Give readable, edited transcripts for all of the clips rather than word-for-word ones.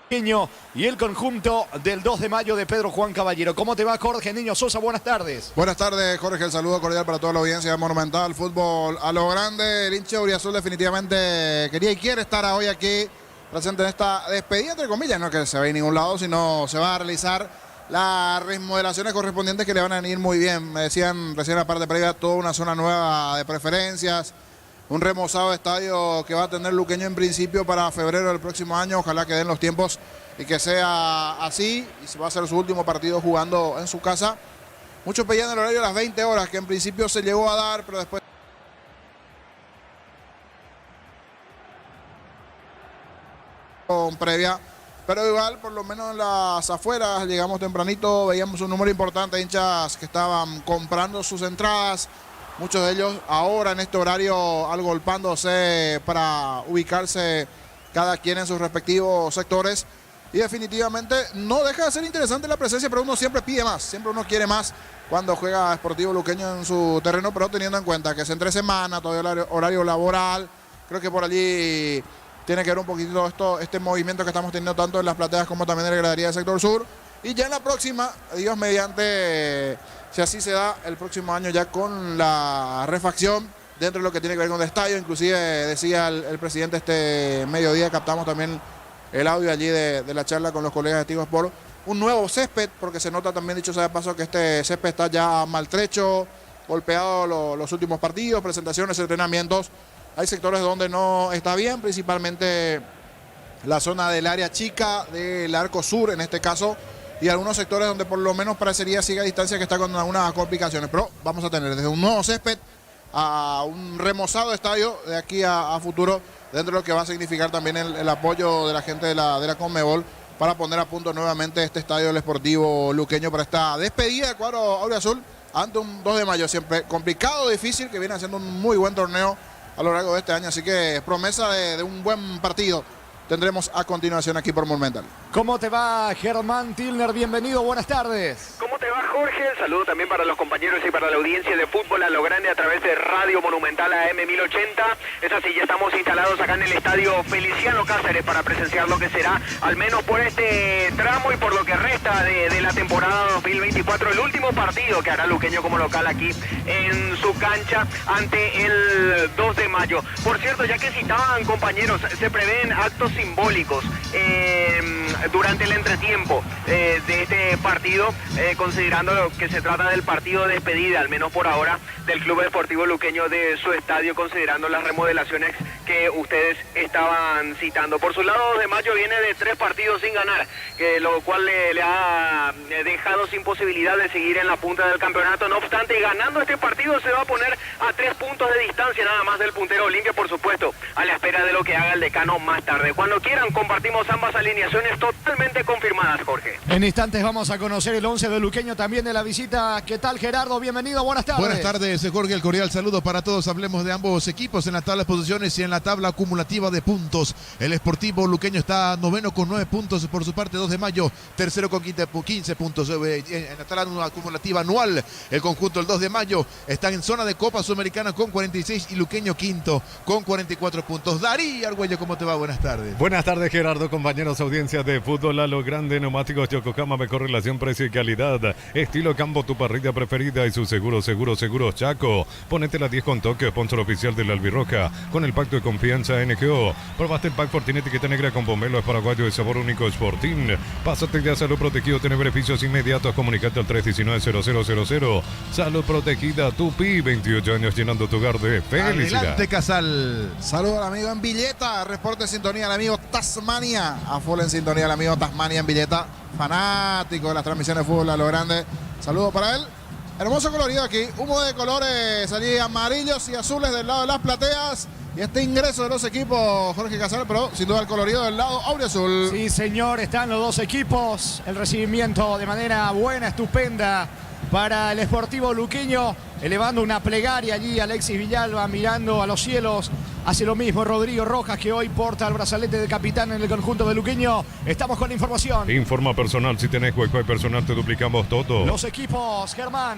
Y el conjunto del 2 de mayo de Pedro Juan Caballero. ¿Cómo te va, Jorge Niño Sosa? Buenas tardes. Buenas tardes, Jorge. El saludo cordial para toda la audiencia de Monumental Fútbol a lo grande. El hincha auriazul definitivamente quería y quiere estar hoy aquí presente en esta despedida, entre comillas, no que se ve en ningún lado, sino se va a realizar las remodelaciones correspondientes que le van a venir muy bien. Me decían recién en la parte previa, toda una zona nueva de preferencias. Un remozado de estadio que va a tener Luqueño en principio para febrero del próximo año. Ojalá que den los tiempos y que sea así. Y se va a hacer su último partido jugando en su casa. Muchos pedían el horario de las 20 horas, que en principio se llegó a dar, pero después con previa. Pero igual, por lo menos en las afueras, llegamos tempranito, veíamos un número importante de hinchas que estaban comprando sus entradas. Muchos de ellos ahora en este horario agolpándose para ubicarse cada quien en sus respectivos sectores. Y definitivamente no deja de ser interesante la presencia, pero uno siempre pide más, siempre uno quiere más cuando juega Sportivo Luqueño en su terreno, pero teniendo en cuenta que es entre semana, todavía horario laboral, creo que por allí tiene que ver un poquito este movimiento que estamos teniendo tanto en las plateas como también en la gradería del sector sur. Y ya en la próxima, Dios mediante, si así se da, el próximo año ya con la refacción dentro de lo que tiene que ver con el estadio. Inclusive decía el presidente este mediodía, captamos también el audio allí de la charla con los colegas de Tigo Sport, un nuevo césped, porque se nota también, dicho sea de paso, que este césped está ya maltrecho, golpeado los últimos partidos, presentaciones, entrenamientos. Hay sectores donde no está bien, principalmente la zona del área chica, del arco sur en este caso, y algunos sectores donde por lo menos parecería sigue a distancia que está con algunas complicaciones. Pero vamos a tener desde un nuevo césped a un remozado estadio de aquí a futuro, dentro de lo que va a significar también el apoyo de la gente de la Conmebol para poner a punto nuevamente este estadio del Sportivo Luqueño para esta despedida de cuadro auriazul ante un 2 de mayo, siempre complicado, difícil, que viene haciendo un muy buen torneo a lo largo de este año, así que promesa de un buen partido tendremos a continuación aquí por Monumental. ¿Cómo te va, Germán Tilner? Bienvenido, buenas tardes. ¿Cómo te va, Jorge? Saludo también para los compañeros y para la audiencia de fútbol a lo grande a través de Radio Monumental AM 1080. Es así, ya estamos instalados acá en el estadio Feliciano Cáceres para presenciar lo que será, al menos por este tramo y por lo que resta de la temporada 2024, el último partido que hará Luqueño como local aquí en su cancha ante el 2 de mayo. Por cierto, ya que citaban, compañeros, se prevén actos simbólicos durante el entretiempo de este partido, considerando que se trata del partido de despedida, al menos por ahora, del Club Deportivo Luqueño de su estadio, considerando las remodelaciones que ustedes estaban citando. Por su lado, 2 de mayo viene de 3 partidos sin ganar, lo cual le ha dejado sin posibilidad de seguir en la punta del campeonato. No obstante, ganando este partido se va a poner a 3 puntos de distancia nada más del puntero Olimpia, por supuesto, a la espera de lo que haga el decano más tarde. Cuando quieran compartimos ambas alineaciones totalmente confirmadas, Jorge. En instantes vamos a conocer el 11 de Luqueño también de la visita. ¿Qué tal, Gerardo? Bienvenido, buenas tardes. Buenas tardes, Jorge, el cordial saludo para todos. Hablemos de ambos equipos en la tabla de posiciones y en la tabla acumulativa de puntos. El Sportivo Luqueño está noveno con 9 puntos, por su parte 2 de mayo, tercero con 15 puntos. En la tabla acumulativa anual, el conjunto del 2 de mayo está en zona de Copa Sudamericana con 46 y Luqueño quinto con 44 puntos. Darío Argüello, ¿cómo te va? Buenas tardes. Buenas tardes, Gerardo, compañeros, audiencia de fútbol a lo grande. Neumáticos Yokohama, mejor relación precio y calidad. Estilo Campo, tu parrilla preferida y su seguro Chaco. Ponete la 10 con toque, sponsor oficial de la Albirroja, con el pacto de confianza NGO. Probaste el pack Fortinet etiqueta negra con pomelo, es paraguayo de sabor único Sporting. Pásate ya Salud Protegido, tiene beneficios inmediatos. Comunicate al 319-0000. Salud Protegida, Tupi, 28 años llenando tu hogar de felicidad. Adelante, Casal. Saludos al amigo en Villeta, reporte en sintonía al amigo Tasmania, a full en sintonía al amigo Tasmania en Villeta, fanático de las transmisiones de fútbol a lo grande. Saludos para él. Hermoso colorido aquí, humo de colores allí amarillos y azules del lado de las plateas. Y este ingreso de los equipos, Jorge Casal, pero sin duda el colorido del lado auriazul. Sí, señor, están los dos equipos. El recibimiento de manera buena, estupenda para el Sportivo Luqueño, elevando una plegaria allí. Alexis Villalba mirando a los cielos. Hace lo mismo Rodrigo Rojas, que hoy porta el brazalete de capitán en el conjunto de Luqueño. Estamos con la información. Informa personal, si tenés hueco y personal te duplicamos todo. Los equipos, Germán.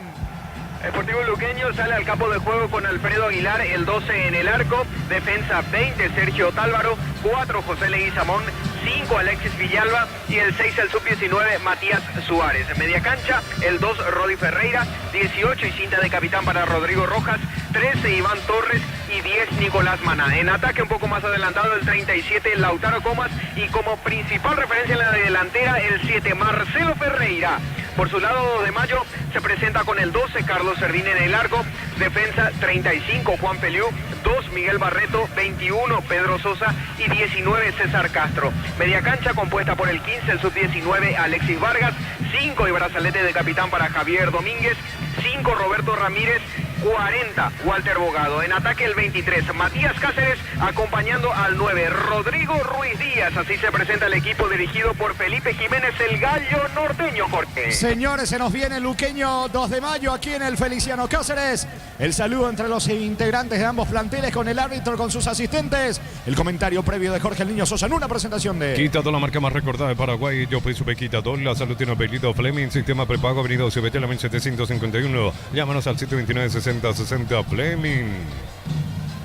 Sportivo Luqueño sale al campo de juego con Alfredo Aguilar, el 12 en el arco, defensa 20 Sergio Tálvaro, 4 José Leguizamón, 5 Alexis Villalba y el 6 el sub-19 Matías Suárez. En media cancha, el 2 Rodi Ferreira, 18 y cinta de capitán para Rodrigo Rojas, 13 Iván Torres y 10 Nicolás Maná. En ataque un poco más adelantado el 37 Lautaro Comas y como principal referencia en la delantera el 7 Marcelo Ferreira. Por su lado 2 de Mayo se presenta con el 12 Carlos Serdín en el arco, defensa 35 Juan Peliú, 2 Miguel Barreto, 21 Pedro Sosa y 19 César Castro. Media cancha compuesta por el 15 el sub-19 Alexis Vargas, 5 y brazalete de capitán para Javier Domínguez, 5 Roberto Ramírez, 40 Walter Bogado. En ataque el 23 Matías Cáceres acompañando al 9 Rodrigo Ruiz Díaz. Así se presenta el equipo dirigido por Felipe Jiménez, el gallo norteño, Jorge. Señores, se nos viene el Luqueño 2 de Mayo aquí en el Feliciano Cáceres. El saludo entre los integrantes de ambos planteles con el árbitro, con sus asistentes. El comentario previo de Jorge el Niño Sosa en una presentación de Quitador, la marca más recordada de Paraguay. Yo fui Super Quitador. La salud tiene apellido Fleming. Sistema prepago avenida Cibetel, 1751. Llámanos al 729-6060 Fleming.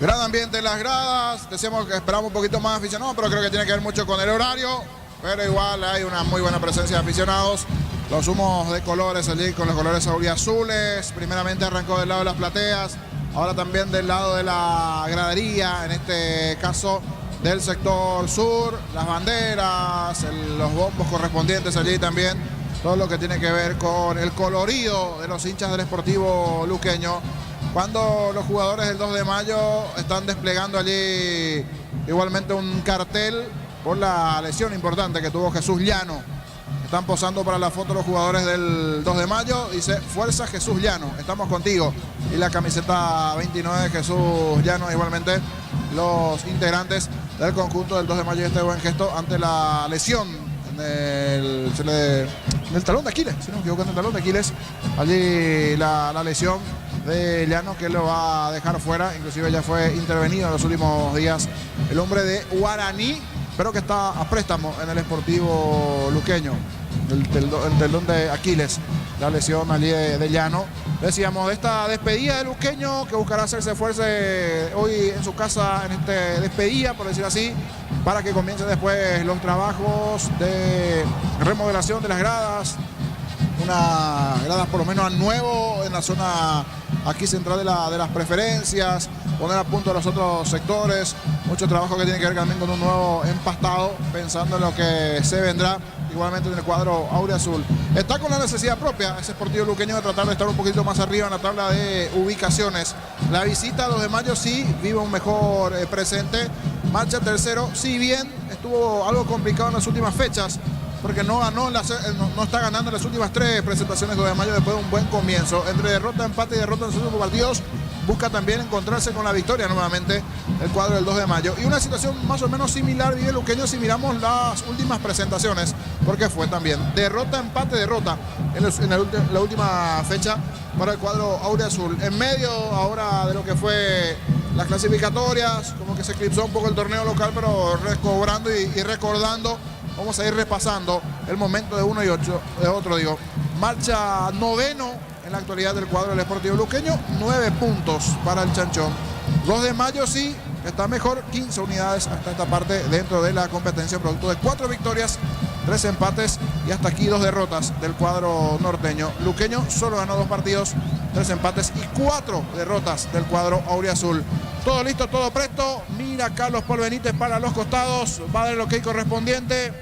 Gran ambiente en las gradas. Decíamos que esperamos un poquito más aficionados, pero creo que tiene que ver mucho con el horario. Pero igual hay una muy buena presencia de aficionados. Los humos de colores allí con los colores auriazules. Primeramente arrancó del lado de las plateas. Ahora también del lado de la gradería. En este caso del sector sur. Las banderas, los bombos correspondientes allí también. Todo lo que tiene que ver con el colorido de los hinchas del Sportivo Luqueño. Cuando los jugadores del 2 de Mayo están desplegando allí igualmente un cartel por la lesión importante que tuvo Jesús Llano. Están posando para la foto los jugadores del 2 de Mayo. Dice, fuerza Jesús Llano, estamos contigo. Y la camiseta 29 Jesús Llano, igualmente los integrantes del conjunto del 2 de Mayo. Este buen gesto ante la lesión en el talón de Aquiles, si no me equivoco, en el talón de Aquiles. Allí la lesión de Llano que lo va a dejar fuera. Inclusive ya fue intervenido en los últimos días el hombre de Guaraní, pero que está a préstamo en el Sportivo Luqueño. El tendón de Aquiles, la lesión allí de Llano. Decíamos, de esta despedida de Luqueño, que buscará hacerse fuerza hoy en su casa, en este despedida, por decir así, para que comiencen después los trabajos de remodelación de las gradas. Unas gradas por lo menos a nuevo en la zona aquí central de las preferencias, poner a punto los otros sectores, mucho trabajo que tiene que ver también con un nuevo empastado, pensando en lo que se vendrá igualmente en el cuadro aureazul. Está con la necesidad propia ese Sportivo Luqueño de tratar de estar un poquito más arriba en la tabla de ubicaciones. La visita a 2 de Mayo sí vive un mejor presente, marcha tercero, si bien estuvo algo complicado en las últimas fechas, porque no está ganando en las últimas 3 presentaciones 2 de Mayo después de un buen comienzo. Entre derrota, empate y derrota en sus últimos partidos, busca también encontrarse con la victoria nuevamente el cuadro del 2 de Mayo. Y una situación más o menos similar vive Luqueño si miramos las últimas presentaciones, porque fue también derrota, empate, derrota en la última fecha para el cuadro aureazul. En medio ahora de lo que fue las clasificatorias, como que se eclipsó un poco el torneo local, pero recobrando y recordando. Vamos a ir repasando el momento de uno y otro. Marcha noveno en la actualidad del cuadro del Sportivo Luqueño, 9 puntos para el Chanchón. 2 de Mayo sí, está mejor, 15 unidades hasta esta parte dentro de la competencia, producto de 4 victorias, 3 empates y hasta aquí 2 derrotas del cuadro norteño. Luqueño solo ganó 2 partidos, 3 empates y 4 derrotas del cuadro auriazul. Todo listo, todo presto. Mira Carlos Paul Benítez para los costados. Va a dar el ok correspondiente.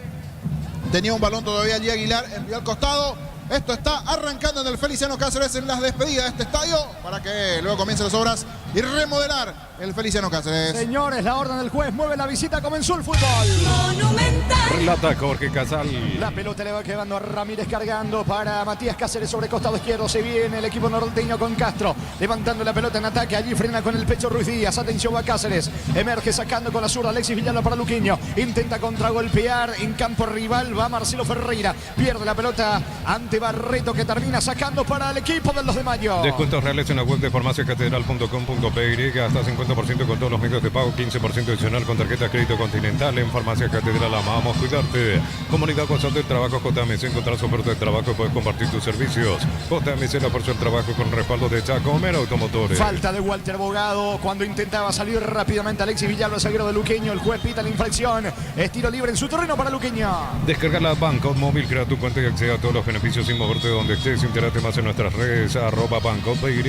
Tenía un balón todavía allí Aguilar. Envió al costado. Esto está arrancando en el Feliciano Cáceres en las despedidas de este estadio para que luego comiencen las obras y remodelar el Feliciano Cáceres. Señores, la orden del juez mueve la visita, comenzó el fútbol. Monumental. Relata Jorge Casal. La pelota le va quedando a Ramírez cargando para Matías Cáceres sobre costado izquierdo. Se viene el equipo norteño con Castro. Levantando la pelota en ataque. Allí frena con el pecho Ruiz Díaz. Atención a Cáceres. Emerge sacando con la zurda Alexis Villalba para Luqueño. Intenta contragolpear en campo rival. Va Marcelo Ferreira. Pierde la pelota ante Barreto que termina sacando para el equipo del 2 de Mayo. Descuentos reales en la web de farmaciacatedral.com.py hasta 50% 50% con todos los medios de pago, 15% adicional con tarjeta crédito Continental. En Farmacia Catedral amamos cuidarte. Comunidad WhatsApp del Trabajo JMC, encontrás oferta de trabajo y puedes compartir tus servicios. JMC, la fuerza del trabajo con respaldo de Chaco Mera Automotores. Falta de Walter Bogado cuando intentaba salir rápidamente Alexis Villalba, zaguero de Luqueño. El juez pita la infracción. Es tiro libre en su terreno para Luqueño. Descarga la Banco Móvil, crea tu cuenta y accede a todos los beneficios sin moverte de donde estés. Entérate más en nuestras redes, @BancoPY.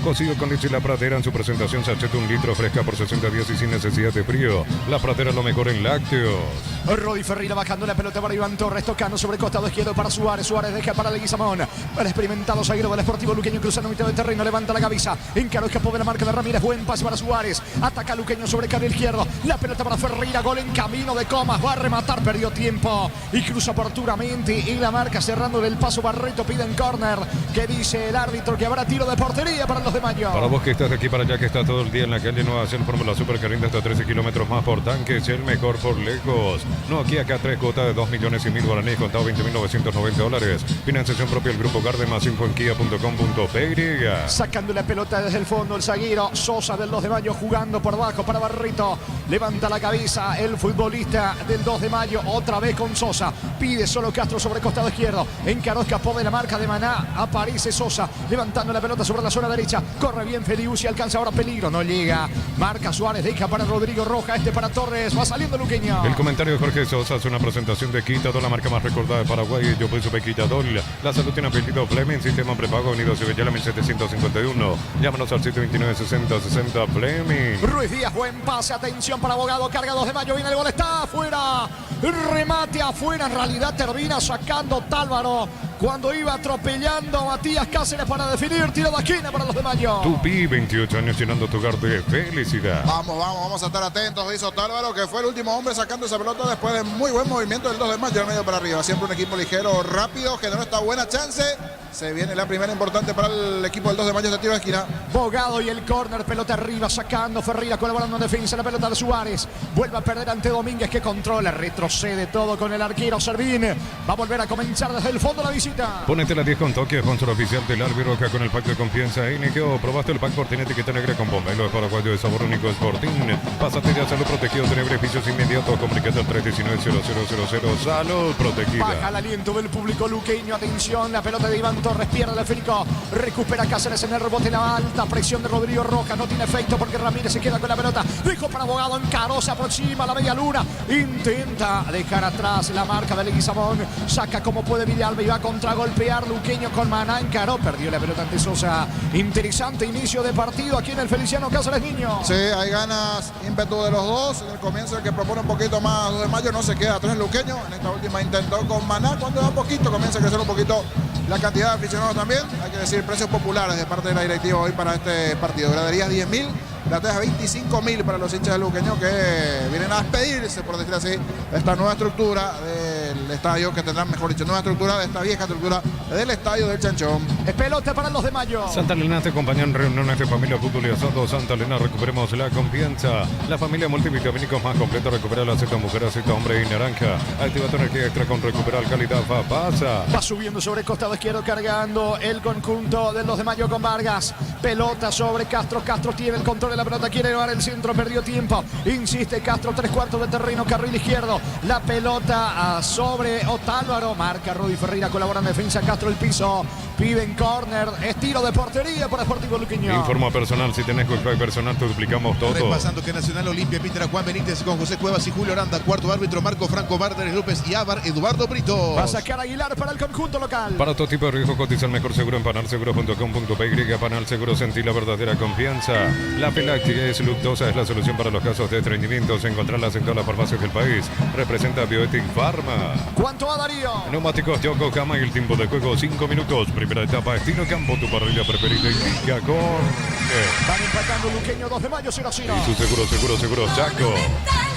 Cocido con leche La Pradera en su presentación, sachet 1 litro fresca por 60 días y sin necesidad de frío. La Pradera lo mejor en lácteos. Rodi Ferreira bajando la pelota para Iván Torres, tocando sobre costado izquierdo para Suárez. Suárez deja para Leguizamón. El experimentado zaguero del Sportivo Luqueño cruzando mitad de terreno, levanta la cabeza. Encaró, escapó de la marca de Ramírez. Buen pase para Suárez. Ataca Luqueño sobre carril izquierdo. La pelota para Ferreira, gol en camino de Comas. Va a rematar, perdió tiempo y cruza oportunamente. Y la marca cerrándole el paso. Barreto pide en córner. Que dice el árbitro que habrá tiro de portería para los de Mayo. Para vos que estás de aquí para allá, que estás todo el día en la calle Nueva Shell Fórmula Super, que rinde hasta 13 kilómetros más por tanque, es el mejor por lejos. No, aquí acá 3 cuotas de 2.100.000 guaraníes, contado $20.990. Financiación propia del Grupo Garde, más info en kia.com.py. Sacando la pelota desde el fondo el zaguero Sosa del 2 de Mayo, jugando por abajo para Barreto. Levanta la cabeza el futbolista del 2 de Mayo, otra vez con Sosa. Pide solo Castro sobre costado izquierdo. Encaró, escapó de la marca de Maná. Aparece Sosa levantando la pelota sobre la zona derecha. Corre bien Feliucci, alcanza ahora peligro. No llega. Marca Suárez, deja para Rodrigo Roja. Este para Torres. Va saliendo Luqueño. El comentario de Jorge Sosa es una presentación de Quitadol, la marca más recordada de Paraguay. Yo soy Quitadol. La salud tiene apellido Fleming. Sistema prepago Unidos Cibellala 1751. Llámanos al 729-6060 Fleming. Ruiz Díaz, buen pase. Atención para Bogado. Carga 2 de Mayo. Viene el gol. Está afuera. Remate afuera. En realidad termina sacando Tálvaro cuando iba atropellando a Matías Cáceres para definir. Tiro de esquina para los de Mayo. Tupi, 28 años llenando tu hogar de felicidad. Vamos a estar atentos. Hizo Tálvaro, que fue el último hombre sacando esa pelota después de muy buen movimiento del 2 de Mayo, al medio para arriba. Siempre un equipo ligero, rápido, generó esta buena chance. Se viene la primera importante para el equipo del 2 de Mayo, este tiro de esquina. Bogado y el córner, pelota arriba, sacando Ferreira, colaborando en defensa. La pelota de Suárez. Vuelve a perder ante Domínguez, que controla, retrocede todo con el arquero Servín. Va a volver a comenzar desde el fondo la visita. Ponete la 10 con toque, sponsor oficial del Albi Roca con el pack de confianza NGO. Probaste el pack Sporting etiqueta negra con pomelo de paraguayo de sabor único Sporting. Pásate ya, salud protegido, tener beneficios inmediatos. Comunicate al 319-0000. Salud protegida. Baja el aliento del público luqueño. Atención, la pelota de Iván Torres, pierde el esférico. Recupera Cáceres en el rebote. La alta presión de Rodrigo Rojas no tiene efecto porque Ramírez se queda con la pelota. Dejó para Bogado, encaró, se aproxima a la media luna. Intenta dejar atrás la marca de Leguizamón. Saca como puede Villalba y va a contragolpear Luqueño con Maná. Encaró, perdió la pelota ante Sosa. Interesante inicio de partido aquí en el Feliciano Cáceres Niño. Sí, hay ganas, ímpetu de los dos. En el comienzo el que propone un poquito más 2 de Mayo no se queda atrás Luqueño. En esta última intentó con Maná. Cuando da un poquito comienza a crecer un poquito la cantidad de aficionados también. Hay que decir precios populares de parte de la directiva hoy para este partido. Graderías 10.000, plateas 25.000 para los hinchas de Luqueño que vienen a despedirse, por decir así, de esta nueva estructura del estadio, que tendrán, mejor dicho, nueva estructura de esta vieja estructura del estadio del Chanchón. Es pelota para los de Mayo. Santa Elena te acompaña en reuniones de familia, fútbol y asado. Santa Elena, recuperemos la confianza. La familia multivitamínicos más completa. Recupera la aceite mujer, aceite hombre y naranja. Activa tu energía extra con Recuperar Calidad Pasa. Va subiendo sobre costado izquierdo, cargando el conjunto del 2 de Mayo con Vargas. Pelota sobre Castro. Castro tiene el control de la pelota, quiere llevar el centro, perdió tiempo. Insiste Castro, 3/4 de terreno, carril izquierdo. La pelota sobre Otálvaro. Marca Rodi Ferreira, colabora en defensa. Castro el piso. Piden córner. Es tiro de portería para Sportivo Luqueño. Informa personal, si tenés wifi personal, te duplicamos todo. Repasando que Nacional Olimpia pinta Juan Benítez con José Cuevas y Julio Aranda. Cuarto árbitro Marco Franco Bárdenes López y Ávar Eduardo Brito. Va a sacar Aguilar para el conjunto local. Para todo tipo de riesgo, cotiza el mejor seguro en panalseguro.com.py. Panal Seguro, sentí la verdadera confianza. La Pelactis Luctosa es la solución para los casos de estreñimientos. Encontrarlas en todas las farmacias del país. Representa Bioetic Pharma. ¿Cuánto va Darío? Neumáticos Yokohama y el tiempo de juego 5 minutos. Primera etapa, estilo campo, tu parrilla preferida indica con... Van empatando Luqueño, 2 de Mayo, 0-0. Y su seguro Chaco.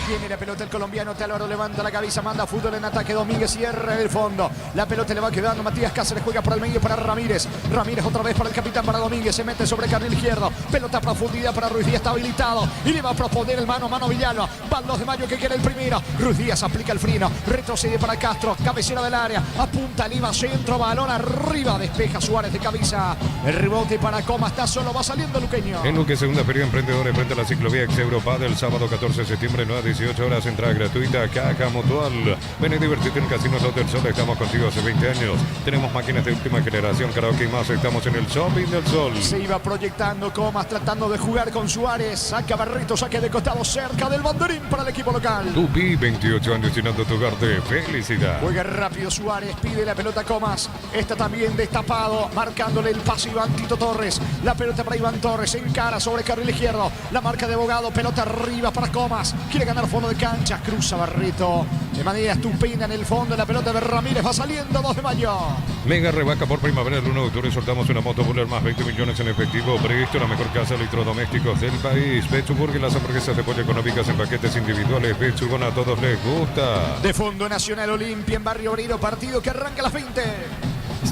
Tiene la pelota el colombiano, Álvaro levanta la cabeza, manda fútbol en ataque, Domínguez cierra en el fondo. La pelota le va quedando, Matías Cáceres juega por el medio para Ramírez. Ramírez otra vez para el capitán, para Domínguez, se mete sobre carril izquierdo. Pelota a profundidad para Ruiz Díaz, está habilitado y le va a proponer el mano a mano Villalba. Van 2 de Mayo que quiere el primero. Ruiz Díaz aplica el freno, retrocede para Castro, cabecera del área, apunta Lima, centro, balón arriba, despeja Suárez de cabeza. El rebote para Comas, está solo, va saliendo Luqueño. En Luque, segunda feria emprendedores frente a la ciclovía Ex Europa del sábado 14 de septiembre, 9 a 18 horas, entrada gratuita, Caja Mutual. Ven y divertirte en Casinos Hotel Sol, estamos contigo hace 20 años. Tenemos máquinas de última generación, karaoke y más, estamos en el Shopping del Sol. Se iba proyectando Comas, tratando de jugar con Suárez, saca Barrito, saque de costado cerca del banderín para el equipo local. Tupi, 28 años llenando tu hogar de felicidad. Juega rápido Suárez, pide la pelota a Comas, está también destapado, marcándole el pase Iván Tito Torres. La pelota para Iván Torres, encara sobre carril izquierdo, la marca de Bogado, pelota arriba para Comas, quiere ganar fondo de cancha, cruza Barreto de manera estupenda en el fondo, la pelota de Ramírez va saliendo, 2 de Mayo. Mega rebaja por primavera el 1 de octubre, soltamos una moto Buller más 20 millones en efectivo. Previsto la mejor casa de electrodomésticos del país. Pechuburg y las hamburguesas de pollo económicas en paquetes individuales. Pechugón, a todos les gusta. De fondo Nacional Olimpia en Barrio Obrero, partido que arranca a las 20.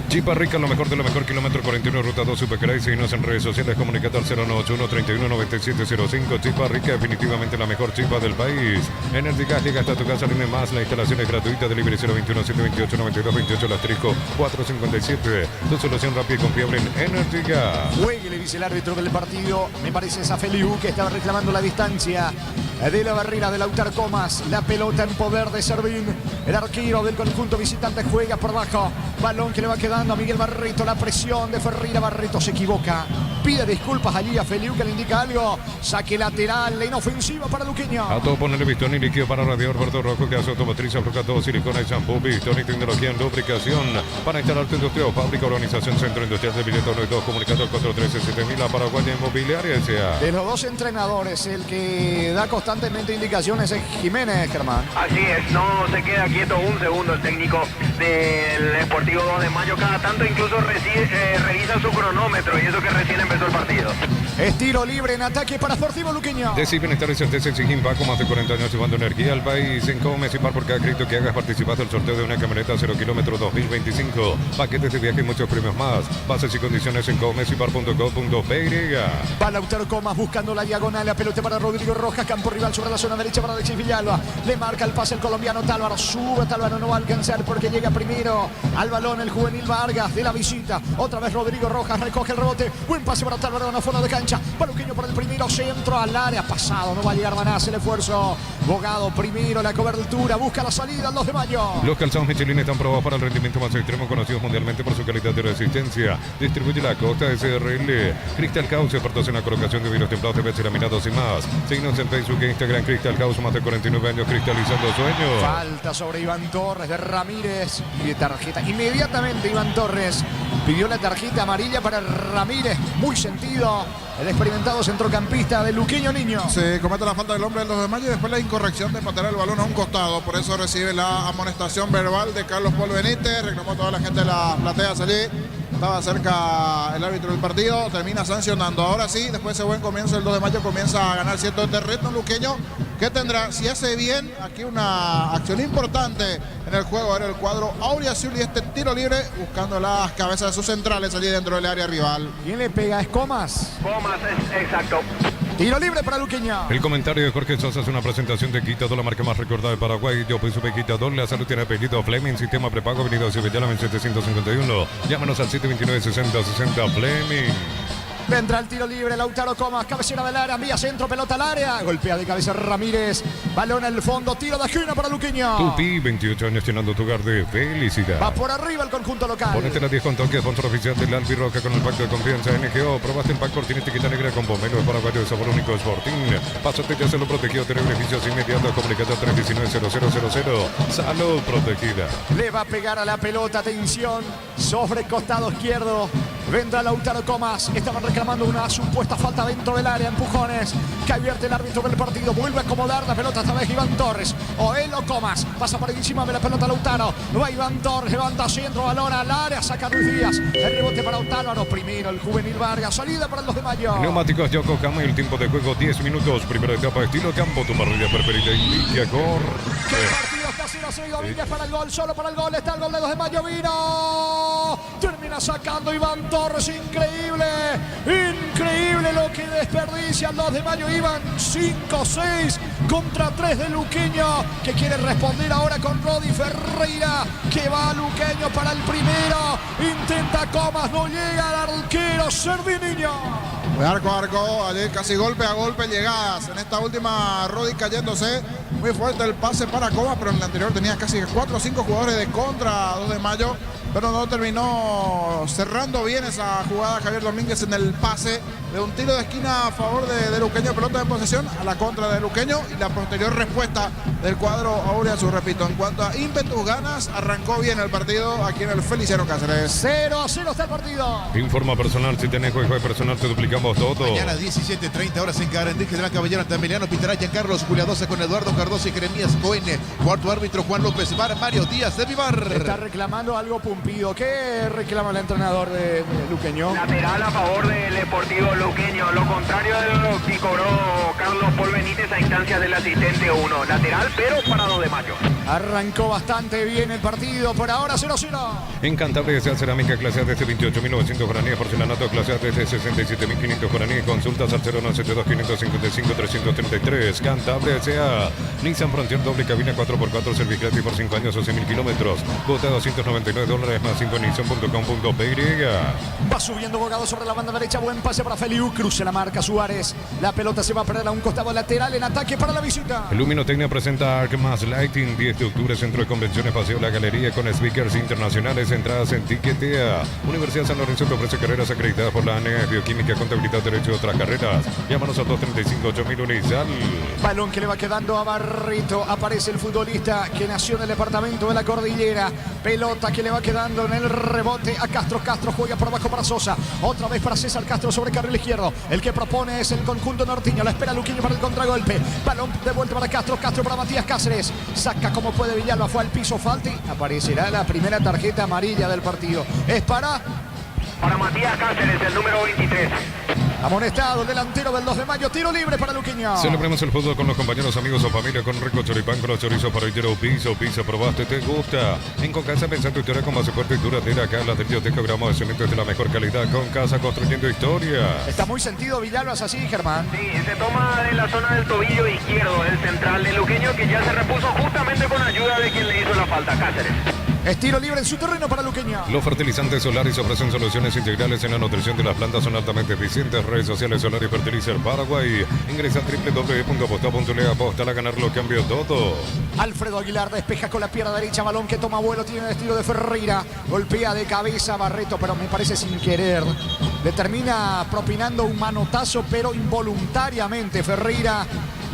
Chipa Rica, lo mejor de lo mejor, kilómetro 41, ruta 2, Supercray. Seguinos en redes sociales, comunicate al 091-319705. Chipa Rica, definitivamente la mejor chipa del país. Energy Gas llega hasta tu casa, rinde más. La instalación es gratuita. Delivery 021-728-9228, asterisco 457. Tu solución rápida y confiable en Energy Gas. Juegue, le dice el árbitro del partido. Me parece esa Feliu que estaba reclamando la distancia de la barrera de Lautaro Comas. La pelota en poder de Servín. El arquero del conjunto visitante juega por abajo. Balón que le va quedando a Miguel Barreto. La presión de Ferreira. Barreto se equivoca. Pide disculpas allí a Feliu que le indica algo. Saque lateral, inofensiva para Luqueño. A todo ponerle pistón y líquido para radiador verde rojo, gas automotriz, afloca todo, silicona y shampoo, pistón y tecnología en lubricación. Para instalar tu industria o fábrica, organización Centro Industrial de Villeta 1 y 2, comunicado al 413-7000, la Paraguaya Inmobiliaria S.A. De los dos entrenadores, el que da constantemente indicaciones es Jiménez, Germán. Así es, no se queda quieto un segundo el técnico del Sportivo 2 de Mayo. Cada tanto incluso revisa su cronómetro y eso que recién empezó el partido. Es tiro libre en ataque para Sportivo Luqueño. Decir bienestar y certeza exige Paco, más de 40 años llevando energía al país. En Comes y Par, por cada crédito que hagas participado del sorteo de una camioneta 0 kilómetros 2025. Paquetes de viaje y muchos premios más. Bases y condiciones en comesipar.com.py. Va Lautaro Comas buscando la diagonal, la pelota para Rodrigo Rojas, campo rival sobre la zona derecha para Alexis Villalba. Le marca el pase el colombiano Tálvaro, sube Tálvaro, no va a alcanzar porque llega primero al balón el juvenil Vargas de la visita. Otra vez Rodrigo Rojas recoge el rebote, buen pase para Tálvaro, no fondo de cancha. Paluqueño por el primero, centro al área, pasado, no va a llegar Manás, el esfuerzo. Bogado primero, la cobertura, busca la salida al 2 de Mayo. Los calzados Michelin están probados para el rendimiento más extremo, conocidos mundialmente por su calidad de resistencia. Distribuye la Costa SRL. Crystal House, expertos en la colocación de vidrios templados, TVs laminados y más. Síguenos en Facebook e Instagram, Crystal House, más de 49 años cristalizando sueños. Falta sobre Iván Torres de Ramírez y de tarjeta. Inmediatamente Iván Torres pidió la tarjeta amarilla para Ramírez, muy sentido. El experimentado centrocampista de Luqueño Niño. Se comete la falta del hombre del 2 de Mayo y después la incorrección de patear el balón a un costado. Por eso recibe la amonestación verbal de Carlos Paul Benítez. Reclamó toda la gente de las plateas allí. Estaba cerca el árbitro del partido. Termina sancionando. Ahora sí, después de ese buen comienzo, el 2 de Mayo comienza a ganar cierto terreno luqueño. Que tendrá, si hace bien, aquí una acción importante en el juego. Era el cuadro auriazul y este tiro libre buscando las cabezas de sus centrales allí dentro del área rival. ¿Quién le pega? ¿Es Comas? Comas, es exacto. Tiro libre para Luqueño. El comentario de Jorge Sosa es una presentación de Quitador, la marca más recordada de Paraguay. Yo soy Quitador, la salud tiene apellido Fleming, sistema prepago, avenida Cibellala 751. Llámanos al 729-6060 Fleming. Vendrá el tiro libre, Lautaro Comas, cabecera del área, envía centro, pelota al área. Golpea de cabeza Ramírez, balón al fondo, tiro de esquina para Luqueño. Tupi, 28 años llenando tu hogar de felicidad. Va por arriba el conjunto local. Ponete la 10 con toque, sponsor oficial del Albirroca con el pacto de confianza NGO. Probaste el pack Fortín etiqueta negra con pomelo de paraguayo de sabor único Sporting. Pásate ya se lo protegido, tener beneficios inmediatos. Comunicate al 319-0000. Salud protegida. Le va a pegar a la pelota, atención, sobre costado izquierdo. Vendrá Lautaro Comas. Estaban reclamando una supuesta falta dentro del área. Empujones que advierte el árbitro del partido. Vuelve a acomodar la pelota esta vez Iván Torres. Oelo Comas. Pasa por encima de la pelota Lautaro. Va Iván Torres. Levanta centro. Balón al área. Saca Luis Díaz. El rebote para Lautaro. Primero el juvenil Vargas. Salida para el 2 de mayo. Neumáticos Yokohama. El tiempo de juego 10 minutos. Primera etapa estilo campo. Tu parrilla preferida indica ¡Qué partido! Casi no se Domínguez para el gol. Solo para el gol. Está el gol de 2 de mayo. Vino. Termina sacando Iván Torres. Increíble. Increíble lo que desperdicia el 2 de mayo. Iban 5-6 contra 3 de Luqueño, que quiere responder ahora con Rodi Ferreira, que va a Luqueño para el primero. Intenta Comas. No llega al arquero Cerviniño. Arco a arco, allí casi golpe a golpe llegadas. En esta última Rodi cayéndose. Muy fuerte el pase para Comas, pero en la anterior tenía casi 4 o 5 jugadores de contra 2 de mayo. Pero no terminó cerrando bien esa jugada Javier Domínguez en el pase de un tiro de esquina a favor de Luqueño. Pelota de posesión a la contra de Luqueño y la posterior respuesta del cuadro Auriazul. Repito, en cuanto a ímpetus, ganas, arrancó bien el partido aquí en el Feliciano Cáceres. 0-0 está el partido. Informa personal. Si tenés juego de personal, te duplicamos todo. Mañana 17:30 horas en Carandí, General Caballero ante Emiliano Pitará, Giancarlo Juliadosa con Eduardo Cardoso y Jeremías Cohen. Cuarto árbitro Juan López Bar, Mario Díaz de Vivar. Está reclamando algo Pumpido. ¿Qué reclama el entrenador de Luqueño? Lateral a favor del Deportivo Luqueño. Lo contrario de lo que cobró Carlos Paul Benítez a instancia del asistente 1. Lateral, pero para 2 de mayo. Arrancó bastante bien el partido. Por ahora 0-0. En Cantabria sea cerámica clase A desde 28.900 guaraníes, porcelanato clase A desde 67.500 guaraníes. Consultas al 097255333. Cantabria sea Nissan Frontier doble cabina 4x4, servicio gratis por 5 años o 100.000 kilómetros. Cuota $299 más 5 Nissan.com.py. Va subiendo Bogado sobre la banda derecha. Buen pase para Feliu. Cruce la marca Suárez. La pelota se va a perder a un costado lateral en ataque para la visita. Luminotecnia presenta Arc más Lighting. 10 de octubre, Centro de Convenciones Paseo La Galería con speakers internacionales. Entradas en Tiquetea. Universidad San Lorenzo te ofrece carreras acreditadas por la ANE, Bioquímica, Contabilidad, Derecho y otras carreras. Llámanos al 235-8000 Unizal. Balón que le va quedando a Barrito. Aparece el futbolista que nació en el departamento de la Cordillera. Pelota que le va quedando en el rebote a Castro. Castro juega por abajo para Sosa. Otra vez para César Castro sobre carril izquierdo. El que propone es el conjunto norteño. La espera Luqueño para el contragolpe. Balón de vuelta para Castro. Castro para Matías Cáceres. Saca como puede Villalba. Fue al piso. Falti. Aparecerá la primera tarjeta amarilla del partido. Es para Matías Cáceres, el número 23. amonestado el delantero del 2 de mayo. Tiro libre para Luqueño. Celebremos el fútbol con los compañeros, amigos o familia con rico choripán, con los chorizos parrillero, pizza, probaste, te gusta. En Concasa pensá tu historia con base fuerte y duradera. Acá ladrillos de gramos de cemento de la mejor calidad. Con Casa construyendo historia. Está muy sentido Villalba, es así, Germán. Sí, se toma en la zona del tobillo izquierdo, el central de Luqueño, que ya se repuso justamente con ayuda de quien le hizo la falta, Cáceres. Es tiro libre en su terreno para Luqueño. Los fertilizantes Solaris ofrecen soluciones integrales en la nutrición de las plantas, son altamente eficientes. Redes sociales Solaris Fertilizer Paraguay. Ingresa a www.aposta.le. Aposta a ganar lo cambio todo. Alfredo Aguilar despeja con la pierna derecha. Balón que toma vuelo, tiene el estilo de Ferreira. Golpea de cabeza a Barreto, pero me parece sin querer. Le termina propinando un manotazo, pero involuntariamente Ferreira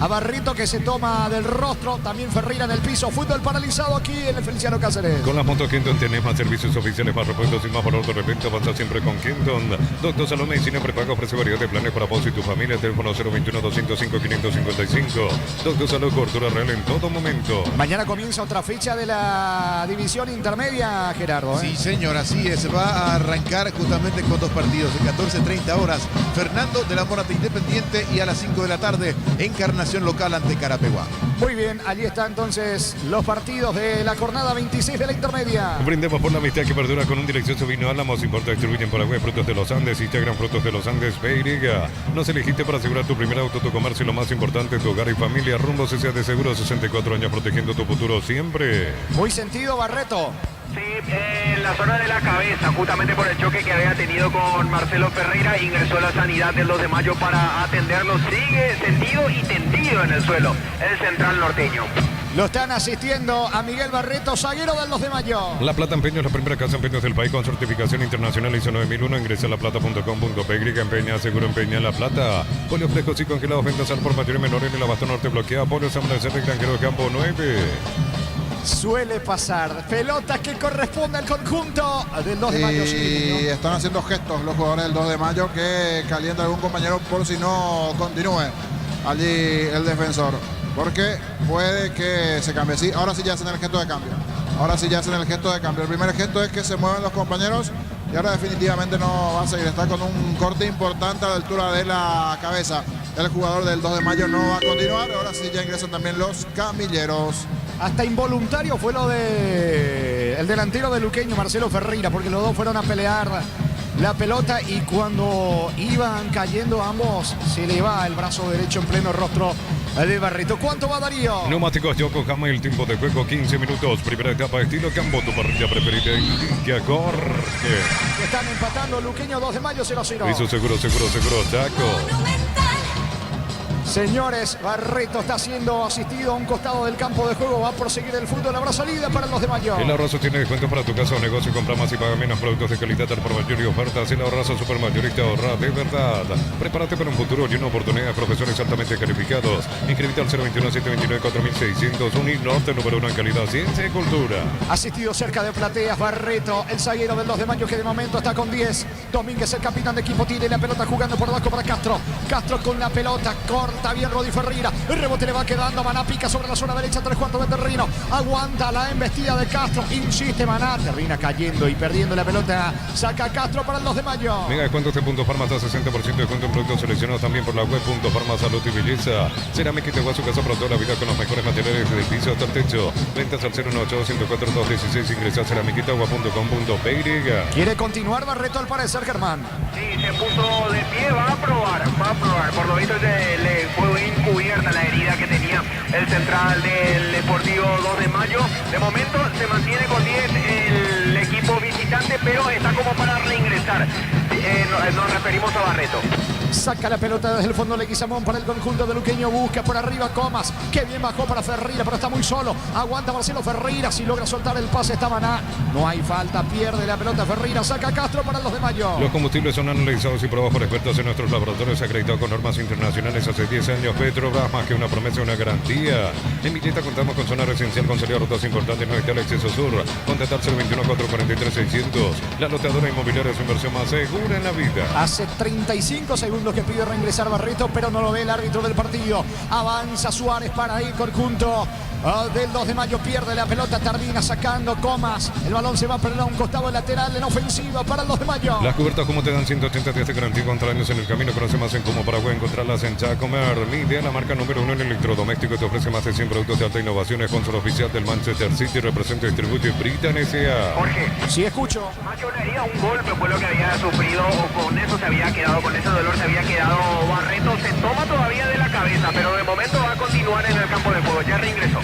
a Barreto, que se toma del rostro. También Ferreira en el piso. Fútbol paralizado aquí en el Feliciano Cáceres. Con las motos Kenton tenés más servicios oficiales, más repuestos y más valor de repente. Avanza siempre con Kenton. Doctor Salón Medicina Prepago ofrece variedad de planes para vos y tu familia. Teléfono 021-205-555. Doctor Salud, cobertura real en todo momento. Mañana comienza otra fecha de la división intermedia, Gerardo. Sí, señor, así es. Va a arrancar justamente con 2 partidos. En 14:30 horas, Fernando de la Mora Independiente, y a las 5 de la tarde, Encarnación local ante Carapeguá. Muy bien, allí están entonces los partidos de la jornada 26 de la intermedia. Brindemos por la amistad que perdura con un delicioso vino Álamos. Importa, distribuyen Paraguay, Frutos de los Andes. Integran Frutos de los Andes, Beiriga. Nos elegiste para asegurar tu primer auto, tu comercio y lo más importante, tu hogar y familia. Rumbo CCA de Seguro, 64 años protegiendo tu futuro siempre. Muy sentido, Barreto. Sí, en la zona de la cabeza, justamente por el choque que había tenido con Marcelo Ferreira, ingresó a la sanidad del 2 de mayo para atenderlo. Sigue sentido y tendido en el suelo, el central norteño. Lo están asistiendo a Miguel Barreto, zaguero del 2 de mayo. La Plata Empeño es la primera casa de empeños del país con certificación internacional ISO 9001. Ingresa a laplata.com.py. Empeña, seguro empeña La Plata. Polios frescos y congelados, ventas al por mayor y menor en el abasto norte. Bloquea Polios Amanecer de Granjero de Campo 9. Suele pasar. Pelota que corresponde al conjunto del 2 de mayo. Y están haciendo gestos los jugadores del 2 de mayo que calienta a algún compañero por si no continúe allí el defensor. Porque puede que se cambie. Sí, ahora sí ya hacen el gesto de cambio. Ahora sí ya hacen el gesto de cambio. El primer gesto es que se mueven los compañeros y ahora definitivamente no va a seguir. Está con un corte importante a la altura de la cabeza. El jugador del 2 de mayo no va a continuar. Ahora sí ya ingresan también los camilleros. Hasta involuntario fue lo de el delantero de Luqueño, Marcelo Ferreira, porque los dos fueron a pelear la pelota y cuando iban cayendo ambos se le va el brazo derecho en pleno rostro de Barreto. ¿Cuánto va, Darío? Neumáticos Yokohama, el tiempo de juego 15 minutos. Primera etapa, estilo campo, tu parrilla preferida. Indica Jorge. Están empatando Luqueño 2 de mayo 0-0. Hizo seguro, Chaco. Monumental. Señores, Barreto está siendo asistido a un costado del campo de juego. Va a proseguir el fútbol. Habrá salida para el 2 de mayo. El Ahorrazo tiene descuentos para tu casa o negocio. Compra más y paga menos productos de calidad al por mayor y ofertas. El Ahorrazo Supermayorista, ahorra de verdad. Prepárate para un futuro lleno de oportunidades. Profesores altamente calificados. Inscríbete al 021-729-4600. Uninorte, número 1 en calidad, ciencia y cultura. Asistido cerca de Plateas, Barreto, el zaguero del 2 de mayo que de momento está con 10. Domínguez, el capitán de equipo, tiene la pelota jugando por abajo para Castro. Castro con la pelota, corta bien Rodi Ferreira. El rebote le va quedando, Maná pica sobre la zona derecha, 3/4 de terreno. Aguanta la embestida de Castro, insiste Maná, termina cayendo y perdiendo la pelota. Saca Castro para el 2 de mayo. Mega descuentos de Punto Farma hasta 60% de descuento en productos seleccionados también por la web Punto Farma Salud y Belleza. Cerámica y te va a su casa para toda la vida con los mejores materiales del piso hasta el techo. Ventas al 018-104-216. Ingresa a ceramiquitagua.com.py. Quiere continuar Barreto al parecer, Germán. Sí, se puso de pie, va a probar. Por lo visto le fue encubierta la herida que tenía el central del Deportivo 2 de mayo. De momento se mantiene con 10 el equipo visitante, pero está como para reingresar. Nos referimos a Barreto. Saca la pelota desde el fondo Leguizamón para el conjunto de Luqueño. Busca por arriba Comas. Qué bien bajó para Ferreira, pero está muy solo. Aguanta Marcelo Ferreira. Si logra soltar el pase está Maná. No hay falta. Pierde la pelota Ferreira. Saca Castro para el 2 de mayo. Los combustibles son analizados y probados por expertos en nuestros laboratorios acreditados con normas internacionales hace 10 años. Petrobras, más que una promesa, una garantía. En Villeta contamos con zona residencial con salida a rutas importantes. No está el acceso sur. Contactar 021-443-600. La loteadora inmobiliaria es su inversión más segura en la vida. Hace 35 segundos que pide reingresar Barreto, pero no lo ve el árbitro del partido. Avanza Suárez para ir conjunto del 2 de mayo. Pierde la pelota, termina sacando Comas. El balón se va a perder a un costado lateral en ofensiva para el 2 de mayo. Las cubiertas como te dan 180 días de garantía contra daños en el camino. Conoce más en Como Paraguay. Encontrarlas en Chacomer. Midea, la marca número 1 en electrodoméstico. Te ofrece más de 100 productos de alta innovación. Sponsor oficial del Manchester City. Representa y distribuye Britan S.A. Jorge, Sí, escucho. Mayo le haría un golpe, fue lo que había sufrido, o con eso se había quedado, con ese dolor se había quedado Barreto. Se toma todavía de la cabeza, pero de momento va a continuar en el campo de juego. Ya reingresó.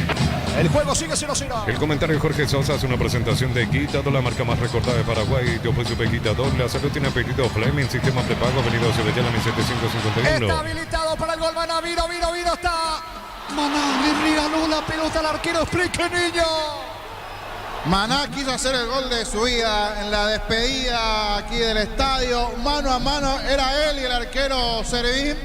El juego sigue 0-0. El comentario de Jorge Sosa es una presentación de Quitado, la marca más recordada de Paraguay. Te ofrece Quitador. La salud tiene apellido Fleming, sistema prepago, venido a Sevillana 1751. Está habilitado para el gol. Maná, vino, está. Maná le regaló la pelota al arquero. Explique, niño. Maná quiso hacer el gol de su vida en la despedida aquí del estadio. Mano a mano era él y el arquero Servín,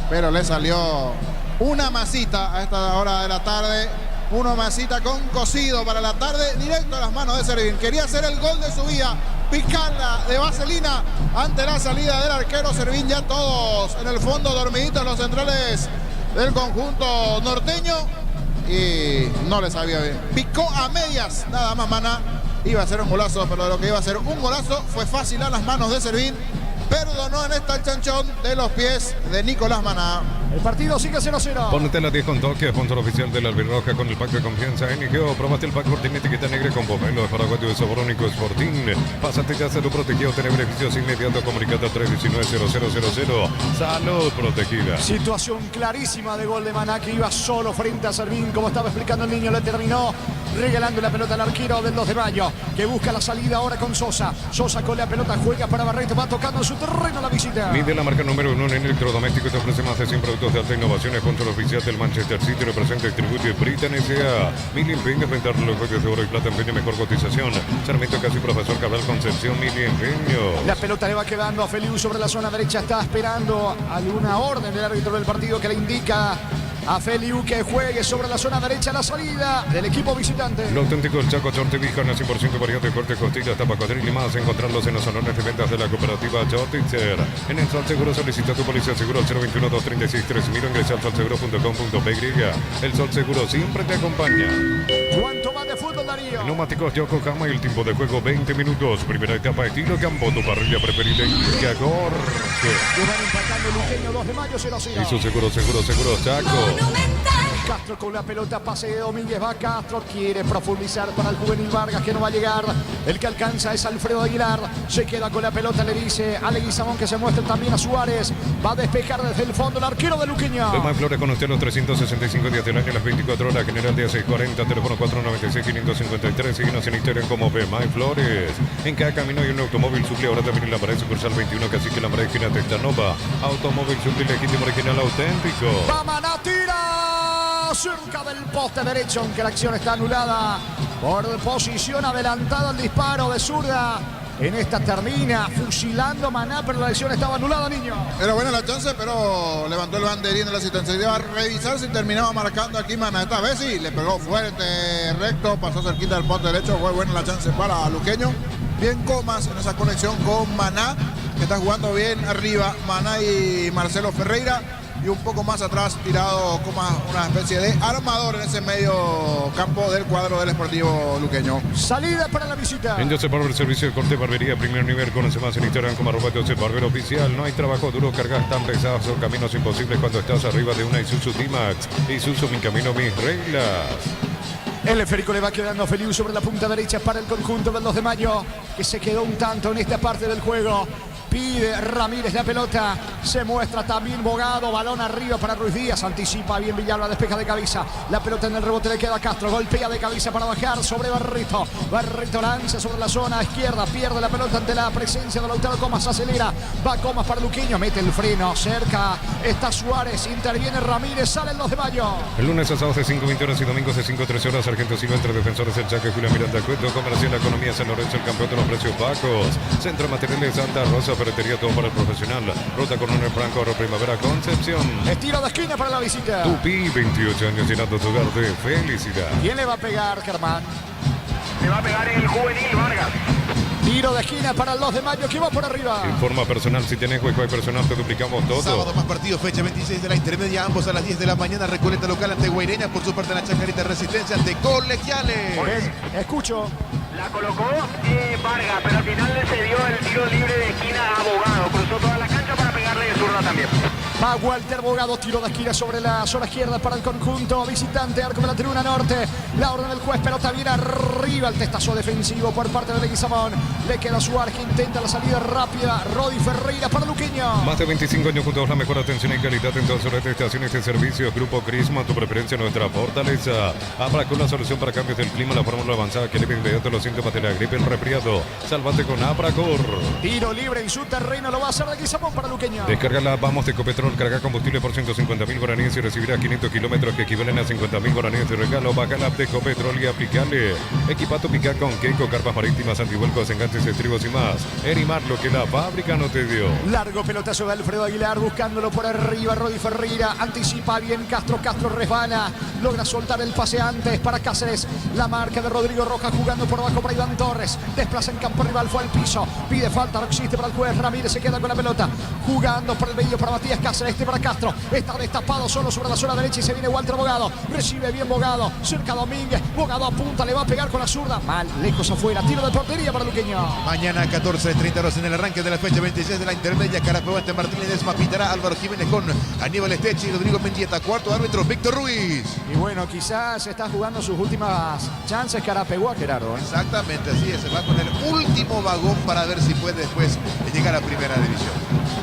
pero le salió una masita a esta hora de la tarde. Una masita con cocido para la tarde, directo a las manos de Servín. Quería hacer el gol de su vida, picarla de vaselina ante la salida del arquero Servín. Ya todos en el fondo dormiditos los centrales del conjunto norteño. Y no le sabía bien. Picó a medias, nada más Maná. Iba a ser un golazo, pero lo que iba a ser un golazo fue fácil a las manos de Servín. Perdonó en esta el chanchón de los pies de Nicolás Maná. El partido sigue 0-0. Ponete la 10 con toque, sponsor oficial de la Albirroja con el pack de confianza NGO. Probaste el pack Fortín etiqueta negra con pomelo de Paraguay de sabor único Sporting. Pásate ya a salud protegido, tener beneficios inmediatos. Comunicate a 319-0000. Salud protegida. Situación clarísima de gol de Maná que iba solo frente a Servín. Como estaba explicando el niño, le terminó regalando la pelota al arquero del 2 de mayo, que busca la salida ahora con Sosa. Sosa con la pelota juega para Barreto, va tocando en su terreno la visita. Mide la marca número 1 en electrodoméstico. Te ofrece más de 100 productos de alta innovación. Sponsor oficial del Manchester City. Representa y distribuye Britan S.A. Mili Empeño, frente a relojes de oro y plata. Empeño, mejor cotización. Sarmiento Casi, Profesor Cabral Concepción. Mili Empeño. La pelota le va quedando a Feliu sobre la zona derecha. Está esperando alguna orden del árbitro del partido que le indica a Feliu que juegue sobre la zona derecha, la salida del equipo visitante. Lo auténtico del Chaco, Chortevijana, 100% variante, corte, costillas, tapa, cuadril y más. Encontrarlos en los salones de ventas de la cooperativa Chortitzer. En el Sol Seguro solicita tu policía seguro al 021-236-3000. Ingresa al solseguro.com.py. El Sol Seguro siempre te acompaña. ¿Cuánto más de fútbol, Darío? Neumáticos Yokohama y el tiempo de juego 20 minutos. Primera etapa, estilo campo, tu parrilla preferida y Gorge. Que van empatando Luqueño, 2 de mayo, 0-0. Hizo seguro, Chaco. Monumental. Castro con la pelota, pase de Domínguez, va Castro, quiere profundizar para el juvenil Vargas que no va a llegar. El que alcanza es Alfredo Aguilar, se queda con la pelota, le dice a Leguizamón que se muestre también a Suárez. Va a despejar desde el fondo el arquero de Luqueño. Tomás Flores con usted los 365 días del año, las 24 horas, General Díaz 640, teléfono 496-553, síguenos en Instagram como Pemay Flores. En cada camino hay un automóvil suple, ahora también en la pared sucursal 21, Cacique la pared esquina Testanova. Automóvil suple legítimo, original, auténtico. Va Maná, tira cerca del poste derecho, aunque la acción está anulada por posición adelantada al disparo de zurda. En esta termina fusilando Maná, pero la acción estaba anulada, niño. Era buena la chance, pero levantó el banderín de la asistencia. Iba a revisar si terminaba marcando aquí Maná. Esta vez sí, le pegó fuerte, recto, pasó cerquita del poste derecho. Fue buena la chance para Luqueño. Bien Comas en esa conexión con Maná, que está jugando bien arriba. Maná y Marcelo Ferreira. Y un poco más atrás tirado como una especie de armador en ese medio campo del cuadro del Sportivo Luqueño. Salida para la visita. En Josep Barber, servicio de corte, barbería, primer nivel. Conoce más en Instagram como @Josep Barber Oficial. No hay trabajo duro, cargas tan pesadas, son caminos imposibles cuando estás arriba de una Isuzu D-Max. Isuzu, mi camino, mis reglas. El esférico le va quedando Feliu sobre la punta derecha para el conjunto del 2 de mayo, que se quedó un tanto en esta parte del juego. Pide Ramírez la pelota, se muestra también Bogado, balón arriba para Ruiz Díaz, anticipa bien Villalba, despeja de cabeza, la pelota en el rebote le queda a Castro, golpea de cabeza para bajar sobre Barrito, Barrito lanza sobre la zona izquierda, pierde la pelota ante la presencia de Lautaro Comas, acelera, va Comas para Luqueño, mete el freno, cerca está Suárez, interviene Ramírez, sale el 2 de mayo. El lunes a sábados de 5:20 horas y domingos de 5:13 horas, Sargento Silva entre defensores del Chaco y Julián Miranda Cueto, Comercial Economía San Lorenzo, el campeón de los precios bajos, Centro Materiales Santa Rosa, ferretería todo para el profesional, Ruta Coronel Franco, Primavera Concepción. Estilo de esquina para la visita. Tupi, 28 años llenando tu hogar de felicidad. ¿Quién le va a pegar, Germán? Le va a pegar el juvenil Vargas. Tiro de esquina para el 2 de mayo, que va por arriba. En forma personal, si tenés juego personal, te duplicamos todo. Sábado más partido, fecha 26 de la intermedia, ambos a las 10 de la mañana. Recoleta local ante Guaireña, por su parte en la Chacarita Resistencia ante Colegiales. Escucho. La colocó Vargas, pero al final le cedió el tiro libre de esquina a Bogado. Cruzó toda la cancha para pegarle de zurda también. Va Walter Bogado, tiro de esquina sobre la zona izquierda para el conjunto visitante, arco de la tribuna norte. La orden del juez, pelota bien arriba, el testazo defensivo por parte de Leguizamón. Le queda Suárez que intenta la salida rápida. Rodi Ferreira para Luqueño. Más de 25 años juntos, la mejor atención y calidad en todas las estaciones de servicios. Grupo Crisma, tu preferencia, nuestra fortaleza. Abra con la solución para cambios del clima, la fórmula avanzada que alivia inmediato los síntomas de la gripe, el resfriado. Salvate con Abracor. Tiro libre en su terreno, lo va a hacer Leguizamón para Luqueño. Descarga la Vamos de Ecopetrol, carga combustible por 150.000 guaraníes y recibirás 500 kilómetros que equivalen a 50.000 guaraníes de regalo. Baja la app de Ecopetrol y aplicale. Equipa tu pica con Keiko, carpas marítimas, antivuelcos, enganches, estribos y más. Erimar, lo que la fábrica no te dio. Largo pelotazo de Alfredo Aguilar, buscándolo por arriba. Rodi Ferreira anticipa bien Castro, Castro resbala, logra soltar el pase antes para Cáceres. La marca de Rodrigo Rojas jugando por abajo para Iván Torres. Desplaza en campo rival, fue al piso. Pide falta, no existe para el juez. Ramírez se queda con la pelota. Jugando por el medio para Matías Cáceres, este para Castro. Está destapado solo sobre la zona derecha y se viene Walter Bogado. Recibe bien Bogado, cerca Domínguez. Bogado apunta, le va a pegar con la zurda. Mal, lejos afuera. Tiro de portería para Luqueño. Mañana 14:30 horas en el arranque de la fecha 26 de la intermedia. Carapeó ante Martínez, pitará Álvaro Jiménez con Aníbal Estechi y Rodrigo Mendieta. Cuarto árbitro, Víctor Ruiz. Y bueno, quizás está jugando sus últimas chances Carapeguá, Gerardo. Exactamente, así es. Se va con el último vagón para ver si puede después llegar a primera división.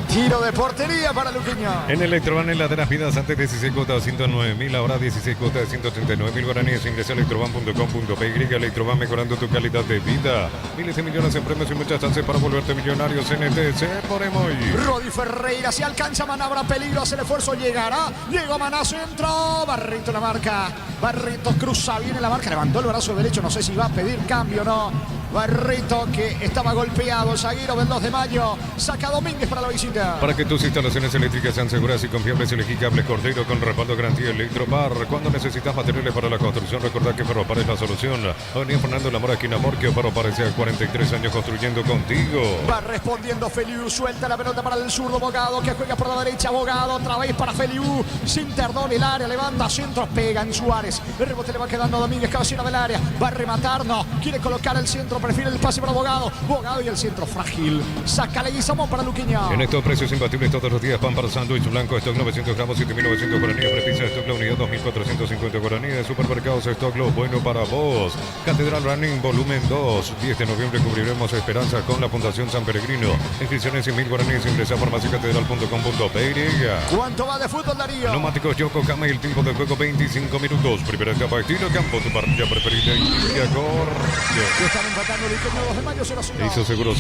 Tiro de portería para Luqueño. En Electroban, en Laderas Vidas, antes 16 cuotas de 109.000, ahora 16 cuotas de 139.000 guaraníes. Ingresa a electroban.com.py. Electroban, mejorando tu calidad de vida. Miles de millones en premios y muchas chances para volverte millonario. CNTC por Emoy. Rodi Ferreira, si alcanza Maná, habrá peligro, hace el esfuerzo, llegará. Llegó Maná, centro. Barrito la marca. Barrito cruza, viene la marca, levantó el brazo derecho, no sé si va a pedir cambio o no. Barreto, que estaba golpeado. Zaguero del 2 de mayo. Saca Domínguez para la visita. Para que tus instalaciones eléctricas sean seguras y confiables, elegí Cables Cordero con respaldo garantía Electropar. Cuando necesitas materiales para la construcción, recordá que Ferropar es la solución. Avenida Fernando Lamora, esquina Morquio. Ferropar hace 43 años construyendo contigo. Va respondiendo Feliu. Suelta la pelota para el zurdo Bogado, que juega por la derecha. Bogado otra vez para Feliu. Sin tardón el área. Levanta centro. Pega en Suárez. El rebote le va quedando a Domínguez, cabecera del área. Va a rematar. No. Quiere colocar el centro. Prefiere el pase para Bogado. Bogado y el centro frágil. Saca Leguizamón para Luquiño. En estos precios imbatibles todos los días, pan para sándwich blanco, stock 900 gramos, 7.900 guaraníes, prepizza, stock la unidad 2.450 guaraníes, supermercados, stock lo bueno para vos. Catedral Running volumen 2, 10 de noviembre cubriremos Esperanza con la Fundación San Peregrino. Inscripciones 100.000 guaraníes, ingresa a farmaciacatedral.com.py. ¿Cuánto va de fútbol, Darío? Neumáticos Yokohama y el tiempo de juego 25 minutos. Primera etapa, estilo campo, tu parrilla preferida y Están empatando Luqueño 2 de mayo 0-0. hizo seguro,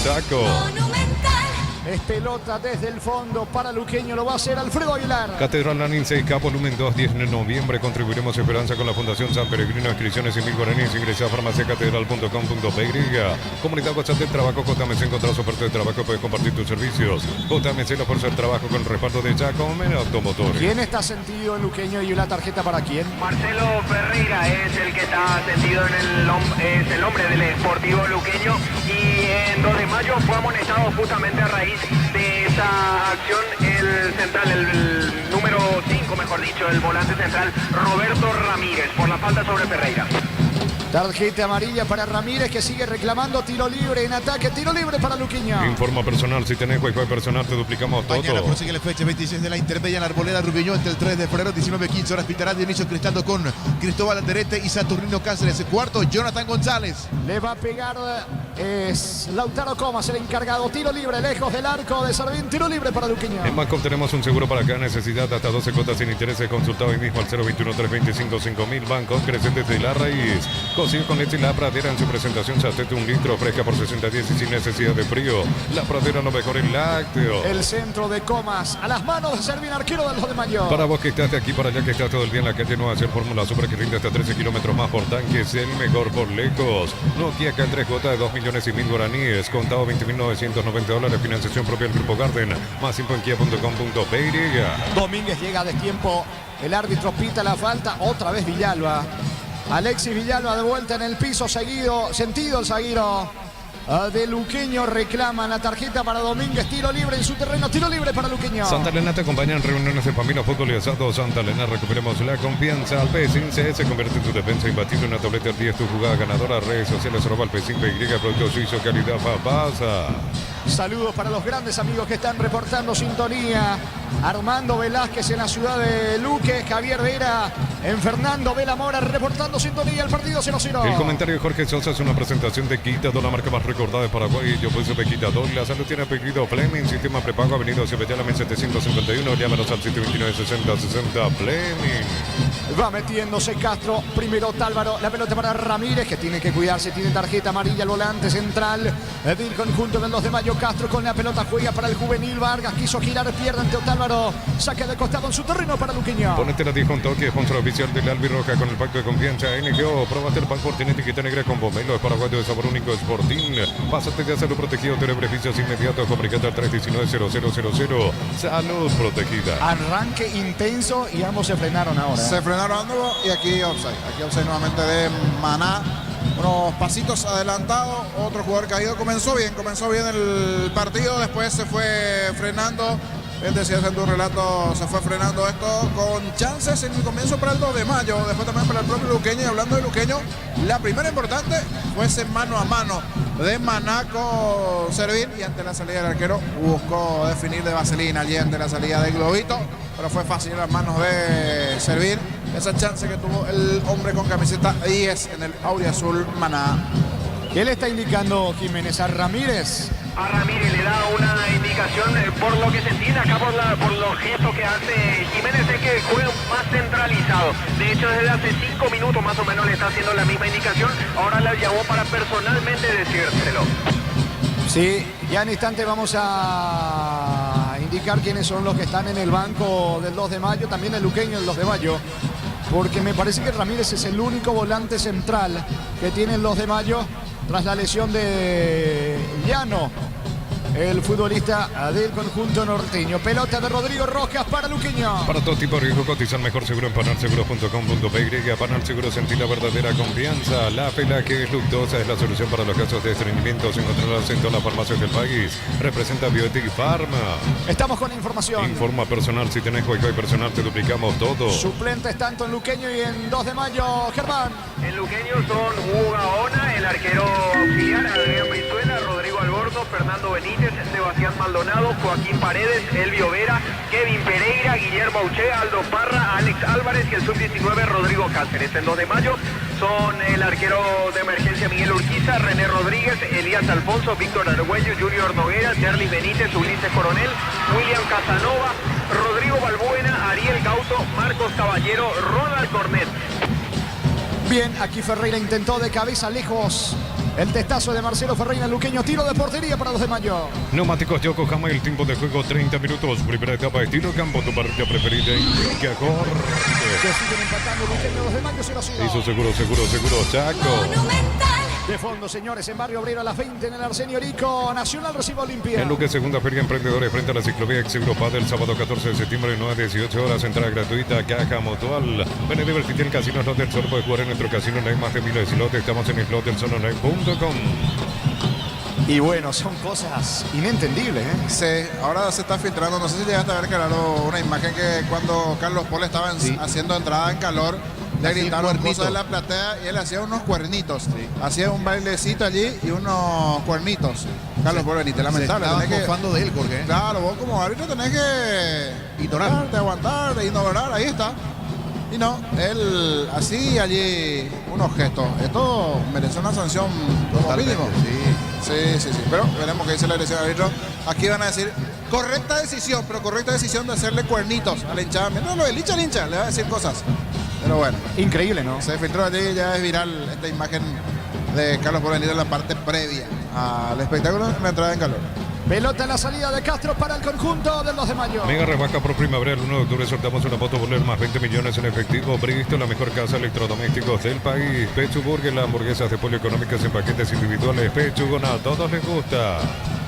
Chaco. Monumental. Es pelota desde el fondo para Luqueño, lo va a hacer Alfredo Aguilar. Catedral Running 6K, volumen 2, 10 de noviembre. Contribuiremos Esperanza con la Fundación San Peregrino. Inscripciones 100.000 guaraníes. Ingresa a farmaciacatedral.com.py. Comunidad WhatsApp del Trabajo. JMC, encontrás oferta de trabajo. Puedes compartir tus servicios. JMC, la fuerza del trabajo con el respaldo de Giacomo Automotores. ¿Quién está sentido en Luqueño y la tarjeta para quién? Marcelo Ferreira es el que está sentido es el hombre del Sportivo Luqueño, y en 2 de mayo fue amonestado justamente a raíz de esa acción el central, el número 5, mejor dicho, el volante central Roberto Ramírez, por la falta sobre Ferreira. Tarjeta amarilla para Ramírez, que sigue reclamando tiro libre en ataque. Tiro libre para Luqueño. Informa personal, si tenés Wi-Fi personal te duplicamos todo. Mañana prosigue la fecha 26 de la intermedia en la Arboleda Rubiñón entre el 3 de febrero, 19:15 horas. Pitará Dionisio Cristaldo con Cristóbal Anderete y Saturnino Cáceres. Cuarto, Jonathan González. Le va a pegar es Lautaro Comas, el encargado. Tiro libre lejos del arco de Servín. Tiro libre para Luqueño. En Banco tenemos un seguro para cada necesidad, hasta 12 cuotas sin intereses. Consulta hoy mismo al 021-325-5000. Banco crecientes de la raíz. Consigue con leche La Pradera en su presentación. Satete 1 litro, fresca por 60 días y sin necesidad de frío. La Pradera, lo mejor en lácteo. El centro de Comas a las manos de Servín, arquero del 2 de mayo. Para vos que estás de aquí para allá, que estás todo el día en la calle, no hacer Fórmula Super que rinde hasta 13 kilómetros más por tanque. Es el mejor por lejos. Nokia acá en 3 cuotas de 2.100.000 guaraníes. Contado $20.990. Financiación propia del Grupo Garden. Más info en kia.com.py. Domínguez llega a destiempo. El árbitro pita la falta. Otra vez Villalba. Alexis Villalba de vuelta en el piso, sentido el zaguero de Luqueño. Reclaman la tarjeta para Domínguez. Tiro libre en su terreno. Tiro libre para Luqueño. Santa Elena te acompaña en reuniones de familia, fútbol y asado. Santa Elena, recuperemos la confianza. Al P5 se convierte en tu defensa imbatible. Una tableta al 10, tu jugada ganadora. Redes sociales, arroba al P5Y, producto suizo, calidad Fabasa. Saludos para los grandes amigos que están reportando sintonía. Armando Velázquez en la ciudad de Luque. Javier Vera en Fernando Vela Mora reportando sintonía. El partido 0-0. El comentario de Jorge Sosa es una presentación de Quitador, la marca más recordada de Paraguay. Yo puse Quitador. La salud tiene apellido Fleming. Sistema prepago, Avenida Cebetala, 751. Llámanos al 729-6060 Fleming. Va metiéndose Castro. Primero Tálvaro. La pelota para Ramírez, que tiene que cuidarse. Tiene tarjeta amarilla el volante central del conjunto del 2 de mayo. Castro con la pelota juega para el juvenil. Vargas quiso girar, pierde ante Otálvaro. Saque de costado en su terreno para Luqueño. Ponete la 10 con toque, sponsor oficial del Albirroja con el pacto de confianza. NGO, probate el pan por tiene etiqueta negra con Bomelo. Es paraguayo de sabor único, Sporting. Pásate de salud protegido, tiene beneficios inmediatos. Fabricante al 319-0000. Salud protegida. Arranque intenso y ambos se frenaron ahora. Se frenaron ambos y aquí offside. Aquí offside nuevamente de Maná. Unos pasitos adelantados, otro jugador caído. Comenzó bien el partido, después se fue frenando. Él decía en tu relato, se fue frenando esto con chances en el comienzo para el 2 de mayo, después también para el propio Luqueño. Y hablando de Luqueño, la primera importante fue ese mano a mano de Maná con Servín, y ante la salida del arquero buscó definir de vaselina allí ante la salida de Globito, pero fue fácil en las manos de Servín esa chance que tuvo el hombre con camiseta 10 en el auriazul Maná. ¿Qué le está indicando Jiménez a Ramírez? A Ramírez le da una indicación, por lo que se entiende acá por los gestos que hace Jiménez, es que juega más centralizado. De hecho, desde hace 5 minutos más o menos le está haciendo la misma indicación. Ahora la llamó para personalmente decírselo. Sí, ya en instante vamos a indicar quiénes son los que están en el banco del 2 de mayo, también el Luqueño del 2 de mayo, porque me parece que Ramírez es el único volante central que tiene el 2 de mayo tras la lesión de Llano, el futbolista del conjunto norteño. Pelota de Rodrigo Rojas para Luqueño. Para todo tipo de riesgo, cotiza el mejor seguro en panalseguros.com.py. Panal Seguros, sentir la verdadera confianza. La pela que es luctuosa es la solución para los casos de estreñimiento. Se encontrará en todas las farmacias del país. Representa Biotic Pharma. Estamos con la información. Informa personal. Si tenés Wi-Fi personal, te duplicamos todo. Suplentes tanto en Luqueño y en 2 de mayo, Germán. En Luqueño son Hugo Gaona, el arquero auxiliar, Adrián Brizuela, Rodrigo Alborno, Fernando Benítez, Sebastián Maldonado, Joaquín Paredes, Elvio Vera, Kevin Pereira, Guillermo Auché, Aldo Parra, Alex Álvarez y el sub-19 Rodrigo Cáceres. En 2 de mayo son el arquero de emergencia Miguel Urquiza, René Rodríguez, Elías Alfonso, Víctor Argüello, Junior Noguera, Charly Benítez, Ulises Coronel, William Casanova, Rodrigo Balbuena, Ariel Gauto, Marcos Caballero, Ronald Cornet. Bien, aquí Ferreira intentó de cabeza lejos el testazo de Marcelo Ferreira, Luqueño. Tiro de portería para 2 de mayo. Neumáticos Yokohama, el tiempo de juego 30 minutos. Primera etapa, estilo campo, tu parrilla preferida. Que corre. Que siguen empatando Luqueño, 2 de mayo, 0-0. Hizo seguro, Chaco. Monumental. De fondo, señores, en Barrio Obrero a las 20 en el Arsenio Rico. Nacional recibe Olimpia. En Luque, segunda feria emprendedores frente a la ciclovía ex Europa del sábado 14 de septiembre, 9 a 18 horas. Entrada gratuita, caja mutual. Ven a divertirte en Casino Slot del Sol. Puedes jugar en nuestro casino online, más de miles de slots. Estamos en el slotdelsolonline.com. Y bueno, son cosas inentendibles, ¿eh? Sí, ahora se está filtrando. No sé si llegaste a ver, claro, una imagen que cuando Carlos Polo estaba haciendo entrada en calor, le gritaron cosas de la platea y él hacía unos cuernitos. Hacía un bailecito allí y unos cuernitos. Carlos Polo Benítez, lamentable. Estaban Tenés que- mofando de él, Jorge. Claro, vos como árbitro tenés que Ignorar. aguantar, ignorar, ahí está. Y no, él así allí unos gestos. Esto merece una sanción como Totalmente, mínimo. Sí. Pero veremos qué dice la dirección de árbitro. Aquí van a decir correcta decisión, pero correcta decisión de hacerle cuernitos a la hinchada. No, lo del hincha, le va a decir cosas. Pero bueno, Increíble, ¿no? se filtró allí, ya es viral esta imagen de Carlos Polo Benítez en la parte previa al espectáculo en la entrada en calor. Pelota en la salida de Castro para el conjunto del 2 de mayo. Mega rebaja por primavera. El 1 de octubre soltamos una moto Volver más 20 millones en efectivo. Bristol, la mejor casa de electrodomésticos del país. Pechu Burger, las hamburguesas de pollo económicas en paquetes individuales. Pechugona, a todos les gusta.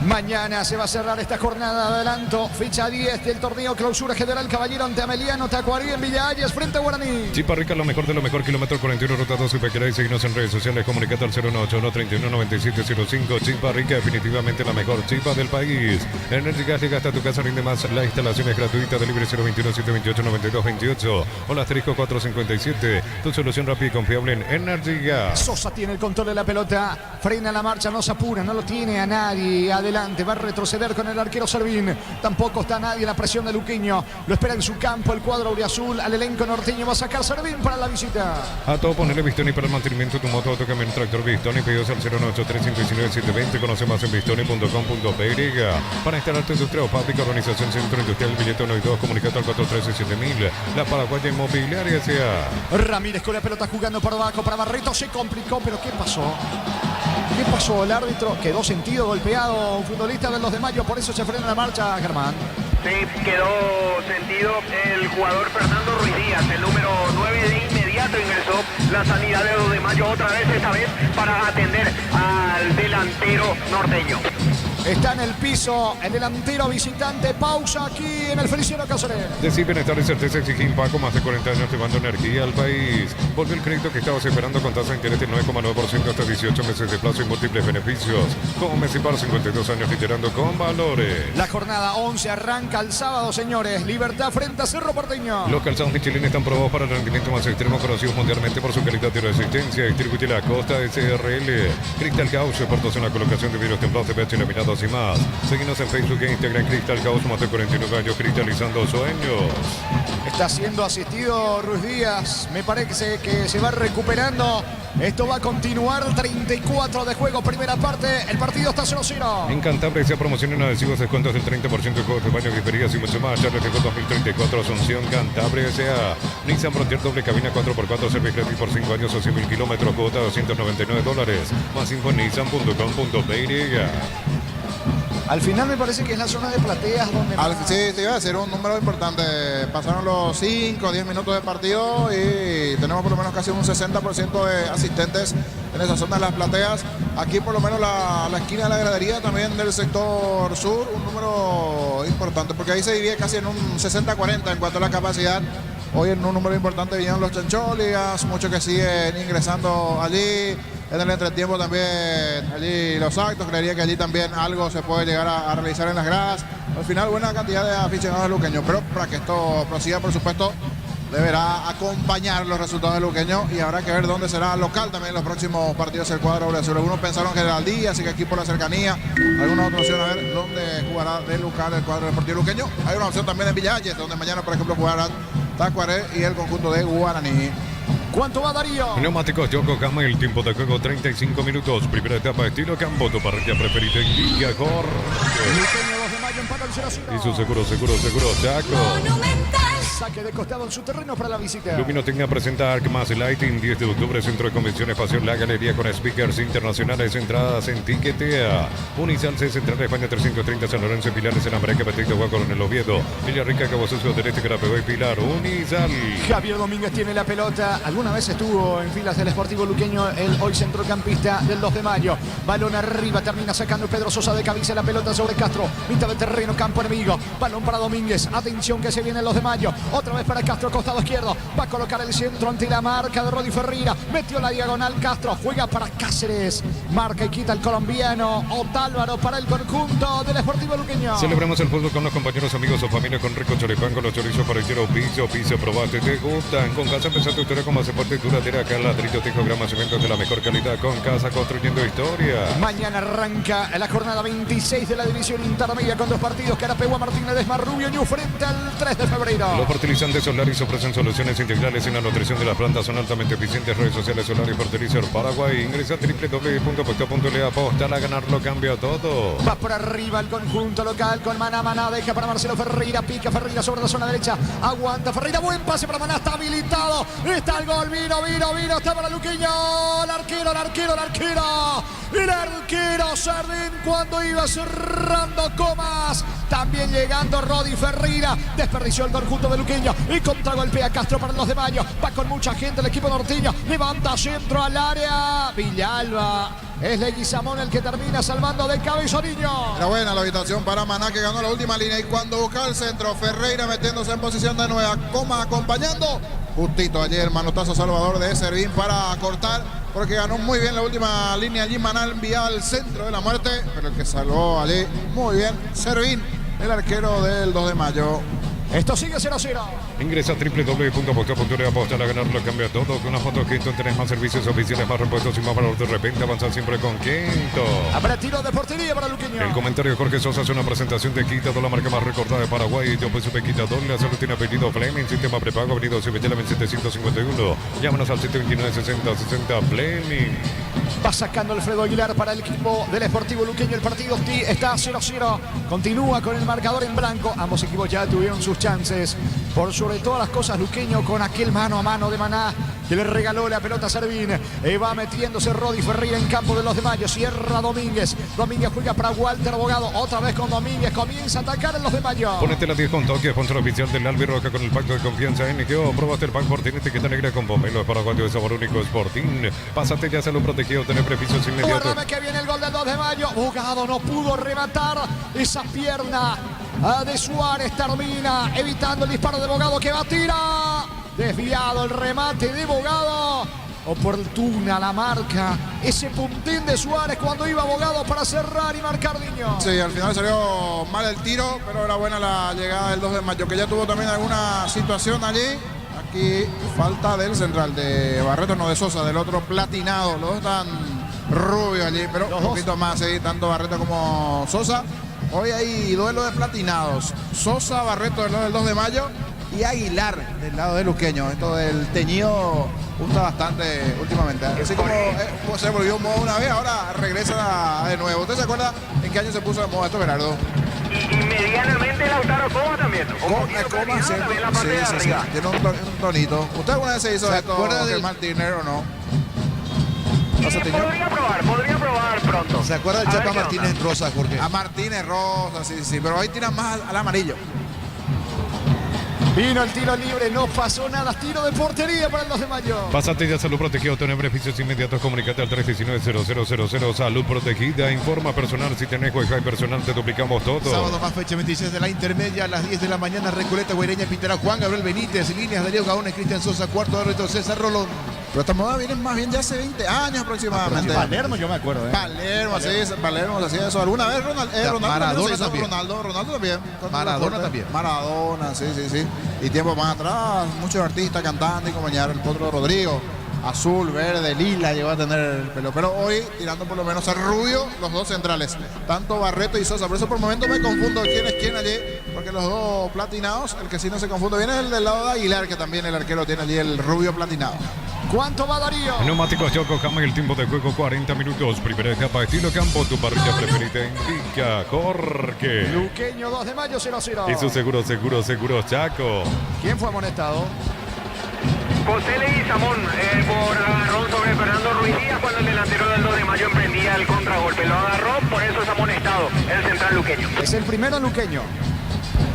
Mañana se va a cerrar esta jornada de adelanto. Fecha 10 del torneo Clausura General Caballero ante Ameliano Tacuarí en Villa Ayes frente a Guaraní. Chipa Rica, lo mejor de lo mejor. Kilómetro 41, ruta 12. Si queréis seguirnos en redes sociales, comunicate al 018-131-9705. Chipa Rica, definitivamente la mejor chipa del país. Energy Gas llega hasta tu casa, rinde más. La instalación es gratuita. Delivery 021-728-9228 o la asterisco 457. Tu solución rápida y confiable en Energy Gas. Sosa tiene el control de la pelota. Frena la marcha, no se apura, no lo tiene a nadie. Adelante, va a retroceder con el arquero Servín. Tampoco está nadie en la presión de Luqueño. Lo espera en su campo el cuadro auriazul. Al elenco norteño va a sacar Servín para la visita. A todo ponerle Bistoni para el mantenimiento de tu moto, auto, camión, tractor Bistoni. Pedidos al 093-119-720. Conoce más en bistoni.com.py. Para instalar tu industria o fábrica, organización Centro Industrial, billete 1 y 2, comunicado al 413-7000. La Paraguaya Inmobiliaria S.A. Ramírez con la pelota jugando por abajo para Barreto. Se complicó, pero ¿qué pasó? ¿Qué pasó? El árbitro quedó sentido, golpeado. Un futbolista del 2 de mayo, por eso se frena la marcha, Germán. Sí, quedó sentido el jugador Fernando Ruiz Díaz, el número 9 de inmediato ingresó la sanidad de 2 de mayo otra vez, esta vez para atender al delantero norteño. Está en el piso el delantero visitante. Pausa aquí en el Feliciano Cáceres. Decir bienestar y certeza exige Impaco, más de 40 años llevando energía al país. Volvió el crédito que estabas esperando con tasa de interés del 9,9% hasta 18 meses de plazo y múltiples beneficios. Como Mesipar, 52 años liderando con valores. La jornada 11 arranca el sábado, señores. Libertad frente a Cerro Porteño. Los calzados Michelin están probados para el rendimiento más extremo, conocidos mundialmente por su calidad y resistencia. Distribuye la Costa SRL. Crystal House, expertos en la colocación de vidrios templados de pH laminados y más. Seguimos en Facebook e Instagram. Crystal House, más de 49 años cristalizando sueños. Está siendo asistido Ruiz Díaz. Me parece que se va recuperando. Esto va a continuar. 34 de juego, primera parte. El partido está 0-0. En Cantabria se promocionan adhesivos, descuentos del 30% de juegos de baño, griferías y mucho más. Charles Lejos 2034, Asunción, Cantabria S.A. Nissan Frontier doble cabina 4x4, servicio gratis por 5 años o 100.000 kilómetros, cuota $299. Más info en nissan.com.py. Al final me parece que es la zona de plateas donde... Sí, te iba a decir un número importante. Pasaron los 5 o 10 minutos de partido y tenemos por lo menos casi un 60% de asistentes en esa zona de las plateas. Aquí por lo menos la esquina de la gradería también del sector sur, un número importante, porque ahí se divide casi en un 60-40 en cuanto a la capacidad. Hoy en un número importante vinieron los chancholigas, muchos que siguen ingresando allí. En el entretiempo también allí los actos, creería que allí también algo se puede llegar a realizar en las gradas. Al final buena cantidad de aficionados luqueños, pero para que esto prosiga, por supuesto, deberá acompañar los resultados de Luqueño y habrá que ver dónde será local también en los próximos partidos el cuadro Brasil. Algunos pensaron que era al día, así que aquí por la cercanía. Alguna otra opción a ver dónde jugará de local el cuadro deportivo luqueño. Hay una opción también en Villalles, donde mañana, por ejemplo, jugarán Tacuaré y el conjunto de Guaraní. ¿Cuánto va, Darío? Neumáticos Yokohama, el tiempo de juego 35 minutos. Primera etapa estilo campo, tu parrilla preferida indica corre. Luqueño 2 de mayo empata el 0-0. Y su seguro, Chaco. Monumental. Saque de costado en su terreno para la visita. Luminotécnica presenta Arc Más Lighting, 10 de octubre, Centro de Convención Espacio La Galería con speakers internacionales, entradas en Tiquetea. Unisal C Central España 330, San Lorenzo, Pilares, en América, Petito, Guaco, en el Oviedo. Villarrica, Cabo Sucio, del Este, Carapegó y Pilar. Unisal. Javier Domínguez tiene la pelota. Alguna vez estuvo en filas del Sportivo Luqueño, el hoy centrocampista del 2 de mayo. Balón arriba, termina sacando Pedro Sosa de cabeza la pelota sobre Castro. Mitad del terreno, campo enemigo. Balón para Domínguez. Atención que se viene el 2 de mayo. Otra vez para Castro, costado izquierdo. Va a colocar el centro ante la marca de Rodi Ferreira. Metió la diagonal Castro. Juega para Cáceres. Marca y quita el colombiano. Otálvaro para el conjunto del Sportivo Luqueño. Celebramos el fútbol con los compañeros, amigos o familia con rico choripán, con los chorizos parrilleros, piso, probate, te gustan. Con Casa empezar tu historia con más fuerte y duradera. Acá ladrillo, tejo, grama, cementos de la mejor calidad. Con Casa construyendo historia. Mañana arranca la jornada 26 de la división intermedia con 2 partidos. Carapegua, Martínez, Desmar, Rubio, Ñu frente al 3 de febrero. Los fertilizantes Solaris ofrecen soluciones integrales en la nutrición de las plantas. Son altamente eficientes. Redes sociales Solaris Fertilizer Paraguay. Ingresa a www.puesto.le. Apostar a ganarlo, cambia todo. Va por arriba el conjunto local con Maná. Deja para Marcelo Ferreira. Pica Ferreira sobre la zona derecha. Aguanta Ferreira. Buen pase para Maná. Está habilitado. Está el gol. Vino. Está para Luqueño. El arquero. El arquero Sardín cuando iba cerrando comas. También llegando Rodi Ferreira. Desperdició el conjunto de Luqueño. Y contragolpea Castro para el 2 de mayo. Va con mucha gente el equipo norteño. Levanta centro al área. Villalba. Es Leguizamón el que termina salvando de cabezoniño. Era buena la habitación para Maná, que ganó la última línea. Y cuando busca el centro, Ferreira metiéndose en posición de nueva. Coma acompañando. Justito allí el manotazo salvador de Servín para cortar, porque ganó muy bien la última línea. Allí Maná enviaba al centro de la muerte, pero el que salvó allí muy bien, Servín, el arquero del 2 de mayo. Esto sigue 0-0. Ingresa a www.aposta.le. Apostar a ganarlo, cambia todo. Con una foto Quinto tenés más servicios oficiales, más repuestos y más valor. De repente avanzar siempre con Quinto. Habrá tiro de portería para Luqueño. El comentario de Jorge Sosa es una presentación de Quito, la marca más recordada de Paraguay. Yo pues supe Quitador, la salud tiene apellido Fleming, sistema prepago, avenida Cibetela 751. Llámanos al 729-6060 Fleming. Va sacando Alfredo Aguilar para el equipo del Sportivo Luqueño. El partido está 0-0. Continúa con el marcador en blanco. Ambos equipos ya tuvieron sus chances. Por sobre todas las cosas, Luqueño con aquel mano a mano de Maná que le regaló la pelota a Servín. Va metiéndose Rodi Ferreira en campo de los de mayo. Cierra Domínguez. Domínguez juega para Walter Bogado. Otra vez con Domínguez. Comienza a atacar en los de mayo. Ponete la 10 con toque. Sponsor oficial del Albirroja con el pacto de confianza NGO. Probaste el pack Fortín, etiqueta negra con pomelo paraguayo de sabor único Sporting. Pásate ya, salud protegido, tener beneficios inmediatos. Guárdame que viene el gol del 2 de mayo. Bogado no pudo rematar esa pierna de Suárez. Termina evitando el disparo de Bogado, que va a tirar. Desviado el remate de Bogado. Oportuna la marca. Ese puntín de Suárez cuando iba Bogado para cerrar y marcar Diño. Sí, al final salió mal el tiro, pero era buena la llegada del 2 de mayo, que ya tuvo también alguna situación allí. Aquí falta del central, de Barreto, no de Sosa, del otro platinado. Los dos están rubios allí, pero un poquito más, ¿sí? Tanto Barreto como Sosa. Hoy hay duelo de platinados. Sosa, Barreto del lado del 2 de mayo y Aguilar del lado de Luqueño. Esto del teñido gusta bastante últimamente. Así como se volvió moda una vez, ahora regresa de nuevo. ¿Usted se acuerda en qué año se puso de moda esto, Gerardo? Y medianamente Lautaro Coma también. Coma, también la parte de arriba. Tiene un tonito. ¿Usted alguna vez se hizo esto, Germán Tirner, o no? Podría probar pronto. ¿Se acuerda del Chapa Martínez Rosa, Jorge? A Martínez Rosa, sí, pero ahí tiran más al amarillo. Vino el tiro libre, no pasó nada. Tiro de portería para el 2 de mayo. Pasatilla Salud Protegida, obtener beneficios inmediatos. Comunicate al 319-0000. Salud Protegida. Informa personal. Si tenés Wi-Fi personal, te duplicamos todo. Sábado más fecha 26 de la intermedia a las 10 de la mañana. Recoleta, Guaireña, pintará Juan Gabriel Benítez. Líneas Darío Gaones, Cristian Sosa. Cuarto árbitro César Rolón. Pero esta moda viene más bien de hace 20 años aproximadamente. Palermo, yo me acuerdo. Palermo, sí, Palermo hacía eso. ¿Alguna vez Ronaldo Maradona también. Ronaldo también. Maradona también. Maradona, sí. Y tiempo más atrás, muchos artistas cantando y compañeros. El Potro Rodrigo, azul, verde, lila, llegó a tener el pelo. Pero hoy, tirando por lo menos a rubio, los dos centrales, tanto Barreto y Sosa. Por eso por momento me confundo quién es quién allí, porque los dos platinados, el que sí no se confunde bien es el del lado de Aguilar, que también el arquero tiene allí el rubio platinado. ¿Cuánto va Darío? Neumáticos Yokohama, el tiempo de juego 40 minutos. Primera etapa, estilo campo, tu parrilla preferida indica Jorge. Luqueño 2 de mayo 0-0. Y su seguro Chaco. ¿Quién fue amonestado? José Leguizamón por agarrón sobre Fernando Ruiz Díaz cuando el delantero del 2 de mayo emprendía el contragolpe. Lo agarró, por eso es amonestado el central luqueño. Es el primero luqueño.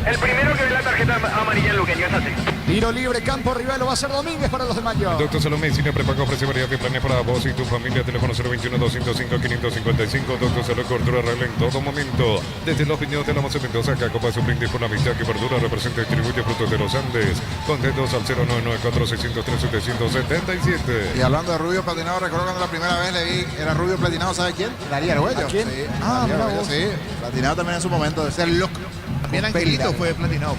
El primero que ve la tarjeta amarilla en luqueño es así. Tiro libre, campo Rivelo, va a ser Domínguez para los de mayo. Doctor Salomé, Cine Prepago ofrece variedad de planes para vos y tu familia. Teléfono 021-205-555. Doctor Salomé, cobertura real en todo momento. Desde los viñedos de la Moza Mendoza, acá Copa de su brindis por la amistad que perdura, representa y distribuye frutos de los Andes. Contentos al 0994-603-777. Y hablando de rubio platinado, recuerdo cuando la primera vez le vi, era rubio platinado, ¿sabe quién? Darío Arguello. ¿A quién? Sí, Ah, Darío mira Arguello, vos. sí. Platinado también en su momento, de ser look. También Angelito fue platinado.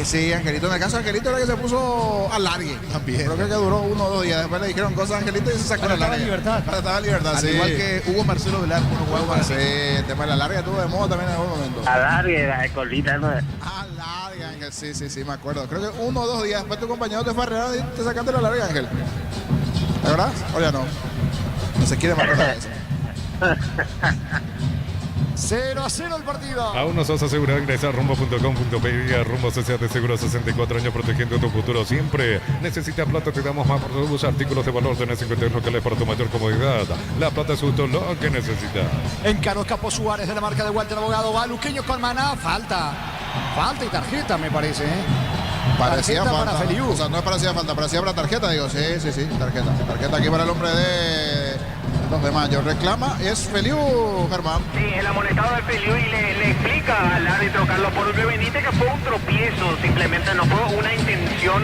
Sí, Angelito. En el caso de Angelito era que se puso alargue. También. Creo que duró 1 o 2 días. Después le dijeron cosas a Angelito y se sacó Ahora la estaba en larga. libertad. Ahora estaba en libertad, Al sí. igual que Hugo Marcelo Velarco, uno jugaba para Sí, el tema de la larga estuvo de moda también en algún momento. Alargue, la de colita, ¿no? Larga, Ángel. Sí, me acuerdo. Creo que 1 o 2 días después tu compañero te farrearon y te sacaste la larga, Ángel. ¿De verdad? ¿O ya no? No se quiere matar a eso. 0-0 el partido. Aún nos has asegurado ingresar a rumbo.com.pe. Rumbo Social de Seguro, 64 años protegiendo tu futuro siempre. Necesitas plata, te damos más por tus artículos de valor. Tenés 52 locales para tu mayor comodidad. La plata es justo lo que necesitas. Encaro Capo Suárez de la marca de Walter Abogado. Va Luqueño con Maná. Falta y tarjeta, me parece. Parecía Tarjeta falta. para Feliu. O sea, no parecía falta, parecía para tarjeta, digo. Sí, tarjeta. Tarjeta aquí para el hombre de 2 de mayo. Reclama, es Feliu, Germán. Sí, el amonestado de Feliu y le explica al árbitro Carlos Porubio Benítez que fue un tropiezo, simplemente no fue una intención,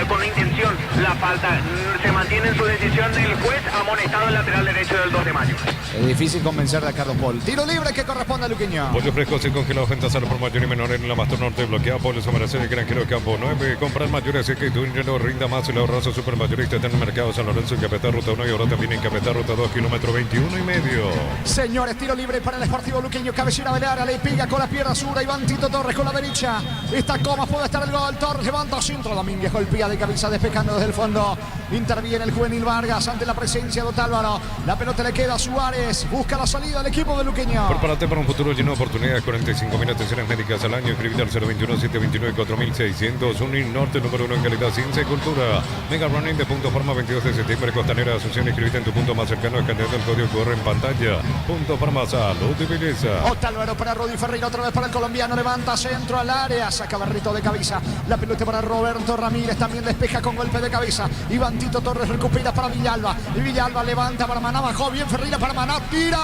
con intención la falta. Se mantiene en su decisión el juez, amonestado el lateral derecho del 2 de mayo. Es difícil convencer a Carlos Paul. Tiro libre que corresponde a Luqueño. Pollo fresco sin congelado, ventas al por mayor y menor en la Mastor Norte. Bloquea Pollo Someracén y Granjero Campo 9. Comprar mayores y que tu dinero rinda más. Y la ahorrazo supermayorista está en el mercado San Lorenzo en Capetá Ruta 1 y ahora también en Capetá Ruta 2, kilómetro 21 y medio. Señores, tiro libre para el Sportivo Luqueño. Cabecera del área, le pega con la pierna zurda. Iván Tito Torres con la derecha. Está Comas, puede estar el gol. Torres levanta centro. Domínguez golpea de cabeza, despejando desde el fondo. Interviene el juvenil Vargas ante la presencia de Otálvaro. La pelota le queda a Suárez. Busca la salida del equipo de Luqueño. Prepárate para un futuro lleno de oportunidades. 45.000 atenciones médicas al año. Inscribite al 021-729-4600. Unir Norte, número 1 en calidad, ciencia y cultura. Mega Running de Punto Forma, 22 de septiembre. Costanera Asunción. Inscribite en tu punto más cercano. Escaneando el código QR en pantalla. Punto Forma, salud y belleza. Otálvaro para Rodi Ferreira, otra vez para el colombiano. Levanta centro al área. Saca Barrito de cabeza. La pelota para Roberto Ramírez. También despeja con golpe de cabeza. Iván Tito Torres recupera para Villalba. Y Villalba levanta para Maná. Bajó bien Ferreira para Maná. Tira.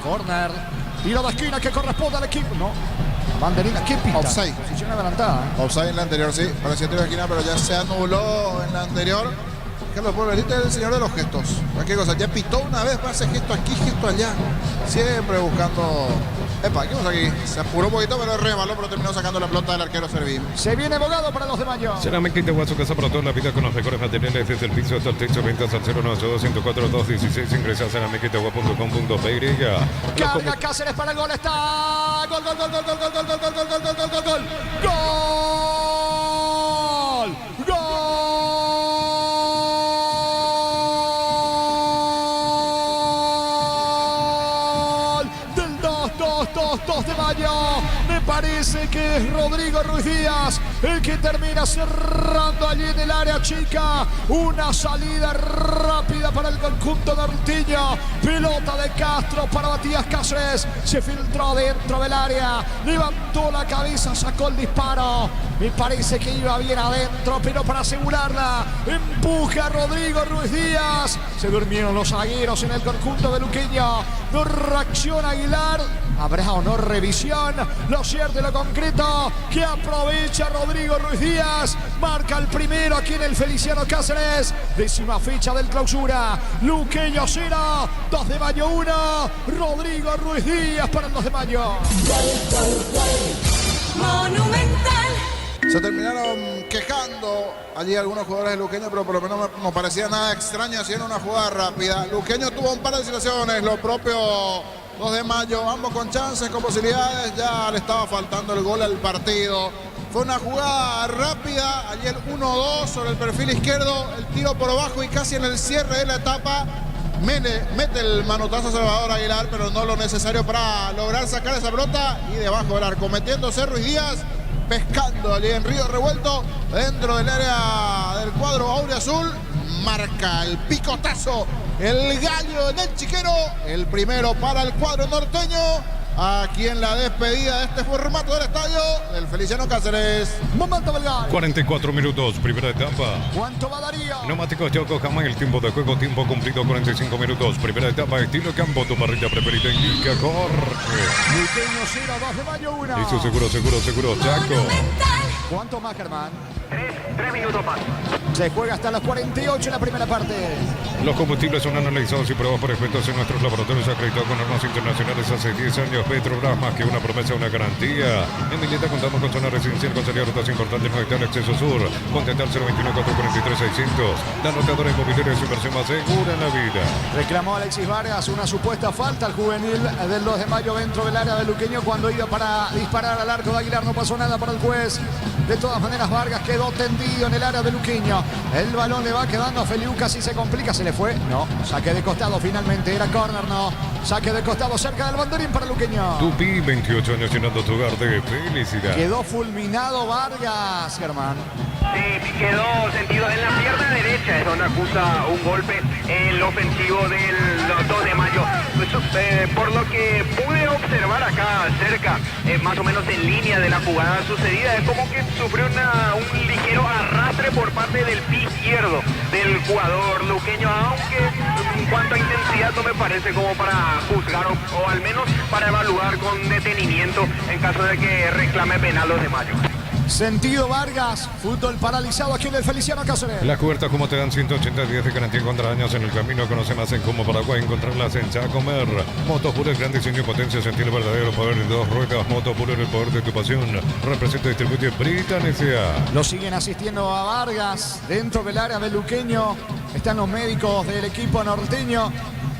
Corner. Tiro de esquina que corresponde al equipo. No. Banderina. ¿Qué pita? Offside. Posición adelantada. Offside en la anterior, sí. Parecía tiro de esquina, pero ya se anuló en la anterior. Carlos Paul Benítez es el señor de los gestos. Cualquier cosa. Ya pitó una vez, hace gesto aquí, gesto allá. Siempre buscando. Epa, ¿qué pasa aquí? Se apuró un poquito, pero rebaló, pero terminó sacando la pelota del arquero Servín. Se viene Bogado para los de mayo. Cerámica Itaguazu, casa para toda la vida con los mejores materiales desde el piso hasta el techo. Ventas al 092-104-216. Ingresas a cerámicaitagua.com.pe. Carga Cáceres para el gol. Está. Gol. Gol. Del 2 de mayo. Me parece parece que es Rodrigo Ruiz Díaz el que termina cerrando allí en el área chica. Una salida rápida para el conjunto norteño. Pelota de Castro para Matías Cáceres. Se filtró dentro del área. Levantó la cabeza, sacó el disparo. Me parece que iba bien adentro, pero para asegurarla, empuja a Rodrigo Ruiz Díaz. Se durmieron los zagueros en el conjunto de Luqueño. No reacciona Aguilar. Habrá o no revisión. Lo cierto y lo concreto que aprovecha Rodrigo Ruiz Díaz. Marca el primero aquí en el Feliciano Cáceres. 10ª fecha del clausura. Luqueño 0, 2 de mayo 1. Rodrigo Ruiz Díaz para el 2 de mayo. Monumental. Se terminaron quejando allí algunos jugadores de Luqueño, pero por lo menos no parecía nada extraño haciendo una jugada rápida. Luqueño tuvo un par de situaciones, lo propio 2 de mayo, ambos con chances, con posibilidades. Ya le estaba faltando el gol al partido. Fue una jugada rápida, allí el 1-2 sobre el perfil izquierdo, el tiro por abajo y casi en el cierre de la etapa. Mete el manotazo a Salvador Aguilar, pero no lo necesario para lograr sacar esa pelota y debajo del arco, metiéndose Ruiz Díaz, pescando allí en Río Revuelto, dentro del área del cuadro auriazul. Marca el picotazo, el gallo del chiquero, el primero para el cuadro norteño. Aquí en la despedida de este formato del estadio del Feliciano Cáceres. Momento del gol. 44 minutos, primera etapa. ¿Cuánto va Darío? Neumáticos Yokohama en el tiempo de juego, tiempo cumplido 45 minutos. Primera etapa, estilo campo, tu parrilla preferida indica corre. Luqueño 0, 2 de mayo 1. Listo, seguro, Chaco. ¿Cuánto más, Germán? 3 minutos más. Se juega hasta los 48 en la primera parte. Los combustibles son analizados y probados por expertos en nuestros laboratorios acreditados con normas internacionales hace 10 años. Petrobras, más que una promesa, una garantía. En Villeta contamos con zona residencial con salida a rutas importantes, no está el acceso sur. Contacta al 021-443-600. La anotadora inmobiliaria es su inversión más segura en la vida. Reclamó Alexis Vargas una supuesta falta al juvenil del 2 de mayo dentro del área de Luqueño cuando iba para disparar al arco de Aguilar. No pasó nada para el juez. De todas maneras, Vargas quedó tendido en el área de Luqueño. El balón le va quedando a Feliuca. Si se complica, se le fue. No, saque de costado finalmente. Era córner, no. Saque de costado cerca del banderín para Luqueño. Tupi, 28 años llenando tu hogar de felicidad. Quedó fulminado Vargas, Germán. Sí, quedó sentido en la pierna derecha, es donde acusa un golpe el ofensivo del 2 de mayo. Pues, por lo que pude observar acá cerca, más o menos en línea de la jugada sucedida, es como que sufrió un ligero arrastre por parte del pie izquierdo del jugador luqueño, aunque en cuanto a intensidad no me parece como para juzgar o al menos para evaluar con detenimiento en caso de que reclame penal 2 de mayo. Sentido Vargas, fútbol paralizado aquí en el Feliciano Cáceres. Las cubiertas como te dan 180 días de garantía contra daños en el camino. Conoce más en Como Paraguay, encontrarlas en Chacomer. Motopur, el gran diseño y potencia, sentir el verdadero poder de 2 ruedas. Motopur, el poder de tu pasión. Representa y distribuye Britan S.A. Lo siguen asistiendo a Vargas dentro del área del Luqueño. Están los médicos del equipo norteño.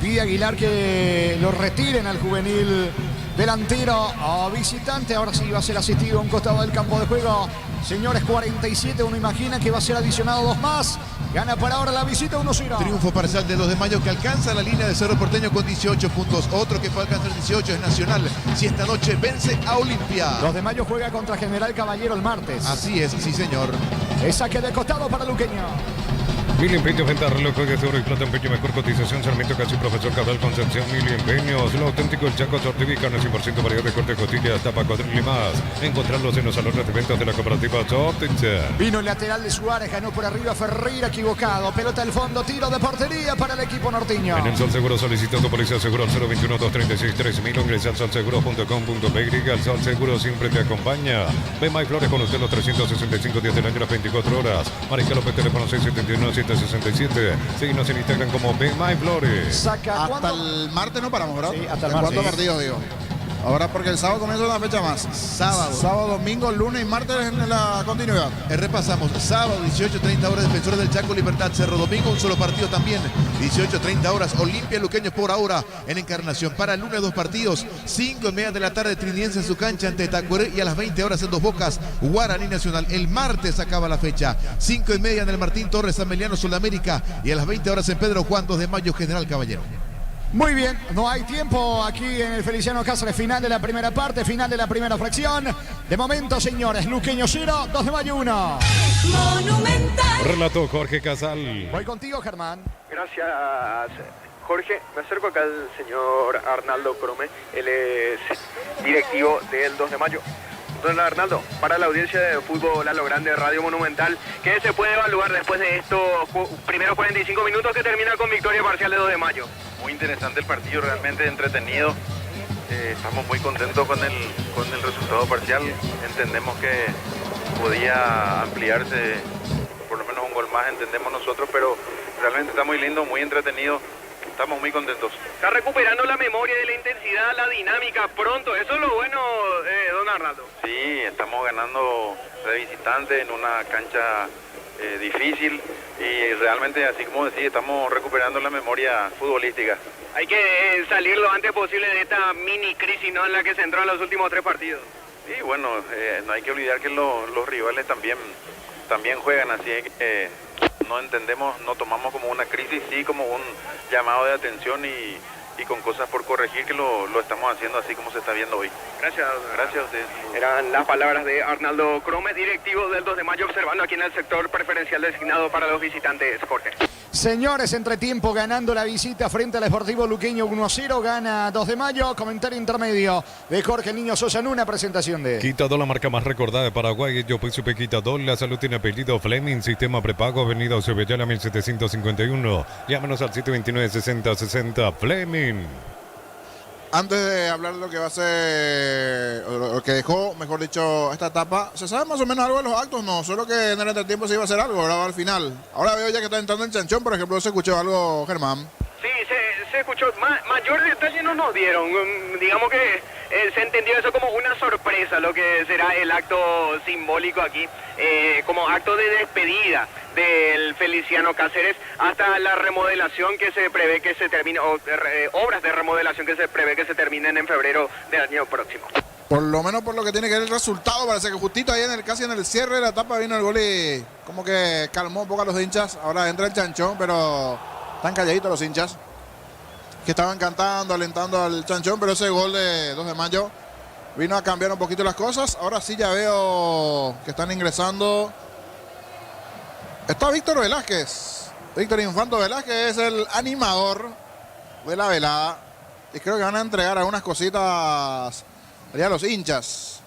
Pide Aguilar que lo retiren al juvenil delantero o visitante. Ahora sí va a ser asistido a un costado del campo de juego. Señores, 47. Uno imagina que va a ser adicionado 2 más. Gana por ahora la visita 1-0. Triunfo parcial de 2 de mayo que alcanza la línea de Cerro Porteño con 18 puntos. Otro que puede alcanzar 18 es Nacional. Si esta noche vence a Olimpia. 2 de mayo juega contra General Caballero el martes. Así es, sí señor. Es saque de costado para Luqueño. Mil empeños, venta, reloj de oro y plata, empeño, mejor cotización, Sarmiento, casi Profesor Cabral, Concepción, Mil empeños, lo auténtico, el Chaco, Sortivi, carne 100% variedad de corte, costillas, tapa, cuadril y más. Encontrarlos en los salones de ventas de la cooperativa Sorticha. Vino el lateral de Suárez, ganó por arriba Ferreira, equivocado. Pelota al fondo, tiro de portería para el equipo norteño. En el Sol Seguro solicita tu policía seguro al 021-236-3000, ingresa al solseguro.com.py, el Sol Seguro siempre te acompaña. Ve My Flores con usted los 365 días del año, las 24 horas. Mariscal López, teléfono 671-767. Síguenos en Instagram como Be My Flores. Saca Hasta ¿cuándo? el martes no paramos, ¿verdad? Sí, hasta el ¿En martes. cuántos partidos, digo? Ahora porque el sábado comienza una fecha más. Sábado, domingo, lunes y martes en la continuidad. Repasamos. Sábado, 18:30 horas, Defensores del Chaco, Libertad Cerro. Domingo, un solo partido también. 18:30 horas, Olimpia Luqueño por ahora en Encarnación. Para el lunes, 2 partidos. 5:30 de la tarde, Triniense en su cancha ante Tacuaré. Y a las 20 horas en Dos Bocas, Guaraní Nacional. El martes acaba la fecha. 5:30 en el Martín Torres, San Meliano, Sudamérica. Y a las 20 horas en Pedro Juan, 2 de mayo, General Caballero. Muy bien, no hay tiempo aquí en el Feliciano Cáceres, final de la primera parte, final de la primera fracción. De momento, señores, Luqueño 0, 2 de Mayo 1. Monumental. Relato Jorge Casal. Voy contigo, Germán. Gracias, Jorge. Me acerco acá al señor Arnaldo Crome. Él es directivo del 2 de mayo. Don Arnaldo, para la audiencia de fútbol a lo grande de Radio Monumental, ¿qué se puede evaluar después de estos primeros 45 minutos que termina con victoria parcial de 2 de mayo? Muy interesante el partido, realmente entretenido. Estamos muy contentos con el resultado parcial. Entendemos que podía ampliarse por lo menos un gol más, entendemos nosotros, pero realmente está muy lindo, muy entretenido. Estamos muy contentos. Está recuperando la memoria de la intensidad, la dinámica pronto. Eso es lo bueno, don Arnaldo. Sí, estamos ganando de visitante en una cancha difícil y realmente, así como decía, estamos recuperando la memoria futbolística. Hay que salir lo antes posible de esta mini crisis, ¿no?, en la que se entró en los últimos 3 partidos. Y bueno, no hay que olvidar que los rivales también juegan, así que no entendemos, no tomamos como una crisis, sí como un llamado de atención y con cosas por corregir, que lo estamos haciendo así como se está viendo hoy. Gracias. Gracias a ustedes. Eran las palabras de Arnaldo Crome, directivo del 2 de mayo, observando aquí en el sector preferencial designado para los visitantes, Jorge. Señores, entretiempo ganando la visita frente al Sportivo Luqueño 1-0, gana 2 de mayo. Comentario intermedio de Jorge Niño Sosa en una presentación de... Quitador, la marca más recordada de Paraguay. Yo pues supe Quitador. La salud tiene apellido Fleming. Sistema prepago. Avenida Ocebellana 1751. Llámanos al 729-6060. Fleming. Antes de hablar de lo que va a ser, o lo que dejó, mejor dicho, esta etapa, ¿se sabe más o menos algo de los actos? No, solo que en el entretiempo se iba a hacer algo, ¿verdad? Al final. Ahora veo ya que está entrando en Chanchón, por ejemplo, ¿se escuchó algo, Germán? Sí, se escuchó. Mayor detalle no nos dieron. Digamos que se entendió eso como una sorpresa, lo que será el acto simbólico aquí, como acto de despedida del Feliciano Cáceres hasta la remodelación que se prevé que se termine, obras de remodelación que se prevé que se terminen en febrero del año próximo. Por lo menos por lo que tiene que ver el resultado, parece que justito ahí casi en el cierre de la etapa vino el gol y como que calmó un poco a los hinchas. Ahora entra el Chanchón, pero están calladitos los hinchas, que estaban cantando, alentando al Chanchón, pero ese gol de 2 de mayo vino a cambiar un poquito las cosas. Ahora sí ya veo que están ingresando. Está Víctor Velázquez. Víctor Infanto Velázquez es el animador de la velada. Y creo que van a entregar algunas cositas allí a los hinchas.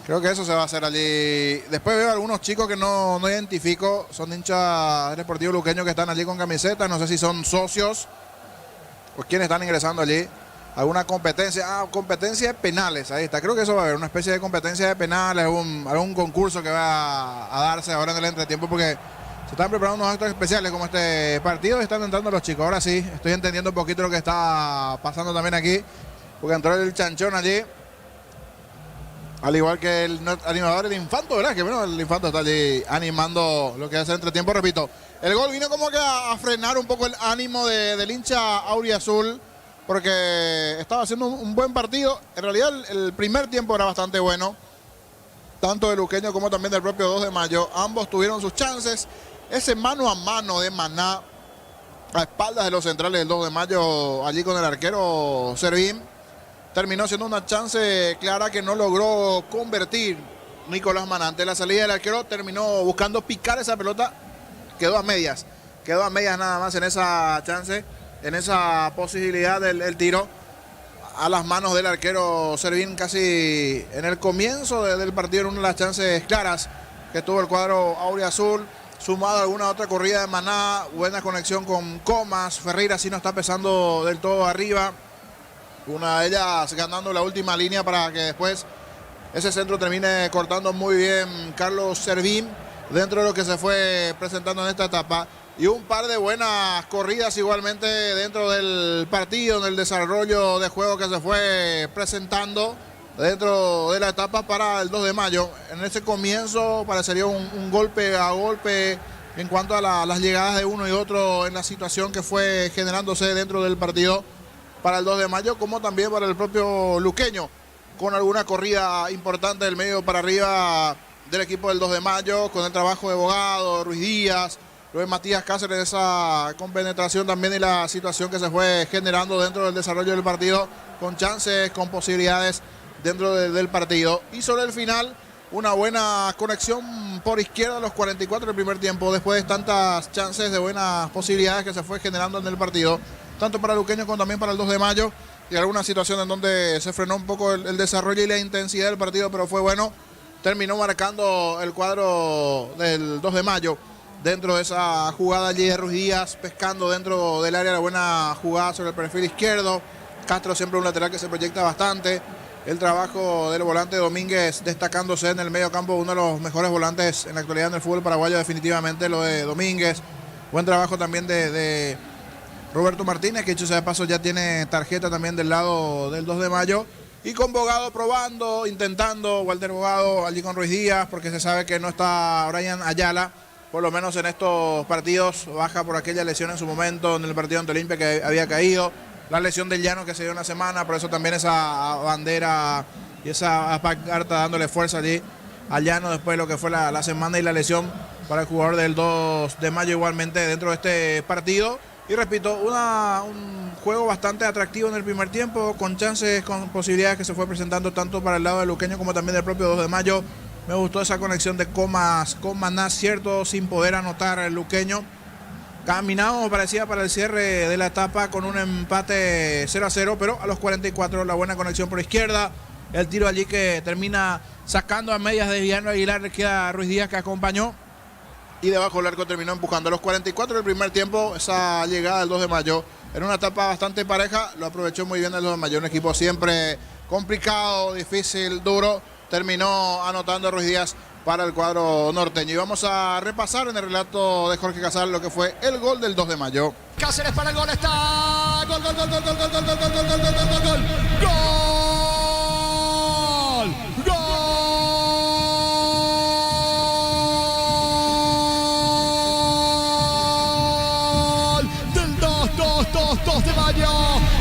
Creo que eso se va a hacer allí. Después veo algunos chicos que no identifico. Son hinchas del Sportivo Luqueño que están allí con camisetas. No sé si son socios o quiénes están ingresando allí. Alguna competencia. Competencia de penales. Ahí está. Creo que eso va a haber una especie de competencia de penales. Algún concurso que va a darse ahora en el entretiempo, porque se están preparando unos actos especiales como este partido y están entrando los chicos. Ahora sí, estoy entendiendo un poquito lo que está pasando también aquí, porque entró el Chanchón allí, al igual que el animador, el Infanto, ¿verdad? Que bueno, el Infanto está allí animando lo que hace el entretiempo. Repito, el gol vino como que a frenar un poco el ánimo del hincha auriazul, porque estaba haciendo un buen partido. En realidad el primer tiempo era bastante bueno, tanto del Luqueño como también del propio 2 de mayo. Ambos tuvieron sus chances. Ese mano a mano de Maná a espaldas de los centrales del 2 de mayo, allí con el arquero Servín, terminó siendo una chance clara que no logró convertir Nicolás Maná. Ante la salida del arquero terminó buscando picar esa pelota, quedó a medias nada más en esa chance, en esa posibilidad del tiro a las manos del arquero Servín, casi en el comienzo del partido, en una de las chances claras que tuvo el cuadro auriazul. Sumado a alguna otra corrida de Maná, buena conexión con Comas. Ferreira sí no está pesando del todo arriba. Una de ellas ganando la última línea para que después ese centro termine cortando muy bien Carlos Servín, dentro de lo que se fue presentando en esta etapa. Y un par de buenas corridas igualmente dentro del partido, en el desarrollo de juego que se fue presentando dentro de la etapa para el 2 de mayo. En ese comienzo parecería un golpe a golpe en cuanto a las llegadas de uno y otro en la situación que fue generándose dentro del partido para el 2 de mayo, como también para el propio Luqueño, con alguna corrida importante del medio para arriba del equipo del 2 de mayo, con el trabajo de Bogado, Ruiz Díaz, luego Matías Cáceres, esa compenetración también y la situación que se fue generando dentro del desarrollo del partido, con chances, con posibilidades dentro del partido. Y sobre el final, una buena conexión por izquierda a los 44 del primer tiempo, después de tantas chances de buenas posibilidades que se fue generando en el partido, tanto para Luqueño como también para el 2 de mayo, y alguna situación en donde se frenó un poco el desarrollo y la intensidad del partido, pero fue bueno. Terminó marcando el cuadro del 2 de mayo dentro de esa jugada allí de Ruiz Díaz, pescando dentro del área la buena jugada sobre el perfil izquierdo. Castro siempre un lateral que se proyecta bastante. El trabajo del volante Domínguez destacándose en el medio campo, uno de los mejores volantes en la actualidad en el fútbol paraguayo, definitivamente lo de Domínguez. Buen trabajo también de Roberto Martínez, que dicho sea de paso ya tiene tarjeta también del lado del 2 de mayo. Y con Bogado probando, intentando, Walter Bogado allí con Ruiz Díaz, porque se sabe que no está Brian Ayala, por lo menos en estos partidos, baja por aquella lesión en su momento en el partido ante Olimpia que había caído. La lesión del Llano que se dio una semana, por eso también esa bandera y esa pancarta dándole fuerza allí al Llano después de lo que fue la semana y la lesión para el jugador del 2 de mayo igualmente dentro de este partido. Y repito, un juego bastante atractivo en el primer tiempo, con chances, con posibilidades que se fue presentando tanto para el lado de Luqueño como también del propio 2 de mayo. Me gustó esa conexión de Comas con Maná, cierto, sin poder anotar el Luqueño. Caminamos, parecía, para el cierre de la etapa con un empate 0-0, pero a los 44 la buena conexión por izquierda. El tiro allí que termina sacando a medias de Villano Aguilar, queda Ruiz Díaz que acompañó. Y debajo del arco terminó empujando. A los 44 del primer tiempo, esa llegada del 2 de mayo. En una etapa bastante pareja, lo aprovechó muy bien el 2 de mayo. Un equipo siempre complicado, difícil, duro. Terminó anotando Ruiz Díaz para el cuadro norteño. Y vamos a repasar en el relato de Jorge Casal lo que fue el gol del 2 de mayo. Cáceres para el gol, está. Gol, gol, gol, gol, gol, gol, gol, gol, gol, gol, gol, gol, gol, gol. ¡Gol! Del 2 de mayo.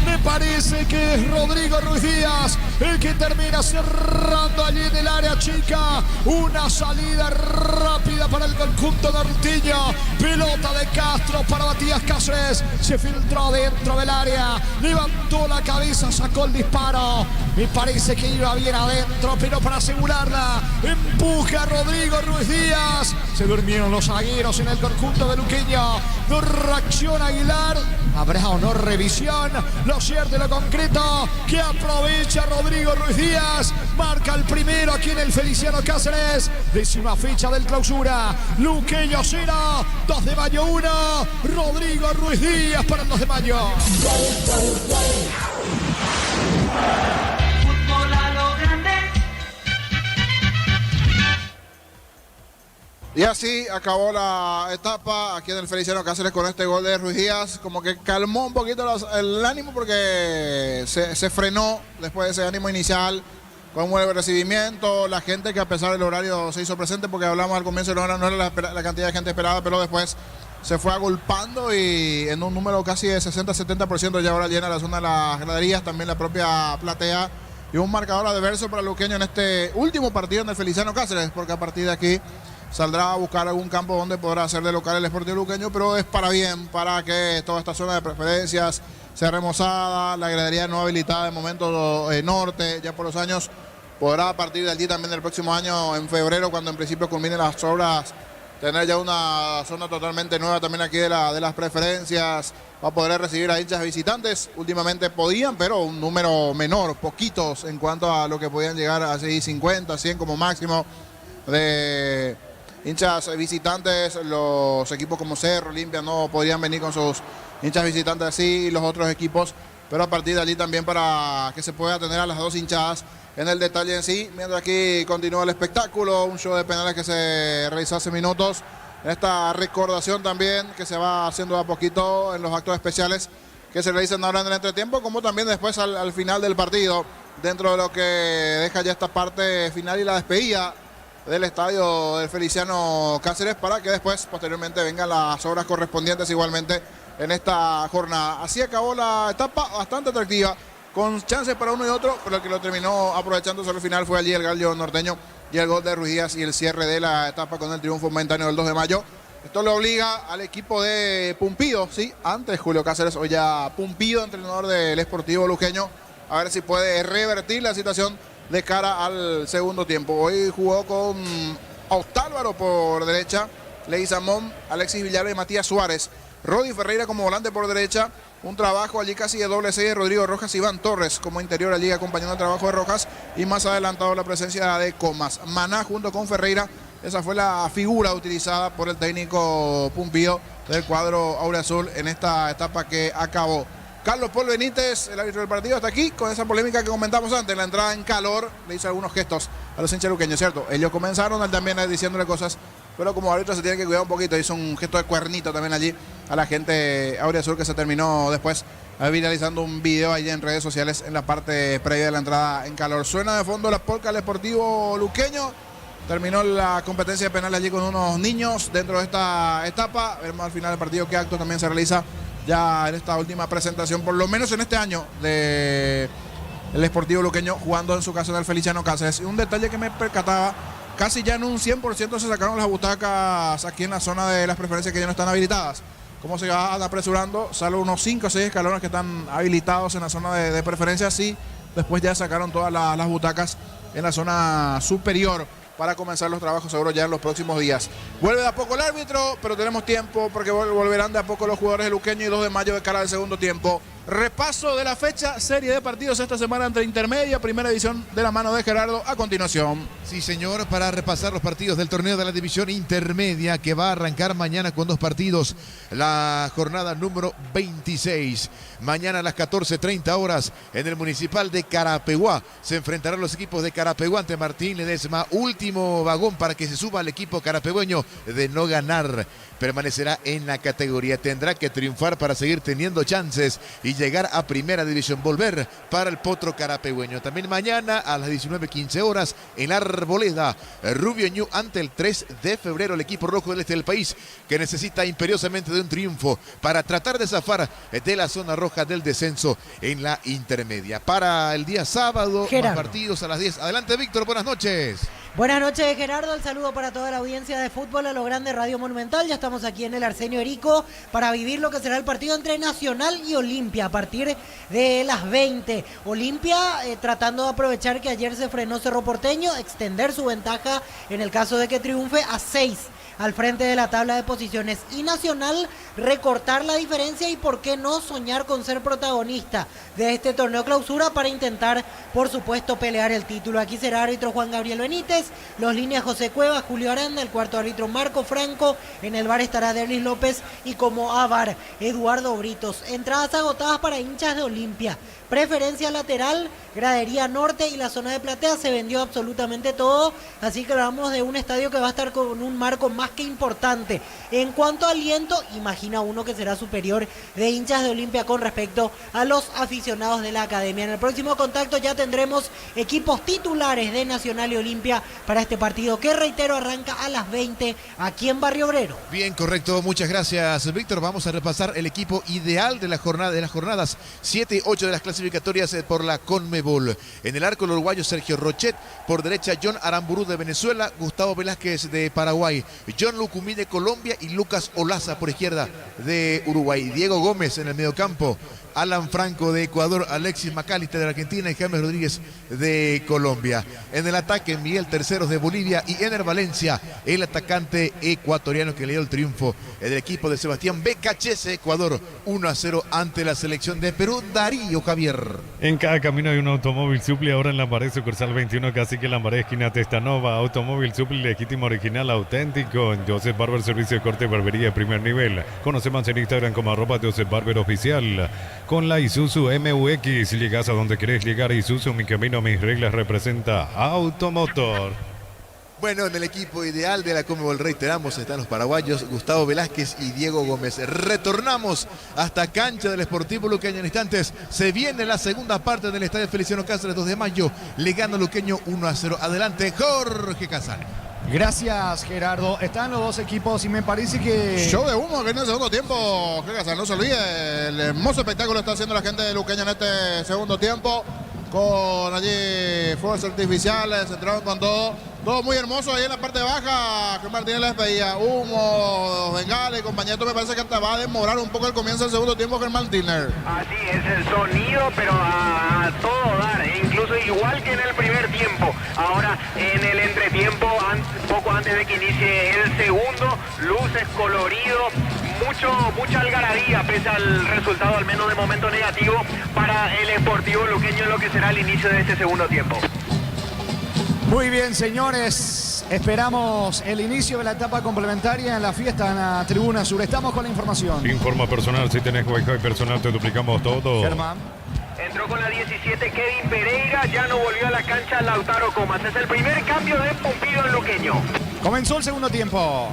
Me parece que es Rodrigo Ruiz Díaz el que termina cerrando allí en el área chica. Una salida rápida para el conjunto norteño. Pelota de Castro para Matías Cáceres. Se filtró dentro del área. Levantó la cabeza, sacó el disparo. Me parece que iba bien adentro, pero para asegurarla, empuja a Rodrigo Ruiz Díaz. Se durmieron los zagueros en el conjunto de Luqueño. No reacciona Aguilar. Habrá o no revisión. Lo cierto y lo concreto que aprovecha Rodrigo Ruiz Díaz. Marca el primero aquí en el Feliciano Cáceres. 10ª fecha del clausura. Luqueño 0, 2 de mayo 1. Rodrigo Ruiz Díaz para el 2 de mayo. Fútbol a lo grande. Y así acabó la etapa aquí en el Feliciano Cáceres con este gol de Ruiz Díaz. Como que calmó un poquito el ánimo porque se frenó después de ese ánimo inicial con el recibimiento. La gente que a pesar del horario se hizo presente, porque hablamos al comienzo no era la cantidad de gente esperada, pero después se fue agolpando y en un número casi de 60-70% ya ahora llena la zona de las graderías, también la propia platea. Y un marcador adverso para Luqueño en este último partido en el Feliciano Cáceres, porque a partir de aquí saldrá a buscar algún campo donde podrá hacer de local el Sportivo Luqueño, pero es para bien, para que toda esta zona de preferencias sea remozada, la gradería no habilitada de momento norte, ya por los años, podrá a partir de allí también del próximo año, en febrero, cuando en principio culminen las obras, tener ya una zona totalmente nueva también aquí de las preferencias, va a poder recibir a hinchas visitantes. Últimamente podían, pero un número menor, poquitos en cuanto a lo que podían llegar a 50, 100 como máximo de hinchas visitantes. Los equipos como Cerro, Olimpia no podrían venir con sus hinchas visitantes así, y los otros equipos, pero a partir de allí también para que se pueda tener a las dos hinchadas en el detalle en sí. Mientras aquí continúa el espectáculo, un show de penales que se realizó hace minutos, esta recordación también que se va haciendo a poquito en los actos especiales que se realizan ahora en el entretiempo, como también después al final del partido, dentro de lo que deja ya esta parte final y la despedida del estadio del Feliciano Cáceres, para que después, posteriormente, vengan las obras correspondientes igualmente en esta jornada. Así acabó la etapa, bastante atractiva, con chances para uno y otro, pero el que lo terminó aprovechando sobre el final fue allí el Gallo norteño y el gol de Ruiz Díaz y el cierre de la etapa con el triunfo momentáneo del 2 de mayo. Esto le obliga al equipo de Pumpido, sí, antes Julio Cáceres, hoy ya Pumpido, entrenador del Sportivo Luqueño, a ver si puede revertir la situación de cara al segundo tiempo. Hoy jugó con Octálvaro por derecha, Leguizamón, Alexis Villalba y Matías Suárez. Rodi Ferreira como volante por derecha. Un trabajo allí casi de doble 6 de Rodrigo Rojas, Iván Torres como interior allí acompañando el trabajo de Rojas. Y más adelantado la presencia de Comas. Maná junto con Ferreira. Esa fue la figura utilizada por el técnico Pumpido del cuadro Auriazul en esta etapa que acabó. Carlos Paul Benítez, el árbitro del partido, hasta aquí con esa polémica que comentamos antes. La entrada en calor le hizo algunos gestos a los hinchas luqueños, ¿cierto? Ellos comenzaron, él también diciéndole cosas, pero como árbitro se tiene que cuidar un poquito. Hizo un gesto de cuernito también allí a la gente Auriazul, que se terminó después viralizando un video allí en redes sociales en la parte previa de la entrada en calor. Suena de fondo la polca del Sportivo Luqueño. Terminó la competencia de penal allí con unos niños dentro de esta etapa. Veremos al final del partido qué acto también se realiza ya en esta última presentación, por lo menos en este año, de el Sportivo Luqueño jugando en su casa en el Feliciano Cáceres. Y un detalle que me percataba, casi ya en un 100% se sacaron las butacas aquí en la zona de las preferencias que ya no están habilitadas. Como se van apresurando, salvo unos 5 o 6 escalones que están habilitados en la zona de preferencias, y después ya sacaron todas las butacas en la zona superior para comenzar los trabajos seguro ya en los próximos días. Vuelve de a poco el árbitro, pero tenemos tiempo porque volverán de a poco los jugadores de Luqueño, y 2 de mayo de cara al segundo tiempo. Repaso de la fecha, serie de partidos esta semana entre Intermedia, primera división, de la mano de Gerardo a continuación. Sí, señor, para repasar los partidos del torneo de la división intermedia, que va a arrancar mañana con 2 partidos. La jornada número 26. Mañana a las 14:30 horas en el Municipal de Carapeguá se enfrentarán los equipos de Carapeguá ante Martín Ledesma. Último vagón para que se suba al equipo carapegüeño. De no ganar, permanecerá en la categoría. Tendrá que triunfar para seguir teniendo chances y llegar a primera división, volver para el potro carapegüeño. También mañana a las 19:15 horas en Arboleda, Rubio Ñu ante el 3 de febrero, el equipo rojo del este del país, que necesita imperiosamente de un triunfo para tratar de zafar de la zona roja del descenso en la intermedia. Para el día sábado, más partidos a las 10. Adelante, Víctor, buenas noches. Buenas noches, Gerardo. El saludo para toda la audiencia de Fútbol a lo Grande Radio Monumental. Ya estamos aquí en el Arsenio Erico para vivir lo que será el partido entre Nacional y Olimpia a partir de las 20. Olimpia tratando de aprovechar que ayer se frenó Cerro Porteño, extender su ventaja en el caso de que triunfe a 6 al frente de la tabla de posiciones, y Nacional recortar la diferencia y por qué no soñar con ser protagonista de este torneo clausura para intentar, por supuesto, pelear el título. Aquí será árbitro Juan Gabriel Benítez, los líneas José Cuevas, Julio Aranda, el cuarto árbitro Marco Franco, en el bar estará Derlis López y como AVAR Eduardo Britos. Entradas agotadas para hinchas de Olimpia. Preferencia lateral, gradería norte y la zona de platea, se vendió absolutamente todo, así que hablamos de un estadio que va a estar con un marco más que importante. En cuanto a aliento, imagina uno que será superior de hinchas de Olimpia con respecto a los aficionados de la academia. En el próximo contacto ya tendremos equipos titulares de Nacional y Olimpia para este partido, que reitero arranca a las 20 aquí en Barrio Obrero. Bien, correcto, muchas gracias, Víctor. Vamos a repasar el equipo ideal de la jornada, de las jornadas 7 y 8 de las clasificatorias por la Conmebol. En el arco, el uruguayo Sergio Rochet, por derecha John Aramburú de Venezuela, Gustavo Velázquez de Paraguay, John Lucumí de Colombia y Lucas Olaza por izquierda de Uruguay. Diego Gómez en el mediocampo, Alan Franco de Ecuador, Alexis McAllister de Argentina y James Rodríguez de Colombia. En el ataque, Miguel Terceros de Bolivia y Ener Valencia, el atacante ecuatoriano que le dio el triunfo del equipo de Sebastián Becachese, Ecuador, 1-0 ante la selección de Perú. Darío Javier. En cada camino hay un automóvil Supli, ahora en Lambaré, sucursal 21, Cacique Lambaré, esquina Testanova. Automóvil Supli, legítimo, original, auténtico. Joseph Barber, servicio de corte y barbería de primer nivel. Conoce más en Instagram como @Joseph Barber Oficial. Con la Isuzu MUX, llegas a donde querés llegar. Isuzu, mi camino, mis reglas, representa Automotor. Bueno, en el equipo ideal de la Conmebol, reiteramos, están los paraguayos Gustavo Velázquez y Diego Gómez. Retornamos hasta cancha del Sportivo Luqueño. En instantes se viene la segunda parte del Estadio Feliciano Cáceres, 2 de mayo. Le gana Luqueño 1-0. Adelante, Jorge Casal. Gracias, Gerardo. Están los dos equipos y me parece que... Show de humo que en el segundo tiempo. No se olvide, el hermoso espectáculo está haciendo la gente de Luqueño en este segundo tiempo. Con allí fuegos artificiales, entraron con todo. Todo muy hermoso ahí en la parte baja. Cruz Martínez la despedía. Humo, bengala y compañía. Esto me parece que hasta va a demorar un poco el comienzo del segundo tiempo, Germán Tilner. Así es el sonido, pero a todo dar, incluso igual que en el primer tiempo. Ahora en el entretiempo, poco antes de que inicie el segundo, luces, colorido, mucha algarabía, pese al resultado, al menos de momento negativo, para el Sportivo Luqueño en lo que será el inicio de este segundo tiempo. Muy bien, señores. Esperamos el inicio de la etapa complementaria en la fiesta en la tribuna sur. Estamos con la información. Informa personal, si tenés Wi-Fi personal te duplicamos todo. Germán. Entró con la 17 Kevin Pereira, ya no volvió a la cancha Lautaro Comas. Es el primer cambio de Pumpido en Luqueño. Comenzó el segundo tiempo.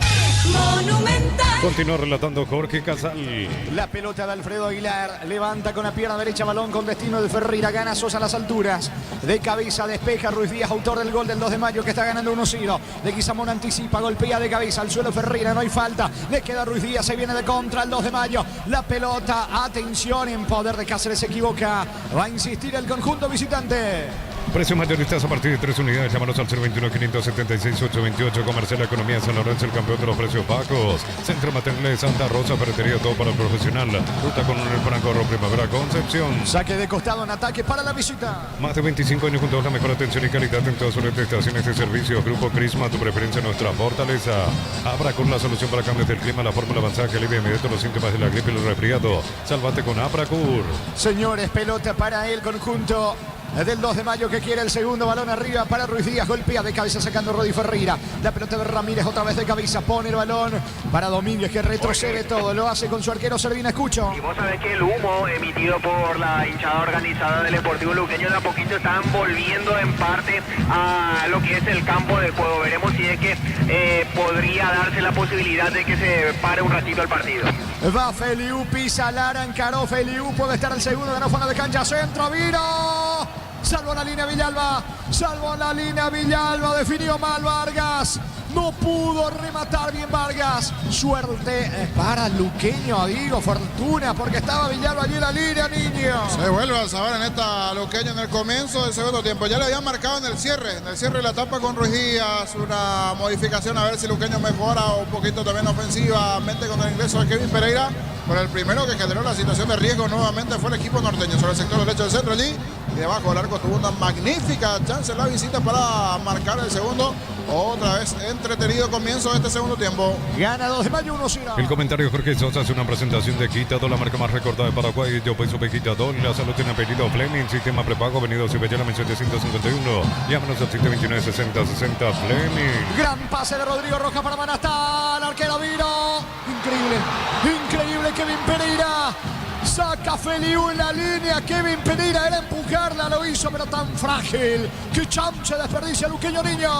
Monumental. Continúa relatando Jorge Casal. La pelota de Alfredo Aguilar. Levanta con la pierna derecha balón con destino de Ferreira. Gana Sosa a las alturas. De cabeza despeja Ruiz Díaz, autor del gol del 2 de mayo que está ganando 1-0. De Guizamón anticipa, golpea de cabeza al suelo Ferreira. No hay falta. Le queda Ruiz Díaz. Se viene de contra el 2 de mayo. La pelota. Atención en poder de Cáceres. Se equivoca. Va a insistir el conjunto visitante. Precios mayoristas a partir de 3 unidades. Llámanos al 021-576-828. Comercial Economía San Lorenzo, el campeón de los precios bajos. Centro Maternal de Santa Rosa, ferretería, todo para el profesional. Ruta con el Franco Primavera Concepción. Saque de costado en ataque para la visita. Más de 25 años junto a la mejor atención y calidad en todas sus estaciones de servicio. Grupo Crisma, tu preferencia, nuestra fortaleza. Abra con la solución para cambios del clima, la fórmula avanzada que alivia inmediato los síntomas de la gripe y el resfriado. Sálvate con Abracur. Señores, pelota para el conjunto del 2 de mayo que quiere el segundo balón arriba para Ruiz Díaz, golpea de cabeza sacando Rodi Ferreira, la pelota de Ramírez otra vez de cabeza, pone el balón para Domínguez que retrocede todo, lo hace con su arquero Servina Escucho. Y vos sabés que el humo emitido por la hinchada organizada del Sportivo Luqueño de a poquito están volviendo en parte a lo que es el campo de juego. Veremos si es que podría darse la posibilidad de que se pare un ratito el partido. Va Feliu, pisa Lara, encaró Feliu, puede estar el segundo, ganó fondo de cancha, centro, vino. Salvo la línea Villalba, definió mal Vargas, no pudo rematar bien Vargas, suerte para Luqueño, digo, fortuna, porque estaba Villalba allí en la línea, niño. Se vuelve a saber en esta Luqueño en el comienzo del segundo tiempo, ya le habían marcado en el cierre de la etapa con Ruiz Díaz, una modificación a ver si Luqueño mejora un poquito también ofensivamente con el ingreso de Kevin Pereira, pero el primero que generó la situación de riesgo nuevamente fue el equipo norteño sobre el sector derecho del centro allí. Y debajo del arco tuvo una magnífica chance en la visita para marcar el segundo. Otra vez entretenido comienzo de este segundo tiempo. Gana 2 de mayo 1-0. El comentario Jorge Sosa hace una presentación de Quitador, la marca más recordada de Paraguay. Yo pienso que Quitador, la salud tiene apellido Fleming, sistema prepago, venido Cibellana 1751. Llámanos al 729-6060 Fleming. Gran pase de Rodrigo Rojas para Manastá, el arquero vino. Increíble Kevin Pereira. Saca Feliu en la línea, Kevin Pereira era empujarla, lo hizo, pero tan frágil. ¡Qué chance desperdicia Luqueño, niño!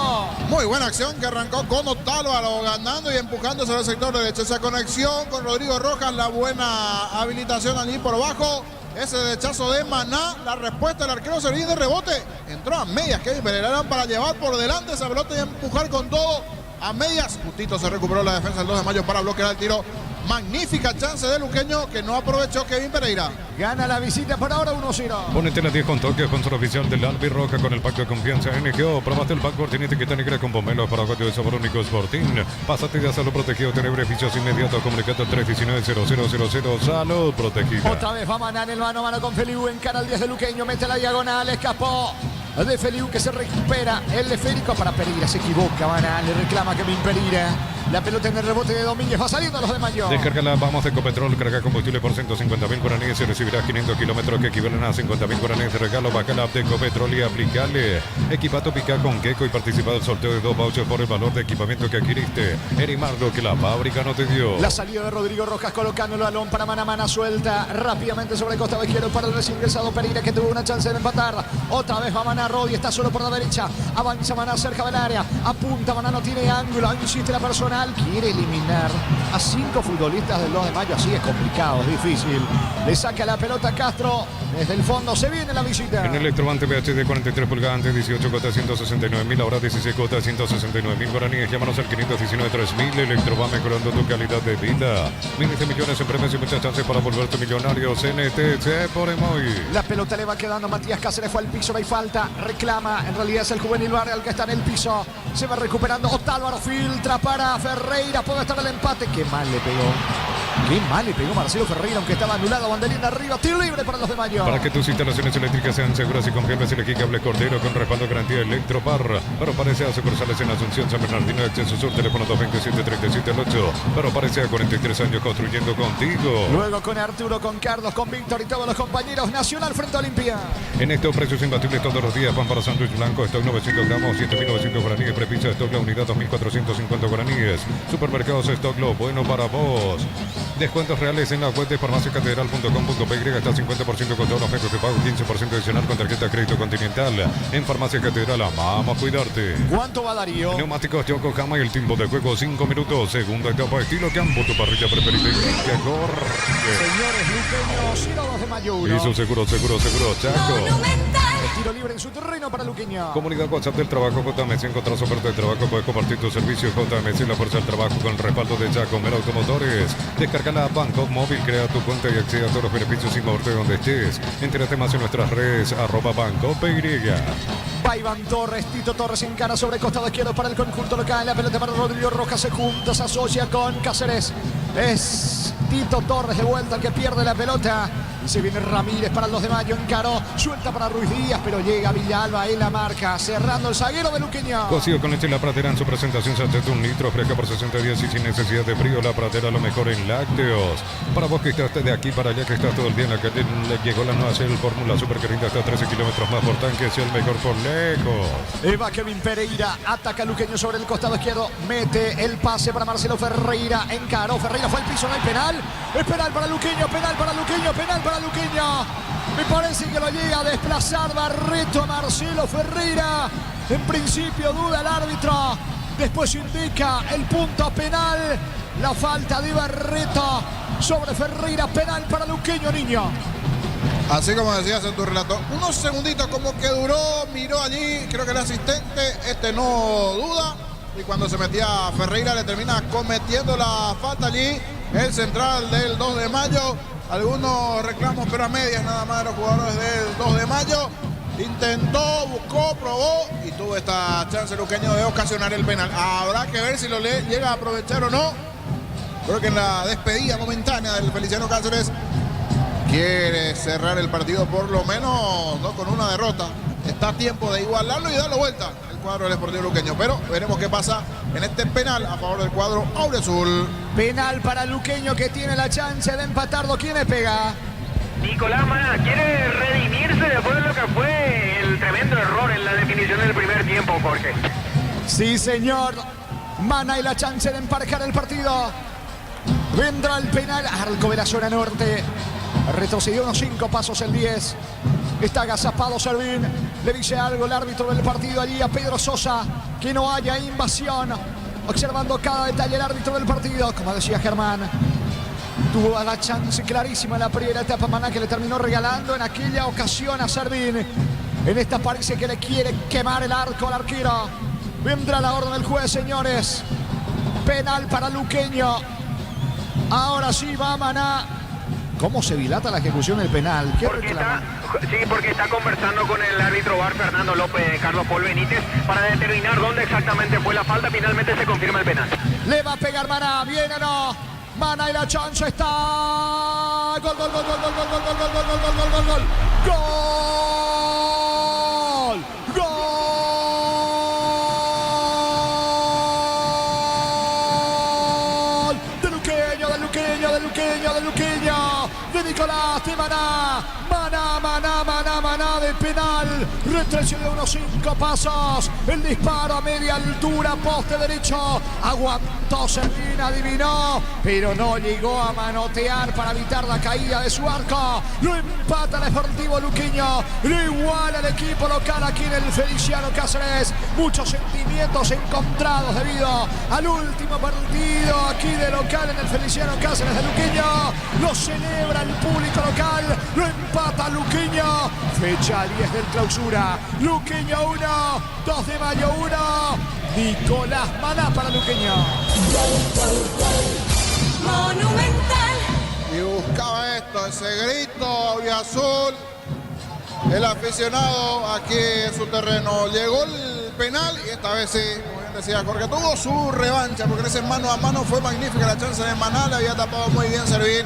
Muy buena acción que arrancó con Otálvaro ganando y empujando sobre el sector derecho. Esa conexión con Rodrigo Rojas, la buena habilitación allí por abajo. Ese derechazo de Maná, la respuesta del arquero se viene de rebote. Entró a medias Kevin Pereira, eran para llevar por delante esa pelota y empujar con todo a medias. Justito se recuperó la defensa del 2 de mayo para bloquear el tiro. Magnífica chance de Luqueño que no aprovechó Kevin Pereira. Gana la visita por ahora 1-0. Ponete la 10 con toque, sponsor oficial del Albi Roja con el pacto de confianza NGO. Probaste el pack tiene etiqueta negra con pomelo paraguayo de sabor único Sporting. Pásate ya Salud Protegido, tener beneficios inmediatos. Comunicate al 319-0000. Salud Protegida. Otra vez va Maná en el mano a mano con Feliu. Encara el 10 de Luqueño, mete la diagonal, escapó de Feliu que se recupera el esférico para Pereira. Se equivoca Maná, le reclama Kevin Pereira. La pelota en el rebote de Domínguez, va saliendo a los de mayo. Descárgala, vamos de Ecopetrol, carga combustible por 150.000 guaraníes y recibirás 500 kilómetros que equivalen a 50.000 guaraníes de regalo. Baja la app de Ecopetrol y aplicale. Equipa tu pica con Queco y participa del sorteo de 2 vouchers por el valor de equipamiento que adquiriste. Erimardo que la fábrica no te dio. La salida de Rodrigo Rojas colocando el balón para Mana, suelta rápidamente sobre el costado izquierdo para el recién ingresado Pereira que tuvo una chance de empatar. Otra vez va Maná, Rodi está solo por la derecha. Avanza Maná cerca del área. Apunta Maná, no tiene ángulo. Insiste la personal. Quiere eliminar a 5 futbolistas del 2 de mayo. Así es complicado, es difícil. Le saca la pelota a Castro. Desde el fondo se viene la visita. En Electrovante VHD 43 pulgadas, 18 cuotas 169.000, ahora 16 cuotas 169.000 guaraníes. Llámanos al 519-3000. Electro va mejorando tu calidad de vida. Miles de millones en premios y muchas chances para volverte millonario. CNTC por Emoy. La pelota le va quedando. Matías Cáceres fue al piso, no hay falta. Reclama, en realidad es el juvenil Barrio el que está en el piso. Se va recuperando Otálvaro, filtra para Ferreira. Puede estar el empate. Qué mal le pegó. Qué mal le pegó Marcelo Ferreira, aunque estaba anulado. Banderín arriba, tiro libre para los de Mayo. Para que tus instalaciones eléctricas sean seguras y confiables, elegí Cable Cordero con respaldo de garantía Electropar. Pero parece a sucursales en Asunción, San Bernardino, Exceso Sur, teléfono 227-37-8. Pero parece a 43 años construyendo contigo. Luego con Arturo, con Carlos, con Víctor y todos los compañeros. Nacional frente a Olimpia. En estos precios imbatibles todos los días. Pan para sándwich blanco, stock 900 gramos, 7.900 guaraníes. Prepizza, stock la unidad 2.450 guaraníes. Supermercados stock lo bueno para vos. Descuentos reales en la web de farmaciacatedral.com.py hasta 50% con todos los medios de pago, 15% adicional con tarjeta de crédito Continental. En Farmacia Catedral amamos cuidarte. ¿Cuánto va Darío? Neumáticos Yokohama y el tiempo de juego 5 minutos. Segunda etapa estilo campo, tu parrilla preferida. Que corre. Señores luqueños, 0-2 de Mayo 1. Hizo seguro, Chaco. El tiro libre en su terreno para Luqueño. Comunidad WhatsApp del trabajo JMC. Encontrás oferta de trabajo, puedes compartir tu servicio. JMC, la fuerza del trabajo con el respaldo de Chaco Mera Automotores. Descarga la Banco Móvil, crea tu cuenta y accede a todos los beneficios sin moverte de donde estés. Entérate más en nuestras redes @BancoPY. Va Iván Torres, Tito Torres encara sobre costado izquierdo para el conjunto local. La pelota para Rodrigo Rojas, se junta, se asocia con Cáceres. Es Tito Torres de vuelta el que pierde la pelota. Y se viene Ramírez para los de Mayo, encaró, suelta para Ruiz Díaz, pero llega Villalba en la marca, cerrando el zaguero de Luqueño. Cocido con leche La Pradera en su presentación, satén de 1 litro, fresca por 60 días y sin necesidad de frío. La Pradera, lo mejor en lácteos. Para vos que estás de aquí para allá, que estás todo el día en la calle, le llegó la nueva Shell Fórmula Super que rinde hasta 13 kilómetros más por tanque, es el mejor por lejos. Eva Kevin Pereira, ataca Luqueño sobre el costado izquierdo, mete el pase para Marcelo Ferreira, encaró, Ferreira fue al piso, no hay penal. Es penal para Luqueño, penal para Luqueño, penal para Luqueño. Me parece que lo llega a desplazar Barreto a Marcelo Ferreira. En principio duda el árbitro. Después indica el punto penal. La falta de Barreto sobre Ferreira. Penal para Luqueño, niño. Así como decías en tu relato, unos segunditos como que duró, miró allí, creo que el asistente, no duda. Y cuando se metía Ferreira le termina cometiendo la falta allí. El central del 2 de Mayo. Algunos reclamos, pero a medias nada más de los jugadores del 2 de Mayo. Intentó, buscó, probó y tuvo esta chance Luqueño de ocasionar el penal. Habrá que ver si lo llega a aprovechar o no. Creo que en la despedida momentánea del Feliciano Cáceres quiere cerrar el partido por lo menos no con una derrota. Está a tiempo de igualarlo y darlo vuelta el cuadro del Sportivo Luqueño. Pero veremos qué pasa en este penal a favor del cuadro auriazul. Penal para Luqueño que tiene la chance de empatarlo. ¿Quién le pega? Nicolás Mana quiere redimirse después de lo que fue el tremendo error en la definición del primer tiempo, Jorge. Sí, señor. Mana y la chance de emparejar el partido. Vendrá el penal. Arco de la zona norte. Retrocedió unos 5 pasos el 10. Está agazapado Servín. Le dice algo el árbitro del partido allí a Pedro Sosa. Que no haya invasión. Observando cada detalle el árbitro del partido. Como decía Germán. Tuvo la chance clarísima en la primera etapa. Maná que le terminó regalando en aquella ocasión a Servín. En esta parece que le quiere quemar el arco al arquero. Vendrá la orden del juez, señores. Penal para Luqueño. Ahora sí va Maná. ¿Cómo se dilata la ejecución del penal? Porque está conversando con el árbitro VAR Fernando López, Carlos Paul Benítez, para determinar dónde exactamente fue la falta. Finalmente se confirma el penal. Le va a pegar Maná, ¿viene o no? Maná y la chance está. Gol, gol, gol, gol, gol, gol, gol, gol, gol, gol, gol, gol, gol, gol. Gol. Gol. De Luqueño, de Luqueño, de Luqueño, de Luqueño. De Nicolás, de Maná. Maná de penal. Retrocedió unos 5 pasos. El disparo a media altura, poste derecho. Aguantó Servín, adivinó, pero no llegó a manotear para evitar la caída de su arco. Lo empata el Sportivo Luqueño. Lo iguala el equipo local aquí en el Feliciano Cáceres. Muchos sentimientos encontrados debido al último partido aquí de local en el Feliciano Cáceres de Luqueño. Lo celebra el público local. Lo empata Luqueño. Fecha 10 del clausura. Luqueño 1, 2 de Mayo 1. Nicolás Maná para Luqueño. Monumental. Y buscaba esto, ese grito auriazul. el aficionado aquí en su terreno. Llegó el penal y esta vez sí, como bien decía Jorge, tuvo su revancha porque en ese mano a mano fue magnífica la chance de Manal, había tapado muy bien Servín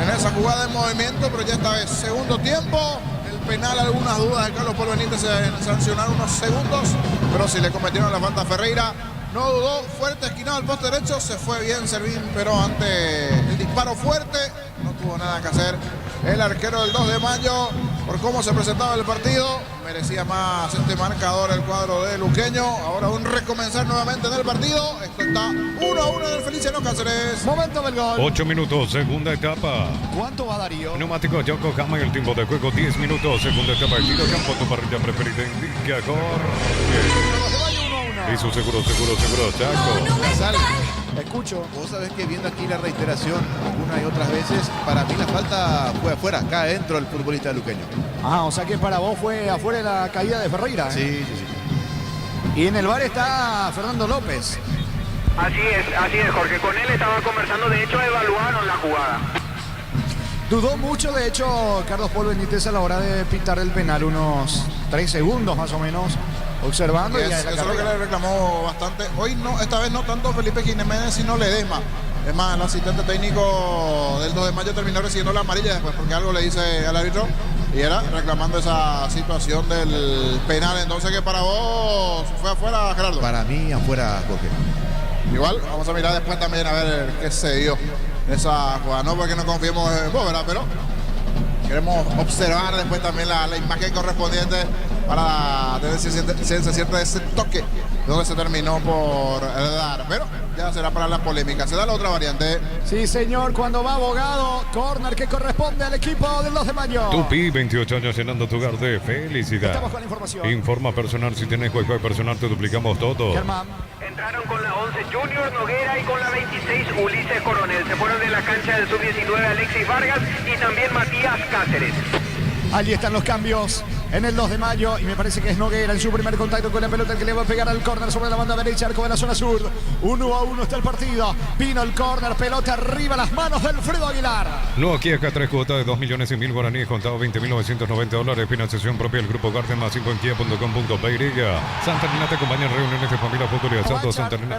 en esa jugada de movimiento, pero ya esta vez segundo tiempo. El penal, algunas dudas de Carlos Paul Benítez en sancionar unos segundos, pero si le cometieron la falta a Ferreira. No dudó, fuerte, esquinado al poste derecho, se fue bien Servín, pero ante el disparo fuerte no tuvo nada que hacer el arquero del 2 de mayo. Por cómo se presentaba el partido, merecía más este marcador el cuadro de Luqueño. Ahora un recomenzar nuevamente en el partido. Esto está 1-1 en el Feliciano Cáceres. Momento del gol. 8 minutos, segunda etapa. ¿Cuánto va Darío? Neumáticos Yokohama y el tiempo de juego 10 minutos, segunda etapa. El tiro campo, tu parrilla preferida indica y su seguro, Chaco. Casal, Escucho. vos sabés que viendo aquí la reiteración una y otras veces, para mí la falta fue afuera, acá adentro el futbolista luqueño. Ah, o sea que para vos fue afuera la caída de Ferreira. Sí. Y en el bar está Fernando López. Así es, Jorge. Con él estaban conversando, de hecho evaluaron la jugada. Dudó mucho, de hecho, Carlos Paul Benítez a la hora de pitar el penal, unos 3 segundos más o menos, observando. Eso es lo que le reclamó bastante. Hoy no, esta vez no tanto Felipe Jiménez, sino Ledesma. Es más, el asistente técnico del 2 de mayo terminó recibiendo la amarilla después, porque algo le dice al árbitro, y era reclamando esa situación del penal. Entonces, que para vos fue afuera, Gerardo. Para mí afuera, Jorge. Igual, vamos a mirar después también a ver qué se dio esa jugada. No porque no confiemos en vos, ¿verdad? Pero queremos observar después también la imagen correspondiente para tener ciencia cierta de ese toque donde se terminó por dar. Pero ya será para la polémica. Se da la otra variante. Sí, señor, cuando va abogado, córner que corresponde al equipo del 2 de mayo. Tupi, 28 años llenando tu hogar de felicidad. Estamos con la información. Informa personal, si tenés Wi-Fi personal te duplicamos todo. Germán. Entraron con la 11 Junior Noguera y con la 26 Ulises Coronel. Se fueron de la cancha del sub-19 Alexis Vargas y también Matías Cáceres. Allí están los cambios en el 2 de mayo y me parece que es Noguera en su primer contacto con la pelota el que le va a pegar al córner sobre la banda derecha, arco de la zona sur. 1-1 está el partido. Vino el córner, pelota arriba, las manos de Alfredo Aguilar. No, aquí acá 3 cuotas de 2.100.000 guaraníes, contado $20.990. Financiación propia del Grupo Garden, más 5 en kia.com.py. Santa Elena te acompaña en reuniones de familia, fútbol y asado. Santa Elena.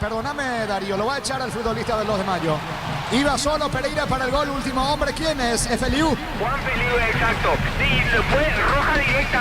Perdóname, Darío, lo va a echar al futbolista del 2 de mayo. Iba solo Pereira para el gol, último hombre. ¿Quién es? Feliu. Juan Feliu, exacto. Sí, fue roja directa,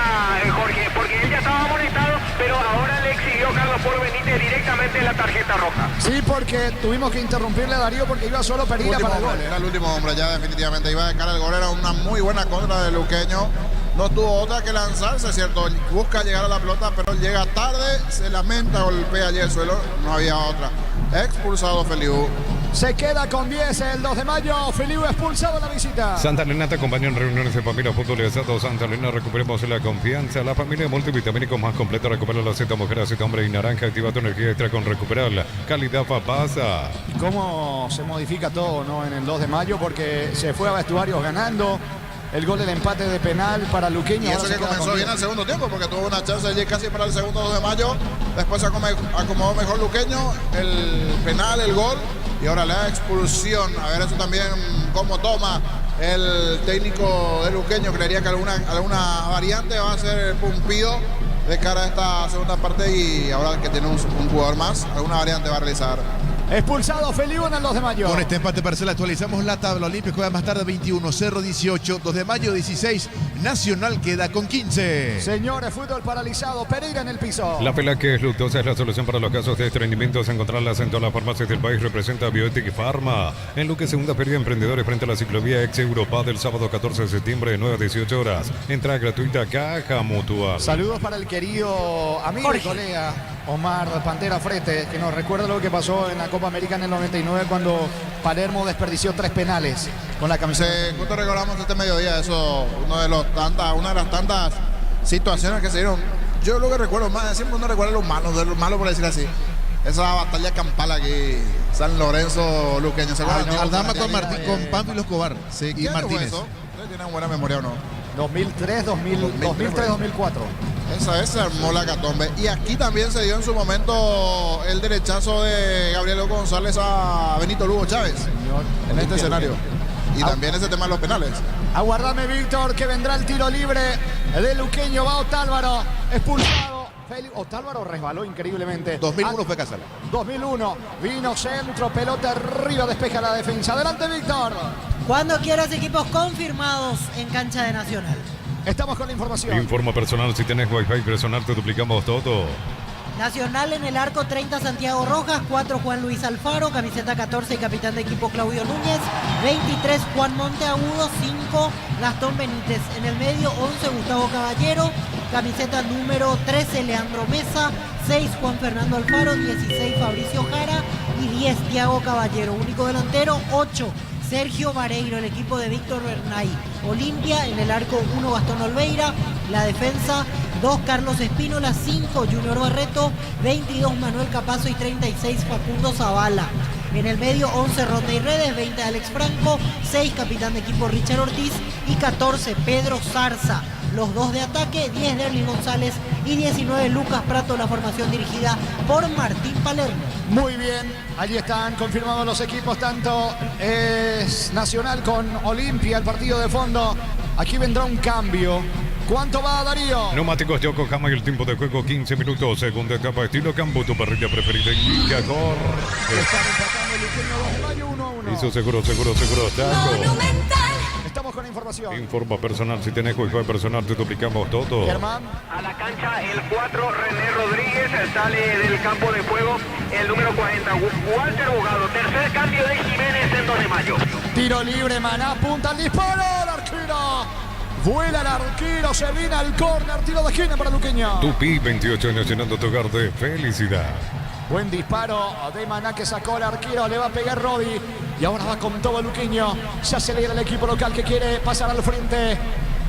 Jorge, porque él ya estaba amonestado, pero ahora le exigió Carlos Paul Benítez directamente la tarjeta roja. Sí, porque tuvimos que interrumpirle a Darío porque iba solo Pereira para el gol. Era el último hombre, ya definitivamente iba de cara al gol. Era una muy buena contra de Luqueño. No tuvo otra que lanzarse, ¿cierto? Busca llegar a la pelota, pero llega tarde, se lamenta, golpea allí el suelo. No había otra. Expulsado Feliu. Se queda con 10 el 2 de mayo. Feliu expulsado en la visita. Santa Elena te acompaña en reuniones de familia, fútbol y asado. Santa Elena, recuperemos la confianza. La familia multivitamínico más completa. Recupera la Z mujer, Z hombre y naranja. Activa tu energía extra con recuperar la calidad papasa. Cómo se modifica todo, ¿no? En el 2 de mayo, porque se fue a vestuarios ganando. El gol del empate de penal para Luqueño. Y eso que comenzó bien al segundo tiempo, porque tuvo una chance allí casi para el segundo 2 de mayo. Después se acomodó mejor Luqueño. El penal, el gol. Y ahora la expulsión. A ver eso también cómo toma el técnico de Luqueño. Creería que alguna variante va a ser el Pumpido de cara a esta segunda parte. Y ahora que tiene un jugador más, alguna variante va a realizar. Expulsado Feliu en el 2 de mayo. Con este empate parcial actualizamos la tabla. Olimpia juega más tarde 21, Cerro 18, 2 de mayo 16, Nacional queda con 15. Señores, fútbol paralizado, Pereira en el piso. La pela que es Luctosa es la solución para los casos de estreñimientos. Encontrarlas en todas las farmacias del país. Representa Bioetic Pharma. En Luque, segunda feria de emprendedores frente a la ciclovía ex Europa del sábado 14 de septiembre de 9 a 18 horas. Entrada gratuita, Caja Mutual. Saludos para el querido amigo y colega Omar Pantera Frete, que nos recuerda lo que pasó en la Copa América en el 99 cuando Palermo desperdició 3 penales con la camiseta. ¿Cuánto recordamos este mediodía? Eso, una de las tantas situaciones que se dieron. Yo lo que recuerdo más, siempre uno recuerda lo malo por decir así. Esa batalla campal aquí, San Lorenzo Luqueño. Aldama con Pánfilo Escobar y Martínez. ¿Ustedes tienen buena memoria o no? 2003, 2004. Esa vez se armó la catombe. Y aquí también se dio en su momento el derechazo de Gabriel González a Benito Lugo Chávez. Señor, en este escenario. Y también ese tema de los penales. Aguardame, Víctor, que vendrá el tiro libre de Luqueño. Va Otálvaro, expulsado. Otálvaro resbaló increíblemente. 2001 fue Casala. 2001, vino centro, pelota arriba, despeja la defensa. Adelante, Víctor. Cuando quieras, equipos confirmados en cancha de Nacional. Estamos con la información. Informa personal, si tenés Wi-Fi personal te duplicamos todo. Nacional en el arco 30 Santiago Rojas, 4 Juan Luis Alfaro, camiseta 14 y capitán de equipo Claudio Núñez, 23 Juan Monteagudo, 5 Gastón Benítez. En el medio 11 Gustavo Caballero, camiseta número 13 Leandro Mesa, 6 Juan Fernando Alfaro, 16 Fabricio Jara y 10 Thiago Caballero. Único delantero 8 Sergio Vareiro, el equipo de Víctor Bernay. Olimpia en el arco 1 Gastón Olveira, la defensa 2 Carlos Espínola, 5 Junior Barreto, 22 Manuel Capazo y 36 Facundo Zavala. En el medio 11 Rodney Redes, 20 Alex Franco, 6 capitán de equipo Richard Ortiz y 14 Pedro Zarza. Los 2 de ataque, 10 Derlis González y 19 Lucas Prato, la formación dirigida por Martín Palermo. Muy bien, allí están confirmados los equipos, tanto es Nacional con Olimpia, el partido de fondo. Aquí vendrá un cambio. ¿Cuánto va, Darío? Neumáticos Yokohama y el tiempo de juego 15 minutos. Segunda etapa, estilo campo, tu parrilla preferida. Indica corre. Están empatando el Luqueño 2 de mayo 1-1. Hizo seguro, Chaco. Monumental. Estamos con la información. Informa personal, si tenés Wi-Fi personal te duplicamos todo. Germán. A la cancha el 4 René Rodríguez, sale del campo de juego el número 40 Walter Bogado. Tercer cambio de Jiménez en 2 de mayo. Tiro libre, Maná, punta al disparo, el arquero. Vuela el arquero, se viene al córner, tiro de esquina para Luqueño. Tupi, 28 años llenando tu hogar de felicidad. Buen disparo de Maná que sacó el arquero, le va a pegar Rodi. Y ahora va con todo Luqueño. Se acelera el equipo local que quiere pasar al frente.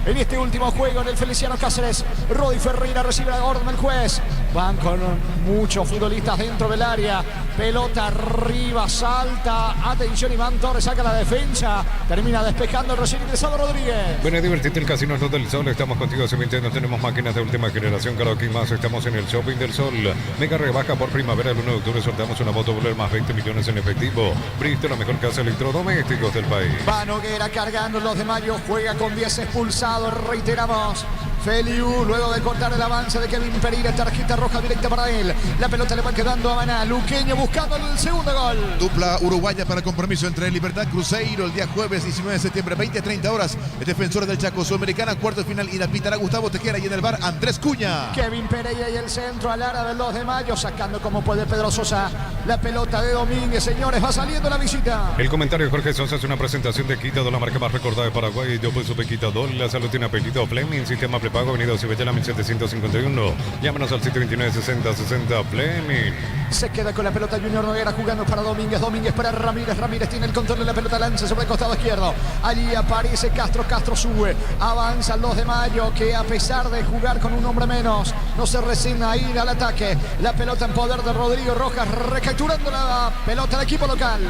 En este último juego en el Feliciano Cáceres, Rodi Ferreira recibe la orden del juez. Van con muchos futbolistas dentro del área. Pelota arriba, salta. Atención, Iván Torres saca la defensa. Termina despejando el recién ingresado Rodríguez. Ven a divertirte el Casino Slot del Sol. Estamos contigo hace 20 años. Tenemos máquinas de última generación. Karaoke más. Estamos en el Shopping del Sol. Mega rebaja por primavera. El 1 de octubre sorteamos una moto Volver más 20 millones en efectivo. Bristol, la mejor casa de electrodomésticos del país. Va Noguera cargando el 2 de mayo. Juega con 10 expulsados. Reiteramos. Feliu, luego de cortar el avance de Kevin Pereira, tarjeta roja directa para él. La pelota le va quedando a Maná. Luqueño buscando el segundo gol. Dupla uruguaya para el compromiso entre Libertad Cruzeiro el día jueves 19 de septiembre, 20:30 horas. El defensor del Chaco Sudamericana, cuarto de final, y la pitará Gustavo Tejera, y en el bar Andrés Cuña. Kevin Pereira y el centro al área del 2 de mayo, sacando como puede Pedro Sosa. La pelota de Domínguez, señores, va saliendo la visita. El comentario de Jorge Sosa es una presentación de Quitado, la marca más recordada de Paraguay. Yo pues supe Quitado, la salud tiene apellido Fleming, sistema prepago, avenida Cibetela 1751. Llámanos al 729-6060 Fleming. Se queda con la pelota Junior Noguera jugando para Domínguez. Domínguez para Ramírez. Ramírez tiene el control de la pelota, lanza sobre el costado izquierdo. Allí aparece Castro. Castro sube. Avanza el 2 de mayo, que a pesar de jugar con un hombre menos, no se resigna a ir al ataque. La pelota en poder de Rodrigo Rojas, recapturando la pelota del equipo local.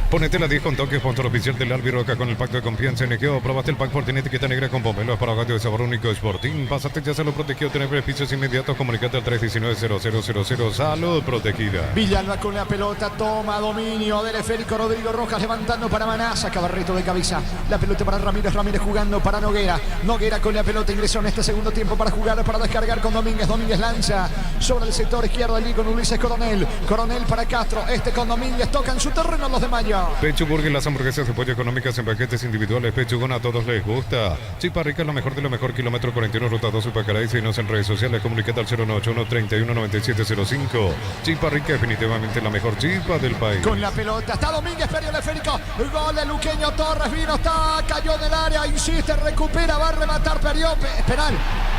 Ponete la 10 con toque, sponsor oficial del Albi Roca con el pacto de confianza en Egeo. Probaste el pack Fortín etiqueta negra con pomelo para gato de sabor único Sporting. Pásate, ya se lo protegió, tener beneficios inmediatos. Comunicate al 319-0000. Salud protegida. Villalba con la pelota, toma dominio del esférico. Rodrigo Rojas levantando para Maná, saca Barreto de cabeza. La pelota para Ramírez. Ramírez jugando para Noguera. Noguera con la pelota, ingresó en este segundo tiempo para jugar, para descargar con Domínguez. Domínguez lanza sobre el sector izquierdo allí con Ulises Coronel. Coronel para Castro. Este con Domínguez, toca en su terreno los de mayo. Pechu Burger, las hamburguesas de pollo económicas en paquetes individuales. Pechugón, a todos les gusta. Chipa Rica, lo mejor de lo mejor. Kilómetro 41, ruta 2, Upacaray. Síguenos en redes sociales. Comunicate al 091-319705. Chipa Rica, definitivamente la mejor chipa del país. Con la pelota está Domínguez, perdió el esférico. Gol de Luqueño. Torres vino, está, cayó del área, insiste, recupera, va a rematar, perdió. Penal.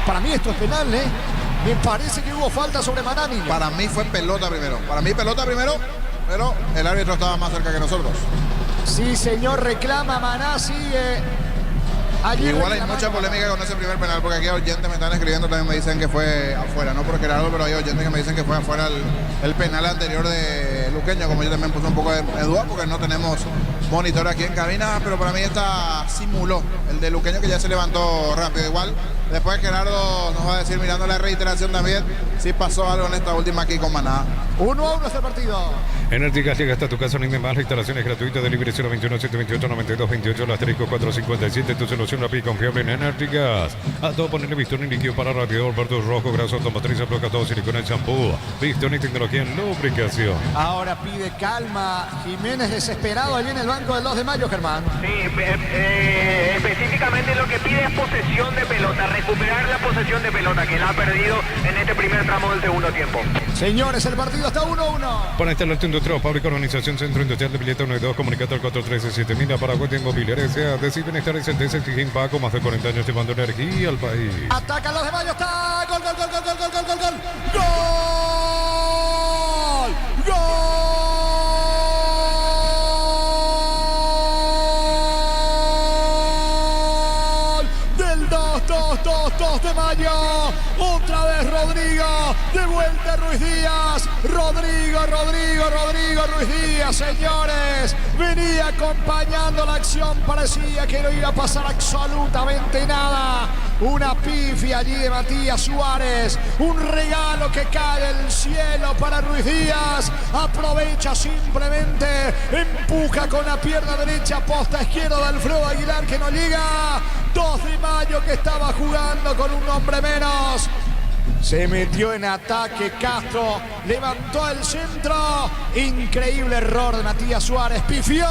Para mí esto es penal, ¿eh? Me parece que hubo falta sobre Manani. Para mí fue pelota primero. Para mí pelota primero, pero el árbitro estaba más cerca que nosotros. Sí, señor, reclama Maná, sigue. Allí igual hay mucha polémica con ese primer penal, porque aquí oyentes me están escribiendo, también me dicen que fue afuera, no por Gerardo, pero hay oyentes que me dicen que fue afuera el penal anterior de Luqueño, como yo también puse un poco de duda, porque no tenemos monitor aquí en cabina, pero para mí esta simuló el de Luqueño, que ya se levantó rápido. Igual Después Gerardo nos va a decir, mirando la reiteración también, si pasó algo en esta última aquí con Maná. 1-1 este partido. Enérgicas llega hasta tu casa, no hay más. Instalaciones gratuitas, delivery 021 728 92 28, el asterisco 457. Tu solución rápida y confiable en Enérgicas. A todo ponerle Bistoni líquido para radiador, partos rojo, graso automotriz, bloca todo, silicona y champú. Bistoni tecnología en lubricación. Ahora pide calma Jiménez, desesperado allí en el banco del 2 de mayo, Germán. Sí, específicamente lo que pide es posesión de pelota, recuperar la posesión de pelota que la ha perdido en este primer tramo del segundo tiempo. Señores, el partido está 1-1. Para instalarte industrial, fábrica, organización, centro industrial de billete 1 y 2, comunicate al 413-7000, Paraguay de Inmobiliaria S.A. Decir bienestar y sentencia, exigen Paco, más de 40 años llevando energía al país. Ataca los de mayo, está. Gol, gol, gol, gol, gol, gol, gol, gol, gol. ¡Gol! ¡Gol! Del 2 de mayo. Otra vez Rodrigo. De vuelta Ruiz Díaz. Rodrigo Ruiz Díaz, señores. Venía acompañando la acción. Parecía que no iba a pasar absolutamente nada. Una pifia allí de Matías Suárez. Un regalo que cae del cielo para Ruiz Díaz. Aprovecha simplemente. Empuja con la pierna derecha. Posta izquierda de Alfredo Aguilar que no llega. 2 de mayo que estaba jugando con un hombre menos. Se metió en ataque Castro, levantó el centro, increíble error de Matías Suárez, pifió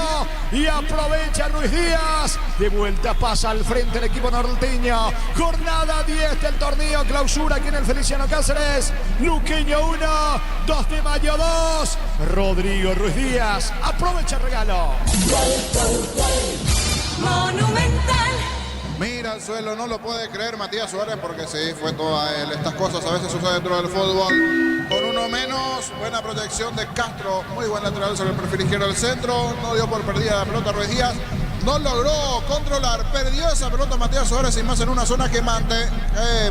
y aprovecha Ruiz Díaz, de vuelta pasa al frente el equipo norteño, jornada 10 del torneo clausura aquí en el Feliciano Cáceres, Luqueño 1, 2 de mayo 2, Rodrigo Ruiz Díaz, aprovecha el regalo. Monumental. Mira al suelo, no lo puede creer Matías Suárez porque sí, fue toda él. Estas cosas a veces suceden dentro del fútbol. Con uno menos, buena proyección de Castro, muy buen lateral sobre el perfil izquierdo del centro. No dio por perdida la pelota Ruiz Díaz. No logró controlar, perdió esa pelota Matías Suárez y más en una zona quemante.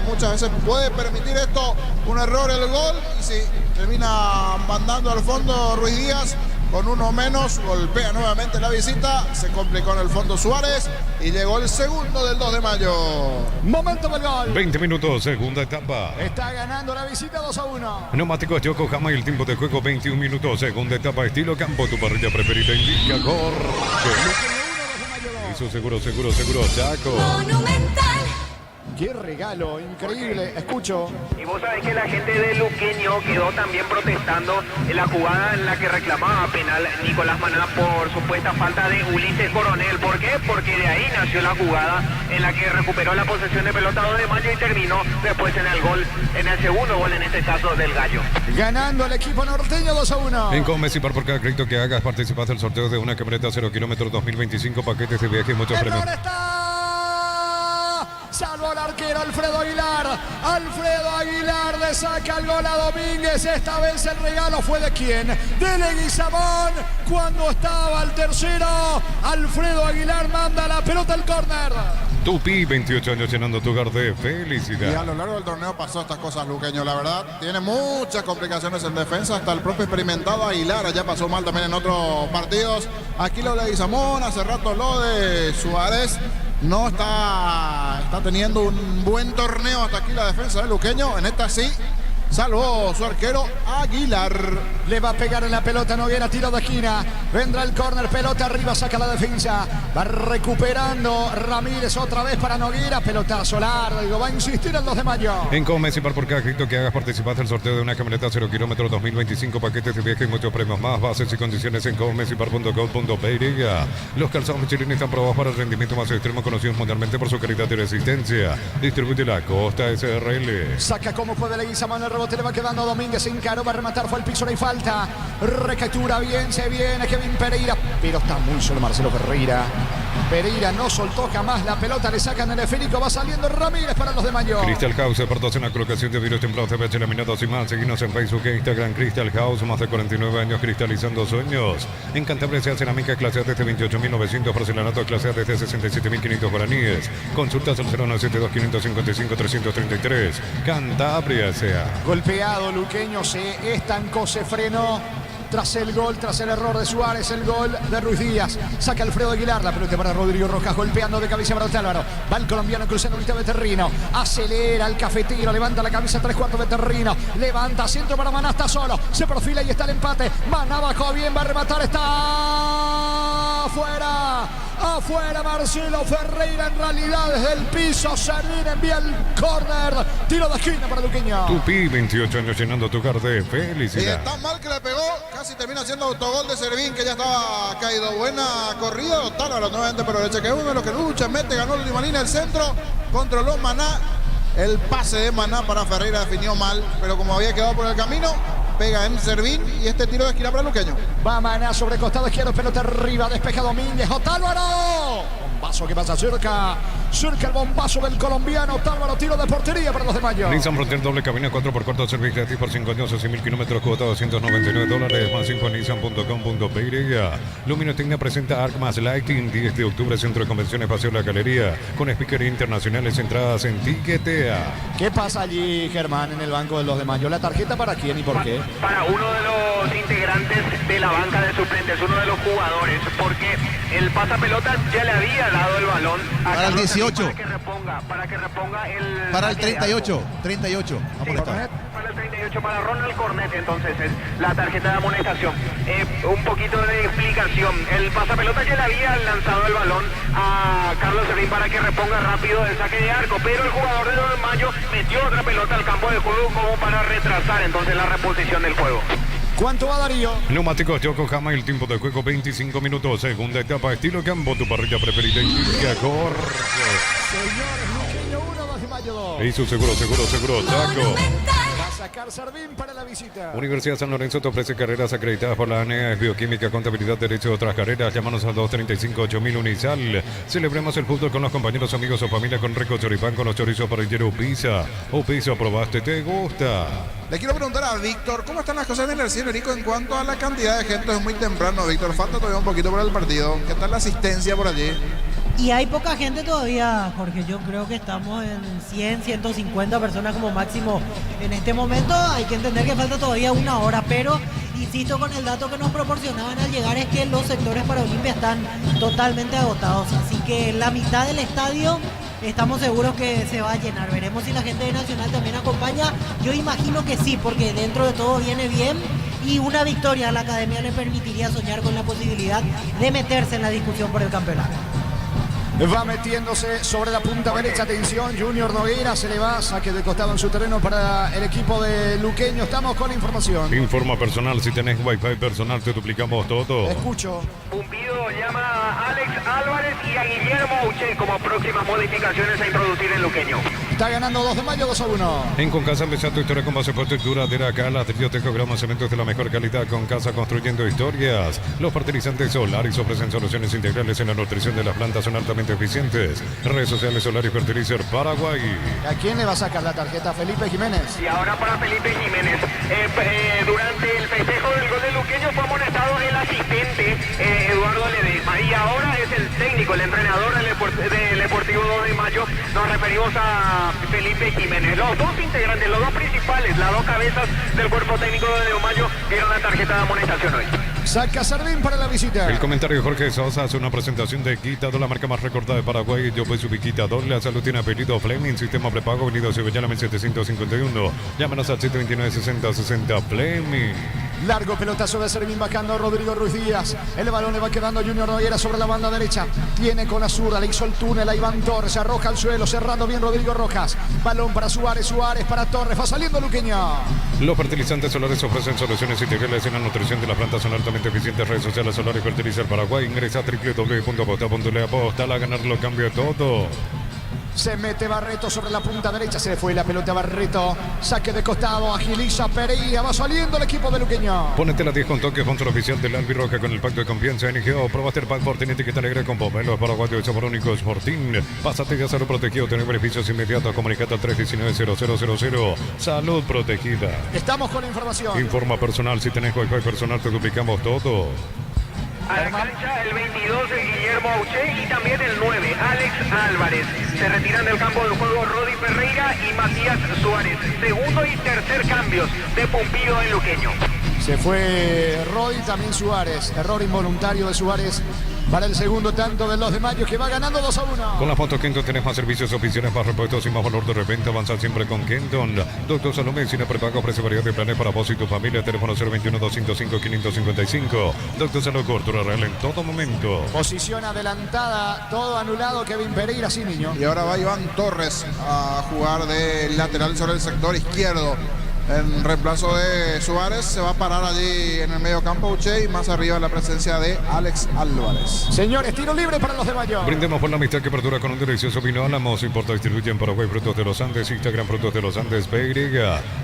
Muchas veces puede permitir esto, un error el gol y sí, termina mandando al fondo Ruiz Díaz. Con uno menos, golpea nuevamente la visita, se complicó en el fondo Suárez y llegó el segundo del 2 de mayo. Momento del gol. 20 minutos, segunda etapa. Está ganando la visita 2-1. Neumáticos Yokohama y el tiempo de juego 21 minutos, segunda etapa, estilo campo, tu parrilla preferida indica Jorge. Hizo seguro, Chaco. Monumental. Qué regalo, increíble. Escucho. Y vos sabés que la gente de Luqueño quedó también protestando en la jugada en la que reclamaba penal Nicolás Maná por supuesta falta de Ulises Coronel. ¿Por qué? Porque de ahí nació la jugada en la que recuperó la posesión de pelota 2 de mayo y terminó después en el gol, en el segundo gol en este caso del Gallo. Ganando el equipo norteño 2-1. En Gómez y por cada crédito que hagas participas del sorteo de una camioneta 0 kilómetros 2025, paquetes de viaje y muchos premios. Salvó el arquero Alfredo Aguilar. Alfredo Aguilar le saca el gol a Domínguez. Esta vez el regalo fue de quién? De Leguizamón. Cuando estaba el tercero, Alfredo Aguilar manda la pelota al córner. Tupi, 28 años llenando tu hogar de felicidad. Y a lo largo del torneo pasó estas cosas Luqueño, la verdad. Tiene muchas complicaciones en defensa. Hasta el propio experimentado Aguilar ya pasó mal también en otros partidos. Aquí lo de Leguizamón, hace rato lo de Suárez. No está teniendo un buen torneo hasta aquí la defensa de Luqueño. En esta sí, salvó su arquero Aguilar. Le va a pegar en la pelota Noguera, tiro de esquina. Vendrá el córner, pelota arriba, saca la defensa. Va recuperando Ramírez otra vez para Noguera. Pelotazo largo, va a insistir el 2 de mayo. En Gómez y por cada crédito que hagas participas del sorteo de una camioneta 0 kilómetros 2025, paquetes de viaje y muchos premios más. Bases y condiciones en gómezipar.com.py. Los calzados Michelin están probados para el rendimiento más extremo, conocidos mundialmente por su calidad y resistencia. Distribuye la Costa SRL. Saca como puede Leguizamón, el rebote le va quedando Domínguez, se encaró, va a rematar, fue al piso, no hay falta. Recaptura bien, se viene Kevin Pereira, pero está muy solo Marcelo Ferreira. Pereira no soltó jamás la pelota, le sacan el esférico, va saliendo Ramírez para los de mayo. Crystal House, apartados en la colocación de virus templados de pH laminados y más. Seguinos en Facebook e Instagram. Crystal House, más de 49 años cristalizando sueños. En Cantabria se hace cerámica clase A desde 28.900, porcelanato clase A desde 67.500 guaraníes. Consultas al 0972 555 333. Cantabria S.A. Golpeado Luqueño, se estancó, se frenó. tras el gol, tras el error de Suárez, el gol de Ruiz Díaz. Saca Alfredo Aguilar, la pelota para Rodrigo Rojas, golpeando de cabeza para Otálvaro. Va el colombiano cruzando mitad de Terrino. Acelera el cafetero, levanta la cabeza 3/4 de Terrino. Levanta, centro para Maná, está solo. Se perfila y está el empate. Maná bajó bien, va a rematar, está afuera. Afuera Marcelo Ferreira, en realidad desde el piso. Servín envía el córner. Tiro de esquina para Luqueño. Tupi, 28 años llenando tu hogar de Y felicidad. es tan mal que le pegó, casi termina haciendo autogol de Servín, que ya estaba caído. Buena corrida, Otálvaro nuevamente por derecha, que es uno de los que lucha, mete, ganó la última línea, el centro, controló Maná. El pase de Maná para Ferreira definió mal, pero como había quedado por el camino, pega en Servín y este tiro de esquina para Luqueño. Va Maná sobre costado izquierdo, pelota arriba, despeja Domínguez, Otálvaro. Bombazo que pasa cerca el bombazo del colombiano Otálvaro, tiro de portería para los de Mayo. Nissan Frontier doble cabina 4x4, servicio gratis por 5 años, 100.000 kilómetros, cuota $299, más 5 en nissan.com.py. Luminotecnia presenta Arc más Lighting, 10 de octubre, Centro de Convenciones, Paseo La Galería, con speakers internacionales, entradas en Tiquetea. ¿Qué pasa allí, Germán, en el banco de los de Mayo? ¿La tarjeta para quién y por qué? Para uno de los integrantes de la banca de suplentes, uno de los jugadores, porque el pasapelota ya le había dado el balón a Para el Carlos 18. para que reponga el... Para el saque de 38. arco. 38. Sí, Amonestado. para el 38, para Ronald Cornet, entonces es la tarjeta de amonestación. Un poquito de explicación. El pasapelota ya le había lanzado el balón a Carlos Servín para que reponga rápido el saque de arco, pero el jugador de 9 de Mayo metió otra pelota al campo de juego como para retrasar entonces la reposición del juego. ¿Cuánto va Darío? Neumáticos Yokohama, el tiempo de juego 25 minutos, segunda etapa, estilo campo, tu parrilla preferida indica corre. Señores, Luqueño 1, 2 de Mayo 2. Y su seguro, Chaco. Va a sacar Servín para la visita. Universidad San Lorenzo te ofrece carreras acreditadas por la ANEA, bioquímica, contabilidad, derecho y otras carreras. Llámanos al 235-8000 Unisal. Celebremos el fútbol con los compañeros, amigos o familia con rico choripán, con los chorizos parrilleros Pizza. O Pizza, probaste, ¿te gusta? Le quiero preguntar a Víctor, ¿cómo están las cosas en el cielo, Erico, en cuanto a la cantidad de gente? Es muy temprano, Víctor, falta todavía un poquito para el partido. ¿Qué tal la asistencia por allí? Y hay poca gente todavía, Jorge. Yo creo que estamos en 100, 150 personas como máximo en este momento. Hay que entender que falta todavía una hora, pero insisto con el dato que nos proporcionaban al llegar, es que los sectores para Olimpia están totalmente agotados. Así que la mitad del estadio estamos seguros que se va a llenar. Veremos si la gente de Nacional también acompaña. Yo imagino que sí, porque dentro de todo viene bien. Y una victoria a la academia le permitiría soñar con la posibilidad de meterse en la discusión por el campeonato. Va metiéndose sobre la punta derecha, atención, Junior Nogueira, se le va, saque de costado en su terreno para el equipo de Luqueño. Estamos con la información. Informa personal, si tenés Wi-Fi personal te duplicamos todo. Escucho. Pumpido llama a Alex Álvarez y a Guillermo Auche como próximas modificaciones a introducir en Luqueño. Está ganando 2 de Mayo, 2-1. En Concasa empezá tu historia con base fuerte, duradera, acá, ladrillo, tecograma, cementos de la mejor calidad. Concasa, construyendo historias. Los fertilizantes Solaris ofrecen soluciones integrales en la nutrición de las plantas, son altamente eficientes. Redes sociales Solaris Fertilizer Paraguay. ¿A quién le va a sacar la tarjeta? Felipe Jiménez. Y ahora para Felipe Jiménez. Durante el festejo del gol de Luqueño fue amonestado el asistente Eduardo Ledesma. Y ahora es el técnico, el entrenador del Deportivo 2 de Mayo. Nos referimos a Felipe Jiménez. Los dos integrantes, los dos principales, las dos cabezas del cuerpo técnico de Mayo dieron la tarjeta de amonestación hoy. Saca Servín para la visita. El comentario de Jorge Sosa hace una presentación de Quitador, la marca más recortada de Paraguay. Yo pues subí Quitador, la salud tiene apellido Fleming, sistema prepago, venido Cebellana 1751. Llámanos al 729-6060 Fleming. Largo pelotazo de Servín bajando Rodrigo Ruiz Díaz. El balón le va quedando Junior Nogueira sobre la banda derecha. Tiene con la zurda, le hizo el túnel a Iván Torres. Se arroja al suelo, cerrando bien Rodrigo Rojas. Balón para Suárez, Suárez para Torres. Va saliendo Luqueño. Los fertilizantes solares ofrecen soluciones integrales en la nutrición de las plantas, son altamente eficientes. Redes sociales Solaris Fertilizer Paraguay. Ingresa a www.aposta.le. Aposta, la ganar lo cambia todo. Se mete Barreto sobre la punta derecha. Se le fue la pelota a Barreto. Saque de costado. Agiliza Pereira. Va saliendo el equipo de Luqueño. Ponete la 10 con toque. Sponsor oficial del Albirroja con el pacto de confianza en NGO. Probaste el pack Fortín, etiqueta alegre con pomelo paraguayo y sabor único Fortín. Pásate ya salud protegido. Tener beneficios inmediatos. Comunicate al 319-0000. Salud protegida. Estamos con la información. Informa personal. Si tenés Wi-Fi personal te duplicamos todo. A la cancha el 22 Guillermo Auche y también el 9 Alex Álvarez. Se retiran del campo de juego Rodi Ferreira y Matías Suárez. Segundo y tercer cambios de Pumpido en Luqueño. Se fue Rodi, también Suárez. Error involuntario de Suárez para el segundo tanto del 2 de mayo, que va ganando 2-1. Con la foto Kenton tenés más servicios, oficinas, más repuestos y más valor de repente. Avanza siempre con Kenton. Doctor Salud Medicina Prepago ofrece variedad de planes para vos y tu familia. Teléfono 021-205-555. Doctor Salud Cobertura Real en todo momento. Posición adelantada, todo anulado. Kevin Pereira, sí, niño. Y ahora va Iván Torres a jugar de lateral sobre el sector izquierdo. En reemplazo de Suárez, se va a parar allí en el medio campo Uche, y más arriba la presencia de Alex Álvarez. Señores, tiro libre para los de Mayo. Brindemos por la amistad que perdura con un delicioso vino Álamos. Importa, distribuye en Paraguay Frutos de los Andes. Instagram Frutos de los Andes PY.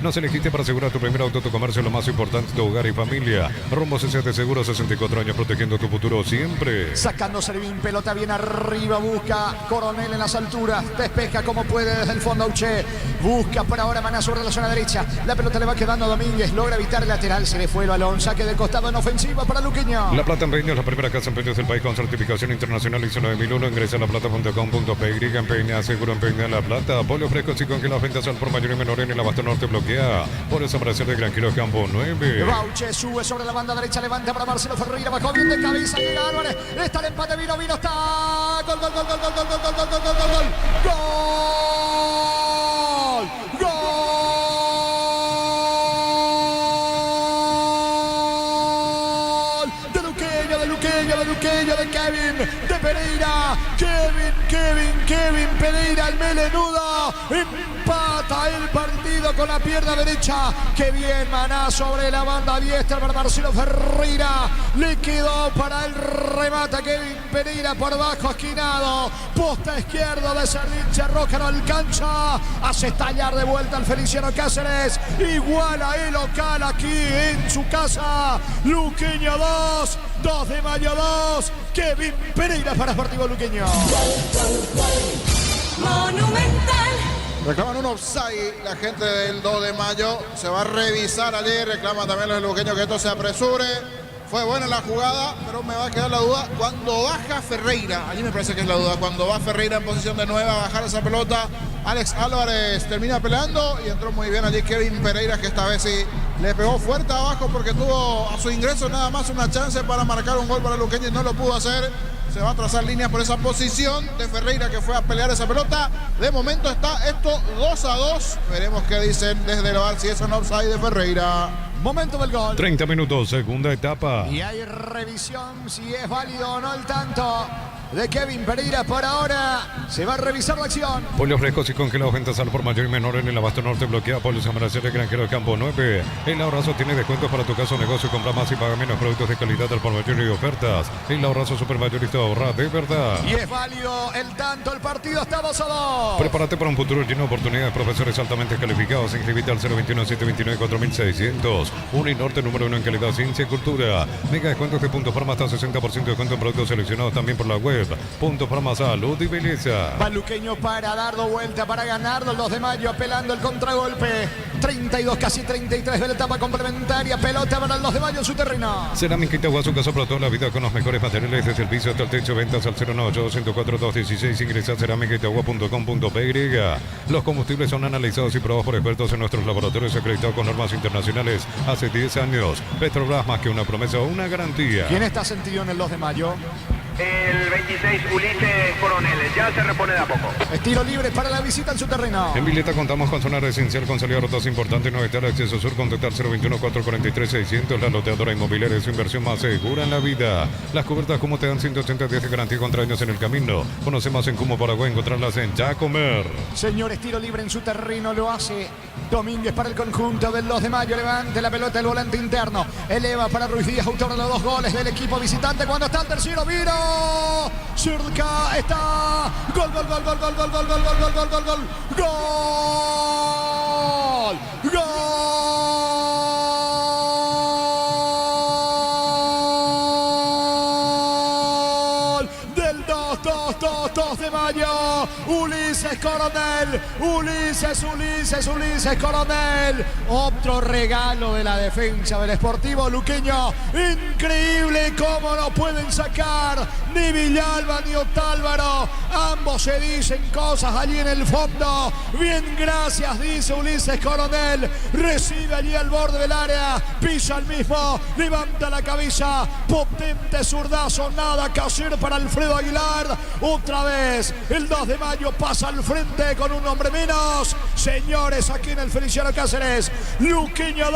Nos elegiste para asegurar tu primer auto, tu comercio, lo más importante, tu hogar y familia. Rumbo CC de Seguro, 64 años protegiendo tu futuro siempre. Sacando Servín, pelota bien arriba, busca Coronel en las alturas, despeja como puede desde el fondo Uche. Busca por ahora Maná sobre la zona derecha. La pelota le va quedando a Domínguez, logra evitar el lateral, se le fue el balón, saque de costado en ofensiva para Luqueño. La Plata Empeño es la primera casa empeños del país con certificación internacional ISO 9001. Ingresa a laplata.com.py. Empeña, seguro empeña La Plata. Pollo frescos y congelados, ventas al por mayor y menor en el abasto norte bloquea. Por desaparecer de Granjero Campo 9. Bauche sube sobre la banda derecha, levanta para Marcelo Ferreira, bajó bien de cabeza, llega Álvarez, está el empate, vino, está. Gol, gol, gol, gol, gol, gol, gol, gol, gol, gol, gol, gol, gol, gol. De Kevin, de Pereira, Kevin Pereira, el melenudo, empata el partido con la pierna derecha. Qué bien Maná sobre la banda diestra para Marcelo Ferreira, le quedó para el remate Kevin Pereira por bajo, esquinado, posta izquierdo de Servincha Roca, no alcanza, hace estallar de vuelta al Feliciano Cáceres, iguala el local aquí en su casa. Luqueño 2 de Mayo 2, Kevin Pereira para Sportivo Luqueño. Monumental. Reclaman un offside la gente del 2 de mayo. Se va a revisar allí. Reclama también los luqueños que esto se apresure. Fue buena la jugada, pero me va a quedar la duda cuando baja Ferreira. Allí me parece que es la duda. Cuando va Ferreira en posición de 9 a bajar esa pelota, Alex Álvarez termina peleando y entró muy bien allí Kevin Pereira, que esta vez sí le pegó fuerte abajo porque tuvo a su ingreso nada más una chance para marcar un gol para el Luqueño y no lo pudo hacer. Se va a trazar líneas por esa posición de Ferreira, que fue a pelear esa pelota. De momento está esto 2-2. Veremos qué dicen desde el VAR si es un offside de Ferreira. Momento del gol. 30 minutos, segunda etapa. Y hay revisión si es válido o no el tanto de Kevin Pereira. Por ahora se va a revisar la acción. Pollos frescos y congelados, ventas al por mayor y menor en el abasto norte bloquea. Pollos Amaracer de Granjero de Campo 9. El Ahorrazo tiene descuentos para tu caso o negocio. Compra más y paga menos, productos de calidad al por mayor y ofertas. El Ahorrazo supermayorista, ahorra de verdad. Y es válido el tanto, el partido está 2-2. Prepárate para un futuro lleno de oportunidades. Profesores altamente calificados. Inscribite al 021-729-4600. Uninorte número 1 en calidad, ciencia y cultura. Mega descuentos de Punto Farma hasta 60% de descuento en productos seleccionados también por la web. Punto Farma, salud y belleza. Va Luqueño para darlo vuelta, para ganarlo. El 2 de mayo apelando el contragolpe. 32, casi 33 de la etapa complementaria. Pelota para el 2 de mayo en su terreno. Cerámica Itagua, su casa para toda la vida con los mejores materiales desde el piso hasta el techo. Ventas al 098-104-216. Ingresa a cerámicaitagua.com.py. Los combustibles son analizados y probados por expertos en nuestros laboratorios acreditados con normas internacionales. Hace 10 años, Petrobras, más que una promesa, una garantía. ¿Quién está sentido en el 2 de mayo? El 26, Ulises Coronel, ya se repone de a poco. Estilo libre para la visita en su terreno. En Vileta contamos con zona residencial con salida a rutas importantes, no estar acceso sur, contactar 021-443-600, la loteadora inmobiliaria es su inversión más segura en la vida. Las cubiertas Cumo te dan 180 días de garantía contra daños en el camino. Conoce más en Cumo Paraguay, encontrarlas en Ya Comer. Señor, estilo libre en su terreno, lo hace Domínguez para el conjunto del 2 de mayo. Levante la pelota, el volante interno. Eleva para Ruiz Díaz, autor de los 2 goles del equipo visitante. Cuando está el tercero, vino. Cerca está. Gol, gol, gol, gol, gol, gol, gol, gol, gol, gol, gol, gol, gol. Gol. Gol. Del 2-2 2 de mayo. Ulises Coronel. Ulises Coronel. Otro regalo de la defensa del Sportivo Luqueño. Increíble cómo no pueden sacar ni Villalba ni Otálvaro. Ambos se dicen cosas allí en el fondo. Bien, gracias, dice Ulises Coronel. Recibe allí al borde del área. Pisa el mismo. Levanta la cabeza. Potente zurdazo. Nada que hacer para Alfredo Aguilar. Otra vez el 2 de mayo pasa al frente con un hombre menos. Señores, aquí en el Feliciano Cáceres. Luqueño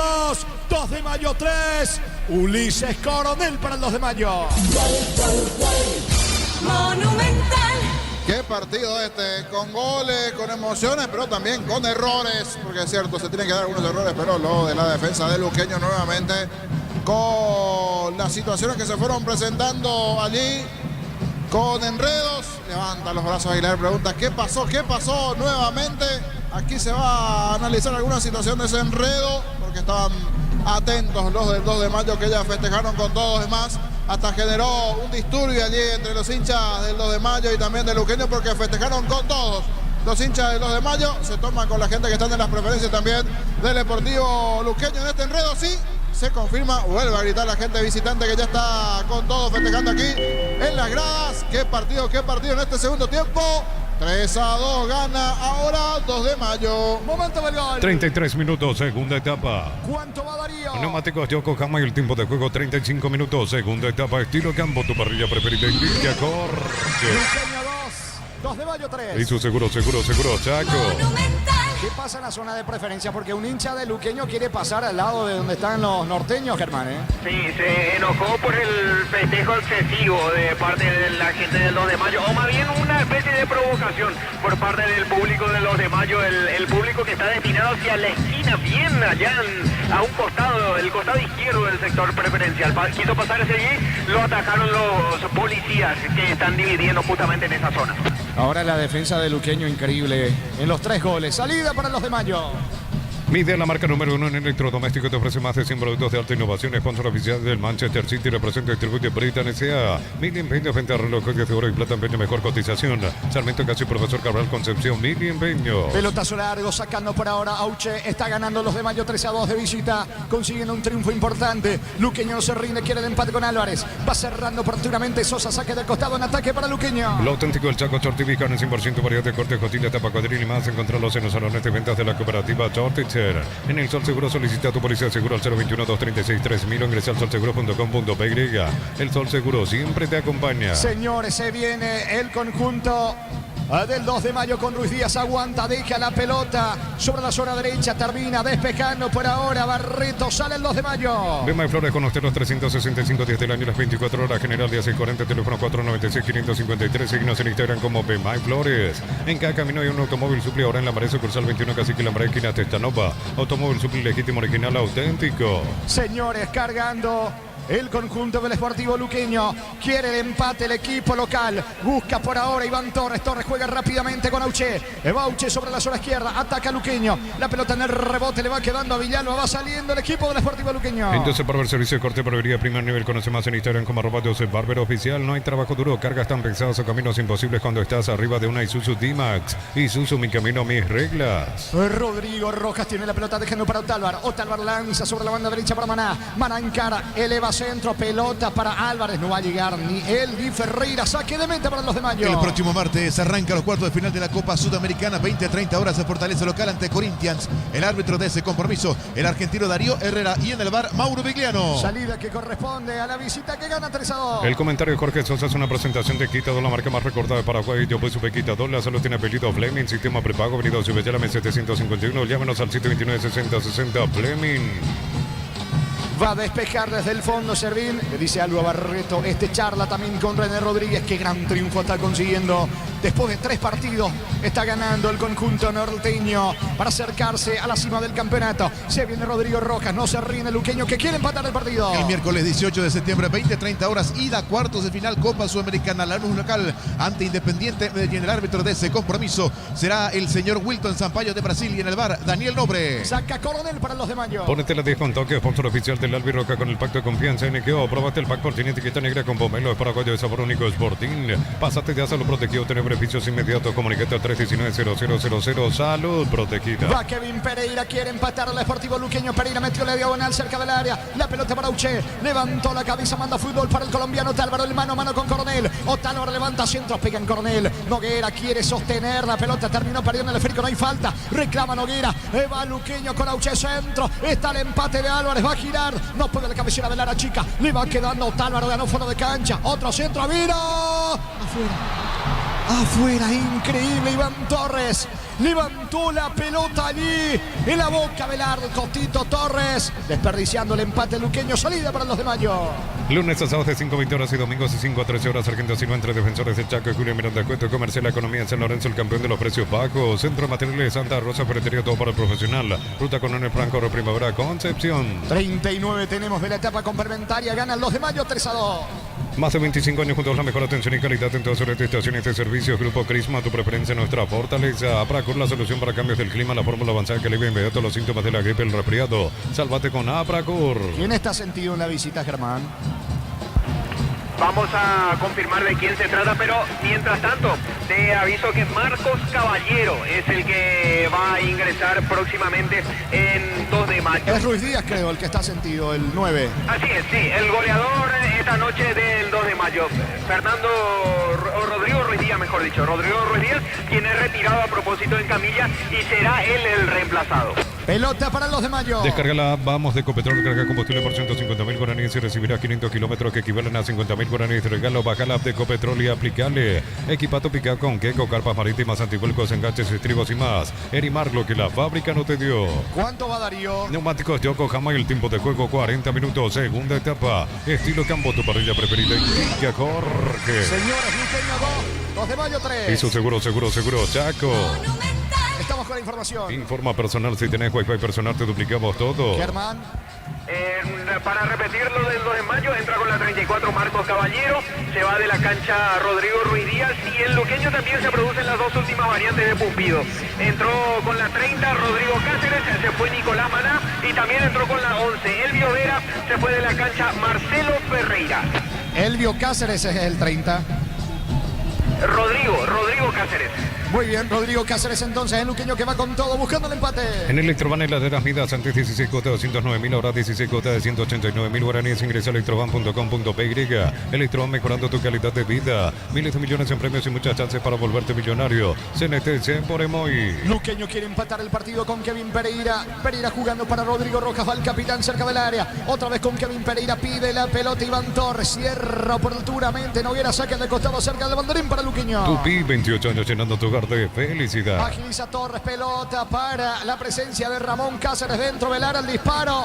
2 de mayo 3. Ulises Coronel para el 2 de mayo. Monumental. Qué partido este, con goles, con emociones, pero también con errores, porque es cierto, se tienen que dar algunos errores, pero lo de la defensa de Luqueño nuevamente, con las situaciones que se fueron presentando allí, con enredos. Levanta los brazos Aguilar, pregunta, ¿qué pasó? ¿Qué pasó? Nuevamente, aquí se va a analizar alguna situación de ese enredo, porque estaban atentos los del 2 de mayo que ya festejaron con todos los demás. Hasta generó un disturbio allí entre los hinchas del 2 de mayo y también de Luqueño, porque festejaron con todos. Los hinchas del 2 de mayo se toman con la gente que están en las preferencias también del Deportivo Luqueño. En este enredo sí se confirma, vuelve a gritar la gente visitante que ya está con todos festejando aquí en las gradas. Qué partido en este segundo tiempo. 3-2 gana ahora 2 de mayo. Momento del gol. 33 minutos, segunda etapa. ¿Cuánto va Darío? Neumáticos Yokohama y el tiempo de juego 35 minutos, segunda etapa, estilo campo, tu parrilla preferida en línea, corre. Luqueño 2 de mayo 3. Y su seguro, Chaco. Monumental. ¿Qué pasa en la zona de preferencia? Porque un hincha de Luqueño quiere pasar al lado de donde están los norteños, Germán, ¿eh? Sí, se enojó por el festejo excesivo de parte de la gente del 2 de mayo, o más bien una especie de provocación por parte del público del 2 de mayo, el público que está destinado hacia la esquina, bien allá a un costado, el costado izquierdo del sector preferencial. Quiso pasarse allí, lo atacaron los policías que están dividiendo justamente en esa zona. Ahora la defensa de Luqueño increíble en los 3 goles. Salida para los de mayo. Mide la marca número 1 en electrodoméstico, te ofrece más de 100 productos de alta innovación, sponsor oficial del Manchester City, representa y distribuye Britain S.A. Mili Empeño, venta de relojes de oro y plata, empeño, mejor cotización. Sarmiento Casi, Profesor Cabral Concepción, Mili Empeño. Pelotazo largo, sacando por ahora Auche. Está ganando los de mayo 3-2 de visita. Consiguen un triunfo importante. Luqueño no se rinde, quiere el empate con Álvarez. Va cerrando oportunamente Sosa, saque del costado en ataque para Luqueño. Lo auténtico del Chaco Torti, carne 100% variedad de corte, costilla, tapa, cuadril y más. Encontrarlos en los salones de ventas de la cooperativa Torticher. En el Sol Seguro solicita tu póliza de seguro al 021-236-3000 o ingresa al solseguro.com.py. El Sol Seguro siempre te acompaña. Señores, se viene el conjunto del 2 de mayo con Ruiz Díaz. Aguanta, deja la pelota sobre la zona derecha, termina despejando por ahora Barreto, sale el 2 de mayo. Bema y Flores con los 365 días del año, las 24 horas, general de 640, teléfono 496-553, signos en Instagram como Bema y Flores. En cada camino hay un automóvil supli, ahora en la María Sucursal 21, Cacique Lambra, esquina Testanova. Automóvil supli legítimo, original, auténtico. Señores, cargando el conjunto del Sportivo Luqueño. Quiere el empate el equipo local. Busca por ahora Iván Torres. Torres juega rápidamente con Auche. Va Auche sobre la zona izquierda. Ataca Luqueño. La pelota en el rebote le va quedando a Villalba. Va saliendo el equipo del Sportivo Luqueño. Entonces, para ver servicio de corte, barbería primer nivel. Conoce más en Instagram como @Joseph Oficial. No hay trabajo duro. Cargas tan pesadas o caminos imposibles cuando estás arriba de una Isuzu D-Max. Isuzu, mi camino, mis reglas. Rodrigo Rojas tiene la pelota dejando para Otálvar. Otálvar lanza sobre la banda derecha para Maná. Maná encara. Eleva centro. Pelota para Álvarez. No va a llegar ni él ni Ferreira. Saque de meta para los de mayo. El próximo martes arranca los cuartos de final de la Copa Sudamericana. 20-30 horas de Fortaleza local ante Corinthians. El árbitro de ese compromiso, el argentino Darío Herrera. Y en el bar, Mauro Vigliano. Salida que corresponde a la visita que gana 3-2. El comentario de Jorge Sosa es una presentación de Quitador, la marca más recordada de Paraguay. Yo pues supe Quitador, la salud tiene apellido Fleming, sistema prepago, venido Subellala, 751. Llámenos al 729-6060 Fleming. Va a despejar desde el fondo Servín. Le dice algo a Barreto. Charla también con René Rodríguez. Qué gran triunfo está consiguiendo. Después de 3 partidos está ganando el conjunto norteño para acercarse a la cima del campeonato. Se viene Rodrigo Rojas. No se rinde Luqueño que quiere empatar el partido. El miércoles 18 de septiembre, 20-30 horas. Ida cuartos de final Copa Sudamericana. Lanús local ante Independiente Medellín. El árbitro de ese compromiso será el señor Wilton Sampaio de Brasil. Y en el bar, Daniel Nobre. Saca Coronel para los de mayo. Ponete la 10 con toque, sponsor oficial del el albirroja con el pacto de confianza NQO. Probaste el pack por tiene etiqueta negra con pomelo de paraguayo de sabor único Sporting. Pásate ya, Salud Protegido, tener beneficios inmediatos. Comunicate al 319-0000. Salud Protegida. Va Kevin Pereira, quiere empatar al Sportivo Luqueño. Pereira metió la diagonal cerca del área. La pelota para Uche. Levantó la cabeza, manda fútbol para el colombiano Otálvaro. El mano a mano con Coronel. Otálvaro levanta centros, pega en Coronel. Noguera quiere sostener la pelota. Terminó perdiendo el esférico, no hay falta. Reclama Noguera. Va Luqueño con Auche centro. Está el empate de Álvarez. Va a girar. No puede la cabecera de Lara Chica. Le va quedando Otálvaro. Ganó fuera de cancha. Otro centro. ¡Mira! Afuera, increíble. Iván Torres levantó la pelota allí en la boca del arco. Tito Torres desperdiciando el empate luqueño. Salida para los de Mayo. Lunes a sábados de 5:20 horas y domingos de 5 a 13 horas. Sargento Silva entre defensores de Chaco y Julio Miranda. Cuento comercial, la economía en San Lorenzo, el campeón de los precios bajos. Centro Materiales de Santa Rosa, ferretería, todo para el profesional. Ruta Coronel Franco, Primavera, Concepción. 39 tenemos de la etapa complementaria. Ganan los de Mayo 3-2. Más de 25 años juntos, la mejor atención y calidad en todas sus estaciones de servicios. Grupo Crisma, tu preferencia, nuestra fortaleza. Apracur, la solución para cambios del clima, la fórmula avanzada que alivia inmediato los síntomas de la gripe, el resfriado. Sálvate con Apracur. ¿Quién está sentido en la visita, Germán? Vamos a confirmar de quién se trata, pero mientras tanto te aviso que Marcos Caballero es el que va a ingresar próximamente en 2 de mayo. Es Ruiz Díaz, creo, el que está sentido, el 9. Así es, sí, el goleador esta noche del 2 de mayo. Rodrigo Ruiz Díaz, mejor dicho. Rodrigo Ruiz Díaz, quien es retirado a propósito en camilla y será él el reemplazado. Pelota para los de Mayo. Descarga la app Vamos de Ecopetrol, carga combustible por 150.000 guaraníes y recibirá 500 kilómetros que equivalen a 50.000 guaraníes de regalo. Baja la app de Ecopetrol y aplicale. Equipado pica con queco, carpas marítimas, antivuelcos, enganches, estribos y más. Erimar, lo que la fábrica no te dio. ¿Cuánto va Darío? Neumáticos Yokohama y el tiempo de juego 40 minutos. Segunda etapa. Estilo Campo, tu parrilla preferida. Indica Jorge. Señores, Luqueño 2 de Mayo 3. Hizo seguro, Chaco. Estamos con la información. Informa personal, si tenés wifi personal te duplicamos todo. Germán. Para repetirlo del 2 de mayo, entra con la 34 Marcos Caballero, se va de la cancha Rodrigo Ruiz Díaz y en Luqueño también se producen las dos últimas variantes de Pumpido. Entró con la 30 Rodrigo Cáceres, se fue Nicolás Maná y también entró con la 11 Elvio Vera, se fue de la cancha Marcelo Ferreira. Elvio Cáceres es el 30. Rodrigo Cáceres. Muy bien, Rodrigo Cáceres entonces, el luqueño que va con todo buscando el empate. En Electroban, heladeras Midas, antes 16 cuotas de 209.000, ahora 16 cuotas de 189.000 guaraníes. Ingresa a electroban.com.py. Electroban, mejorando tu calidad de vida. Miles de millones en premios y muchas chances para volverte millonario. CNTC por Emoy. Luqueño quiere empatar el partido con Kevin Pereira. Pereira jugando para Rodrigo Rojas, va el capitán cerca del área. Otra vez con Kevin Pereira, pide la pelota Iván Torres. Cierra oportunamente. Noguera saca de costado cerca del banderín para Luqueño. Tupi, 28 años llenando tu hogar de felicidad. Agiliza Torres, pelota para la presencia de Ramón Cáceres dentro del área, el disparo.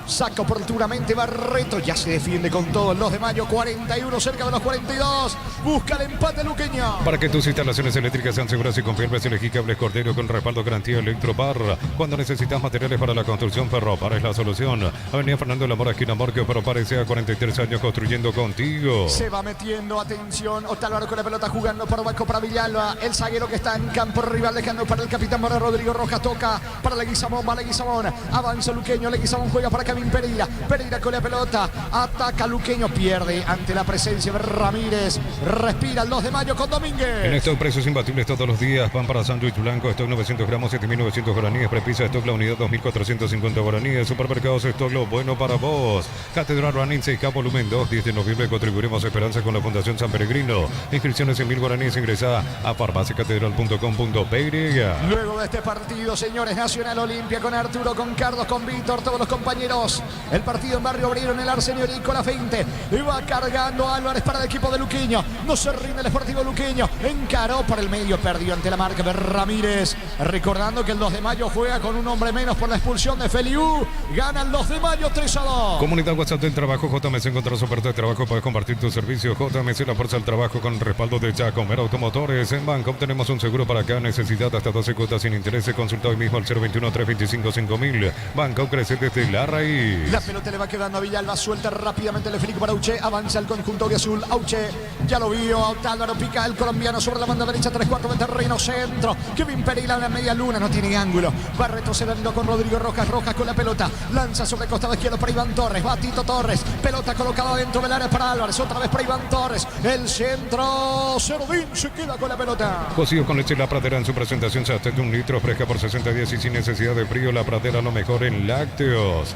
Saca oportunamente Barreto, ya se defiende con todo el 2 de mayo, 41 cerca de los 42. Busca el empate luqueño. Para que tus instalaciones eléctricas sean seguras y confiables, elegí Cables Cordero con respaldo garantía Electropar. Cuando necesitas materiales para la construcción, Ferropar es la solución. Avenida Fernando de la Mora, esquina Morquio, Ferropar sea 43 años construyendo contigo. Se va metiendo, atención, Otálvaro con la pelota jugando por Baco para Villalba. El zaguero que está en campo rival dejando para el capitán Mora. Rodrigo Rojas toca para Leguizamón, va Leguizamón. Avanza Luqueño, Leguizamón juega para Kevin Pereira. Pereira con la pelota, ataca Luqueño, pierde ante la presencia de Ramírez. Respira el 2 de mayo con Domínguez. En estos precios imbatibles todos los días. Pan para sándwich blanco, stock 900 gramos, 7.900 guaraníes. Prepisa stock la unidad 2.450 guaraníes. Supermercados stock lo bueno para vos. Catedral Running 6K volumen 2, 10 de noviembre. Contribuiremos a Esperanza con la Fundación San Peregrino. Inscripciones en 1.000 guaraníes. Ingresa a farmaciacatedral.com.py. Luego de este partido, señores, Nacional Olimpia con Arturo, con Carlos, con Víctor, todos los compañeros. El partido en Barrio Obrero en el Arsenio Rico, la 20. Y va cargando Álvarez para el equipo de Luqueño. No se rinde el Sportivo Luqueño. Encaró por el medio, perdió ante la marca de Ramírez. Recordando que el 2 de mayo juega con un hombre menos por la expulsión de Feliu. Gana el 2 de mayo 3-2. Comunidad WhatsApp del Trabajo. JMC, encontrarás oferta de trabajo. Puedes compartir tu servicio. JMC, la fuerza del trabajo con el respaldo de Jacomer Automotores. En Banco obtenemos un seguro para cada necesidad hasta 12 cuotas sin interés. Consulta hoy mismo al 021-325-5000. Banco crece desde la raíz. país. La pelota le va quedando a Villalba, suelta rápidamente el esférico para Auche, avanza el conjunto azul. Auche ya lo vio, Álvaro pica el colombiano sobre la banda derecha, 3-4 de terreno centro. Kevin Pereira en la media luna, no tiene ángulo. Va retrocediendo con Rodrigo Rojas, Rojas con la pelota, lanza sobre el costado izquierdo para Iván Torres, va Tito Torres, pelota colocada dentro del área para Álvarez, otra vez para Iván Torres, el centro, Servín se queda con la pelota. Cocido con leche La Pradera en su presentación se de 1 litro, fresca por 60 días y sin necesidad de frío. La Pradera, lo mejor en lácteos.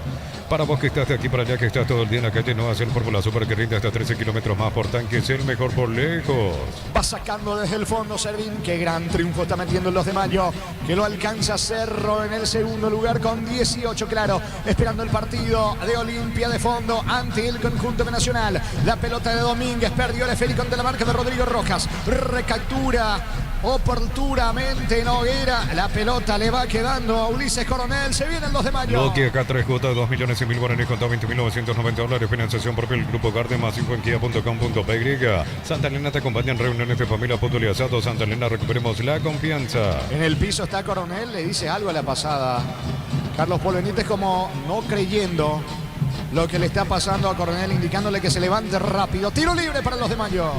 Para vos que estás de aquí para allá, que estás todo el día en la calle, no hacer Fórmula Super que rinde hasta 13 kilómetros más por tanque, es el mejor por lejos. Va sacando desde el fondo Servín, qué gran triunfo está metiendo el 2 de mayo, que lo alcanza Cerro en el segundo lugar con 18, claro, esperando el partido de Olimpia de fondo ante el conjunto nacional. La pelota de Domínguez, perdió el esférico ante la marca de Rodrigo Rojas, recaptura oportunamente Noguera, la pelota le va quedando a Ulises Coronel, se viene el 2 de mayo. Loki acá 3 cuotas, 2 millones y mil guaraníes con $20.990, financiación propia del Grupo Garden, más 5 en kia.com.py. Santa Elena te acompaña en reuniones de familia, fútbol y asado. Santa Elena, recuperemos la confianza. En el piso está Coronel, le dice algo a la pasada Carlos Polo Benítez, como no creyendo lo que le está pasando a Coronel, indicándole que se levante rápido. Tiro libre para los de mayo.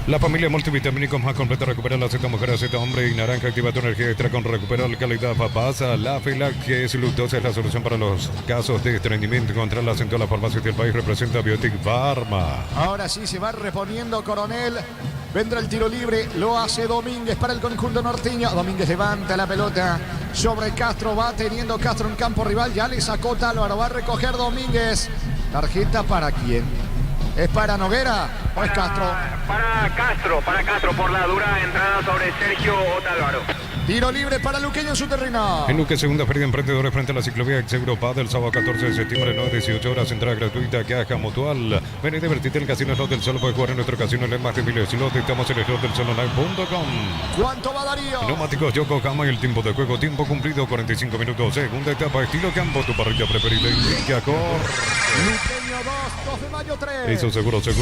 La familia multivitamínicos más completa recupera la Z mujer, Z hombre y naranja. Activa tu energía extra con recuperar calidad. Pasa la fila que es luctosa, es la solución para los casos de estreñimiento. Encontrarlas en todas las farmacias del país. Representa Biotic Pharma. Ahora sí se va reponiendo Coronel. Vendrá el tiro libre, lo hace Domínguez para el conjunto norteño. Domínguez levanta la pelota sobre Castro, va teniendo Castro en campo rival. Ya le sacó Tálvaro, va a recoger Domínguez. ¿Tarjeta para quién? ¿Es para Noguera o es Castro? Para Castro por la dura entrada sobre Sergio Otálvaro. Tiro libre para Luqueño en su terreno. En Luque, segunda feria de emprendedores frente a la ciclovía Ex Europa del sábado 14 de septiembre, 18 horas, entrada gratuita, caja mutual. Ven y divertirte en el Casino Slot del Sol. Puedes jugar en nuestro casino en más de miles de slots. Estamos en el slotdelsolonline.com. ¿Cuánto va Darío? Neumáticos Yokohama y el tiempo de juego, tiempo cumplido, 45 minutos. Segunda etapa, estilo campo, tu parrilla preferida. Indica Luqueño 2 de mayo 3. Eso seguro, Chaco.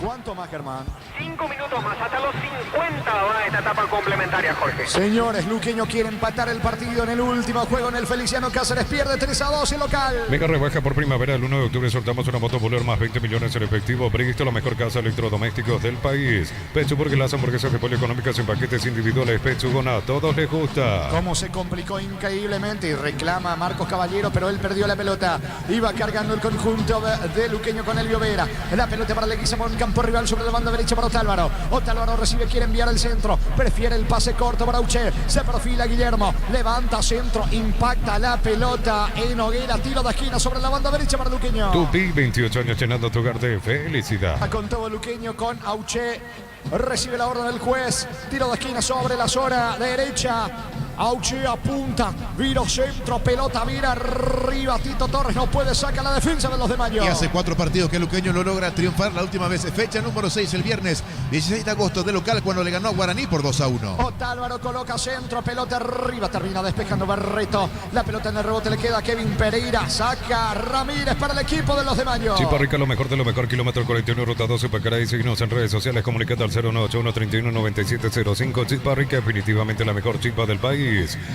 ¿Cuánto más, Germán? 5 minutos más, hasta los 50 va esta etapa complementaria, Jorge. Señores, Luqueño quiere empatar el partido en el último juego en el Feliciano Cáceres. Pierde 3-2 el local. Mega rebaja por primavera. El 1 de octubre soltamos una moto Volver más 20 millones en efectivo. Bristo, la mejor casa de electrodomésticos del país. Petsuburg, las hamburguesas de pollo económicas en paquetes individuales. Petsugona, a todos les gusta. Cómo se complicó increíblemente y reclama a Marcos Caballero, pero él perdió la pelota. Iba cargando el conjunto de Luqueño con Elvio Vera. La pelota para Leguizamón, campo rival sobre la banda derecha para Otálvaro. Otálvaro recibe, quiere enviar al centro, prefiere el pase corto para Uche. Se perfila Guillermo, levanta centro, impacta la pelota en Noguera, tiro de esquina sobre la banda derecha para Luqueño. Tupi, 28 años llenando tu hogar de felicidad. Con todo Luqueño con Auche. Recibe la orden del juez. Tiro de esquina sobre la zona derecha. Auche apunta, viro centro, pelota, mira arriba, Tito Torres no puede, sacar la defensa de los de Mayo. Y hace 4 partidos que Luqueño lo logra triunfar, la última vez, fecha número 6, el viernes 16 de agosto de local, cuando le ganó a Guaraní por 2-1. Otálvaro coloca centro, pelota arriba, termina despejando Barreto, la pelota en el rebote le queda a Kevin Pereira, saca Ramírez para el equipo de los de Mayo. Chipa Rica, lo mejor de lo mejor, kilómetro 41, ruta 12, Pacaray, seguimos en redes sociales, comunicate al 0981-319705, Chipa Rica, definitivamente la mejor chipa del país.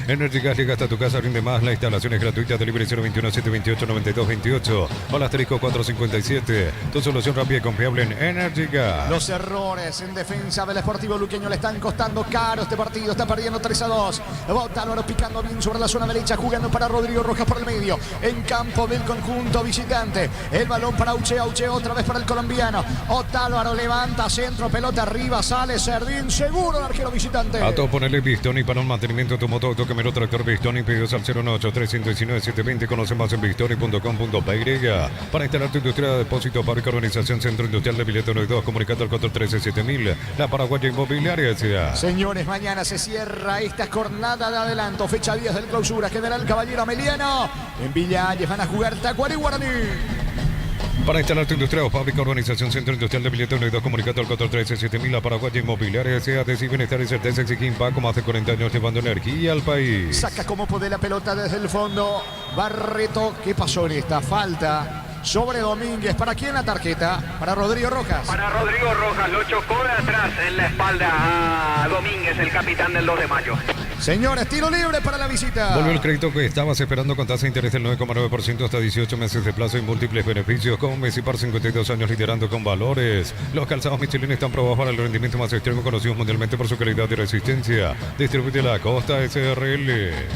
Energy Gas llega hasta tu casa, rinde más, la instalación es gratuita, delivery 021-728-9228, o al asterisco 457, tu solución rápida y confiable en Energy Gas. Los errores en defensa del Sportivo Luqueño le están costando caro este partido, está perdiendo 3-2. Otálvaro picando bien sobre la zona derecha, jugando para Rodrigo Rojas por el medio, en campo del conjunto visitante, el balón para Auche, Auche otra vez para el colombiano, Otálvaro levanta centro, pelota arriba, sale Servín, seguro el arquero visitante. A todos ponerle Bistoni para un mantenimiento de tu moto, auto, tractor Bistoni, pedidos al 098-319-720, conoce más en bistoni.com.py. Para instalar tu industria de depósito, fábrica, organización, centro industrial de Billete 92, comunicando al 413-7000, la Paraguaya Inmobiliaria S.A. Señores, mañana se cierra esta jornada de adelanto, fecha 10 del clausura, General Caballero Ameliano, en Villalles van a jugar Tacuarí Guaraní. Para instalar tu industria o fábrica, organización, centro industrial de Billete 92, comunicado al 413-7000, la Paraguaya Inmobiliaria S.A. de bienestar y certeza exige Impaco, más de 40 años llevando energía al país. Saca como puede la pelota desde el fondo. Barreto, ¿qué pasó en esta falta? Sobre Domínguez, ¿para quién la tarjeta? Para Rodrigo Rojas. Para Rodrigo Rojas, lo chocó de atrás en la espalda a Domínguez, el capitán del 2 de mayo. Señores, tiro libre para la visita. Volvió el crédito que estabas esperando con tasa de interés del 9,9% hasta 18 meses de plazo y múltiples beneficios. Con Messi por 52 años liderando con valores. Los calzados Michelin están probados para el rendimiento más extremo, conocidos mundialmente por su calidad y resistencia. Distribuye la Costa SRL.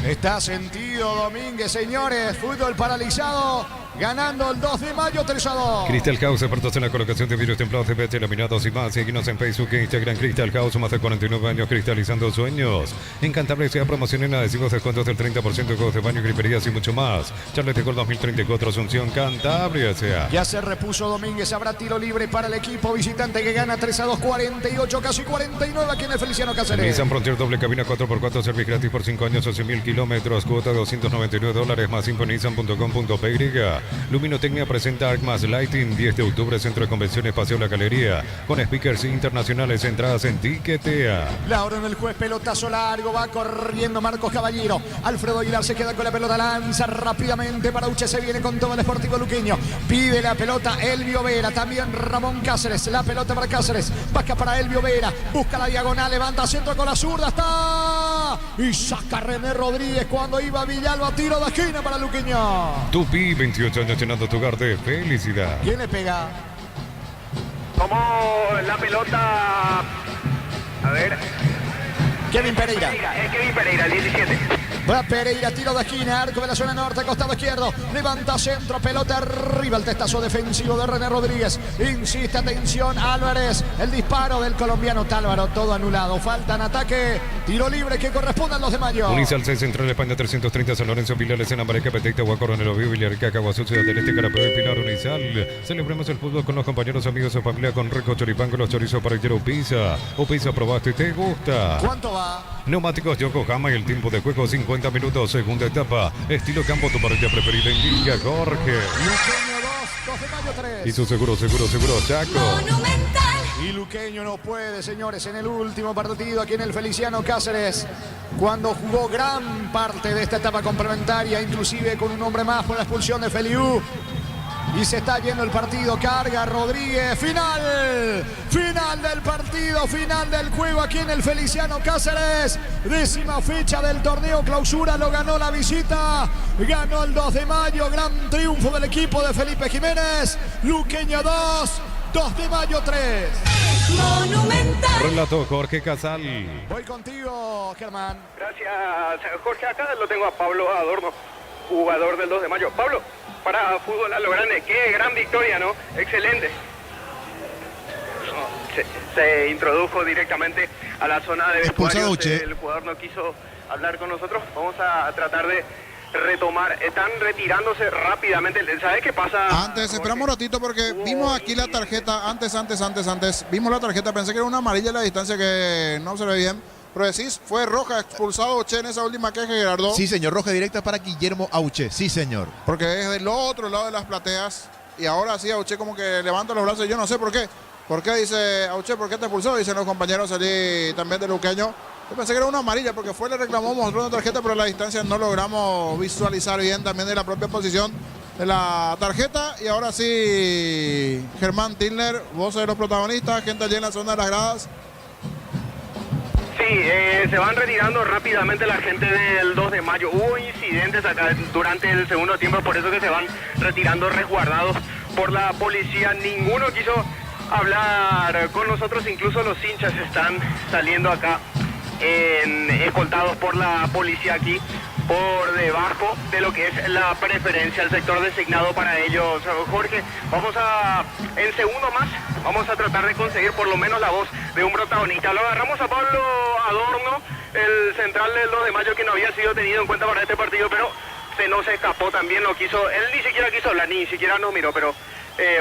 Está sentido Domínguez, señores. Fútbol paralizado. Ganando el 2 de mayo 3-2. Crystal House, expertos en la colocación de vidrios templados, CPH, laminados y más. Síguenos en Facebook e Instagram. Crystal House, más de 49 años cristalizando sueños. En Cantabria sea promoción en adhesivos, descuentos del 30%, juegos de baño, griperías y mucho más. Charles de Gol 2034, Asunción, Cantabria sea. Ya se repuso Domínguez. Habrá tiro libre para el equipo visitante que gana 3-2, 48, casi 49 aquí en el Feliciano Cáceres. Nissan Frontier doble cabina 4x4, servicio gratis por 5 años o 100.000 kilómetros. Cuota de $299 más info en nissan.com.py. Luminotecnia presenta Arcmas Lighting 10 de octubre, Centro de Convenciones, Paseo La Galería, con speakers internacionales, entradas en Tiquetea. La hora en el juez, pelotazo largo, va corriendo Marcos Caballero. Alfredo Aguilar se queda con la pelota, lanza rápidamente para Uche, se viene con todo el Sportivo Luqueño. Pide la pelota Elvio Vera, también Ramón Cáceres, la pelota para Cáceres, vaca para Elvio Vera, busca la diagonal, levanta centro con la zurda, está y saca René Rodríguez cuando iba Villalba, tiro de esquina para Luqueño. Tupi, 28 años llenando tu hogar de felicidad. ¿Quién le pega? Tomó la pelota. A ver. Kevin Pereira. Kevin Pereira, el 17. Va Pereira, tiro de esquina, arco de la zona norte, costado izquierdo. Levanta centro, pelota arriba, el testazo defensivo de René Rodríguez. Insiste, atención, Álvarez. El disparo del colombiano Tálvaro, todo anulado. Falta en ataque, tiro libre que corresponde al 2 de mayo. Unizal 6, Central España 330, San Lorenzo, Vilares, en Ambareca, Peteita, Huaco, Coronel Oviedo, Villarrica, Caguazú, Ciudad del Este, Carapeo y Pilar. Unizal. Celebremos el fútbol con los compañeros, amigos o familia, con rico choripán, con los chorizos para el Upiza. Upiza, probaste y te gusta. ¿Cuánto va? Neumáticos Yokohama y el tiempo de juego 50 minutos, segunda etapa. Estilo campo, tu parrilla preferida, indica Jorge. Luqueño 2 de mayo 3. Y su seguro, Chaco. Monumental. Y Luqueño no puede, señores, en el último partido aquí en el Feliciano Cáceres, cuando jugó gran parte de esta etapa complementaria, inclusive con un hombre más por la expulsión de Feliu. Y se está yendo el partido, carga Rodríguez, final del partido, final del juego aquí en el Feliciano Cáceres, 10ª fecha del torneo clausura, lo ganó la visita, ganó el 2 de mayo, gran triunfo del equipo de Felipe Jiménez, Luqueño 2 de mayo 3. Monumental. Relato Jorge Casal. Voy contigo, Germán. Gracias, Jorge. Acá lo tengo a Pablo Adorno, jugador del 2 de mayo. Pablo, para Fútbol a lo Grande, qué gran victoria, ¿no? Excelente. Se introdujo directamente a la zona de Expulsado vestuarios. Uche. El jugador no quiso hablar con nosotros. Vamos a tratar de retomar. Están retirándose rápidamente. ¿Sabes qué pasa? Antes, esperamos un ratito porque vimos aquí la tarjeta. Antes. Vimos la tarjeta. Pensé que era una amarilla a la distancia que no se ve bien. Pero decís, fue roja, expulsado Uche en esa última queja, Gerardo. Sí, señor, roja directa para Guillermo Auche. Sí, señor. Porque es del otro lado de las plateas. Y ahora sí, Auche como que levanta los brazos. Yo no sé por qué. ¿Por qué dice Auche? ¿Por qué te expulsó? Dicen los compañeros allí también de Luqueño. Yo pensé que era una amarilla porque le reclamó, mostró una tarjeta, pero a la distancia no logramos visualizar bien también de la propia posición de la tarjeta. Y ahora sí, Germán Tilner, voces de los protagonistas, gente allí en la zona de las gradas. Sí, se van retirando rápidamente la gente del 2 de mayo. Hubo incidentes acá durante el segundo tiempo, por eso que se van retirando resguardados por la policía. Ninguno quiso hablar con nosotros, incluso los hinchas están saliendo acá escoltados por la policía aquí, por debajo de lo que es la preferencia, el sector designado para ellos. Jorge, en segundo más, vamos a tratar de conseguir por lo menos la voz de un protagonista. Lo agarramos a Pablo Adorno, el central del 2 de mayo, que no había sido tenido en cuenta para este partido, pero se nos escapó también, no quiso, él ni siquiera quiso hablar, ni siquiera nos miró, pero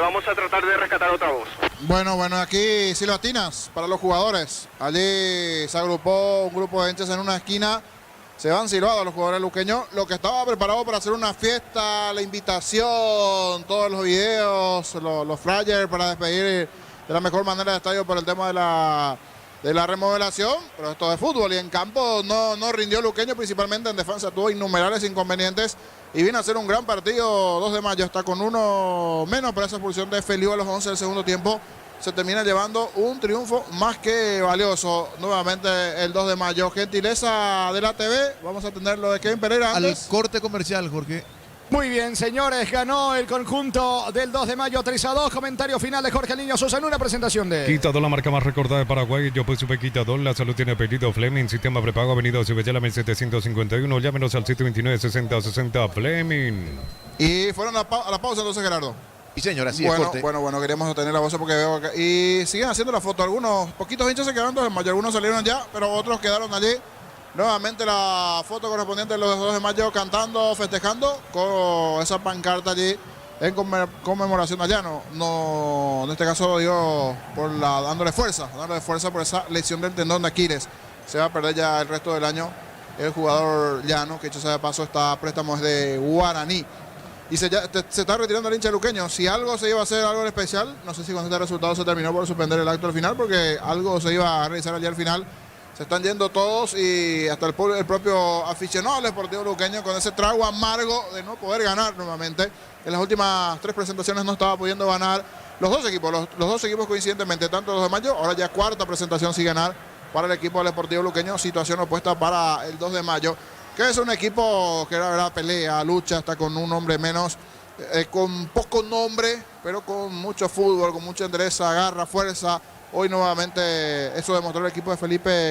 vamos a tratar de rescatar otra voz. Bueno, aquí silbatinas para los jugadores. Allí se agrupó un grupo de hinchas en una esquina. Se van silbados los jugadores luqueños. Lo que estaba preparado para hacer una fiesta, la invitación, todos los videos, los flyers para despedir de la mejor manera del estadio por el tema de la remodelación. Pero esto de fútbol y en campo no rindió Luqueño, principalmente en defensa. Tuvo innumerables inconvenientes y viene a ser un gran partido. 2 de mayo está con uno menos para esa expulsión de Feliu a los 11 del segundo tiempo. se termina llevando un triunfo más que valioso. Nuevamente el 2 de mayo. Gentileza de la TV. Vamos a tener lo de Kevin Pereira Al antes. corte comercial, Jorge. Muy bien, señores, ganó el conjunto del 2 de mayo 3-2. Comentario final de Jorge Niño Sosa en una presentación de... Quitador, la marca más recordada de Paraguay. Yo pues supe Quitador. La salud tiene apellido Fleming. Sistema prepago, avenida Cibellala 1751. Llámenos al 729-6060 Fleming. Y fueron a la pausa entonces, Gerardo. Y señor, así es, Bueno, corte. bueno, queríamos tener la voz porque veo que... Y siguen haciendo la foto. Algunos, poquitos hinchas se quedaron 2 de mayo. Algunos salieron ya, pero otros quedaron allí. Nuevamente la foto correspondiente de los 2 de mayo cantando, festejando con esa pancarta allí en conmemoración allá. No, en este caso dio por dándole fuerza por esa lesión del tendón de Aquiles. Se va a perder ya el resto del año el jugador llano, que hecho sea de paso está a préstamos de Guaraní. Y se está retirando el hincha luqueño. Si algo se iba a hacer, algo en especial, no sé si con este resultado se terminó por suspender el acto al final, porque algo se iba a realizar allí al final. Se están yendo todos y hasta el propio aficionado del Sportivo Luqueño con ese trago amargo de no poder ganar nuevamente. En las últimas 3 presentaciones no estaba pudiendo ganar los dos equipos. Los dos equipos coincidentemente, tanto los de mayo, ahora ya 4ª presentación sin ganar para el equipo del Sportivo Luqueño. Situación opuesta para el 2 de mayo, que es un equipo que la verdad pelea, lucha, está con un hombre menos, con poco nombre, pero con mucho fútbol, con mucha entereza, garra, fuerza. Hoy nuevamente eso demostró el equipo de Felipe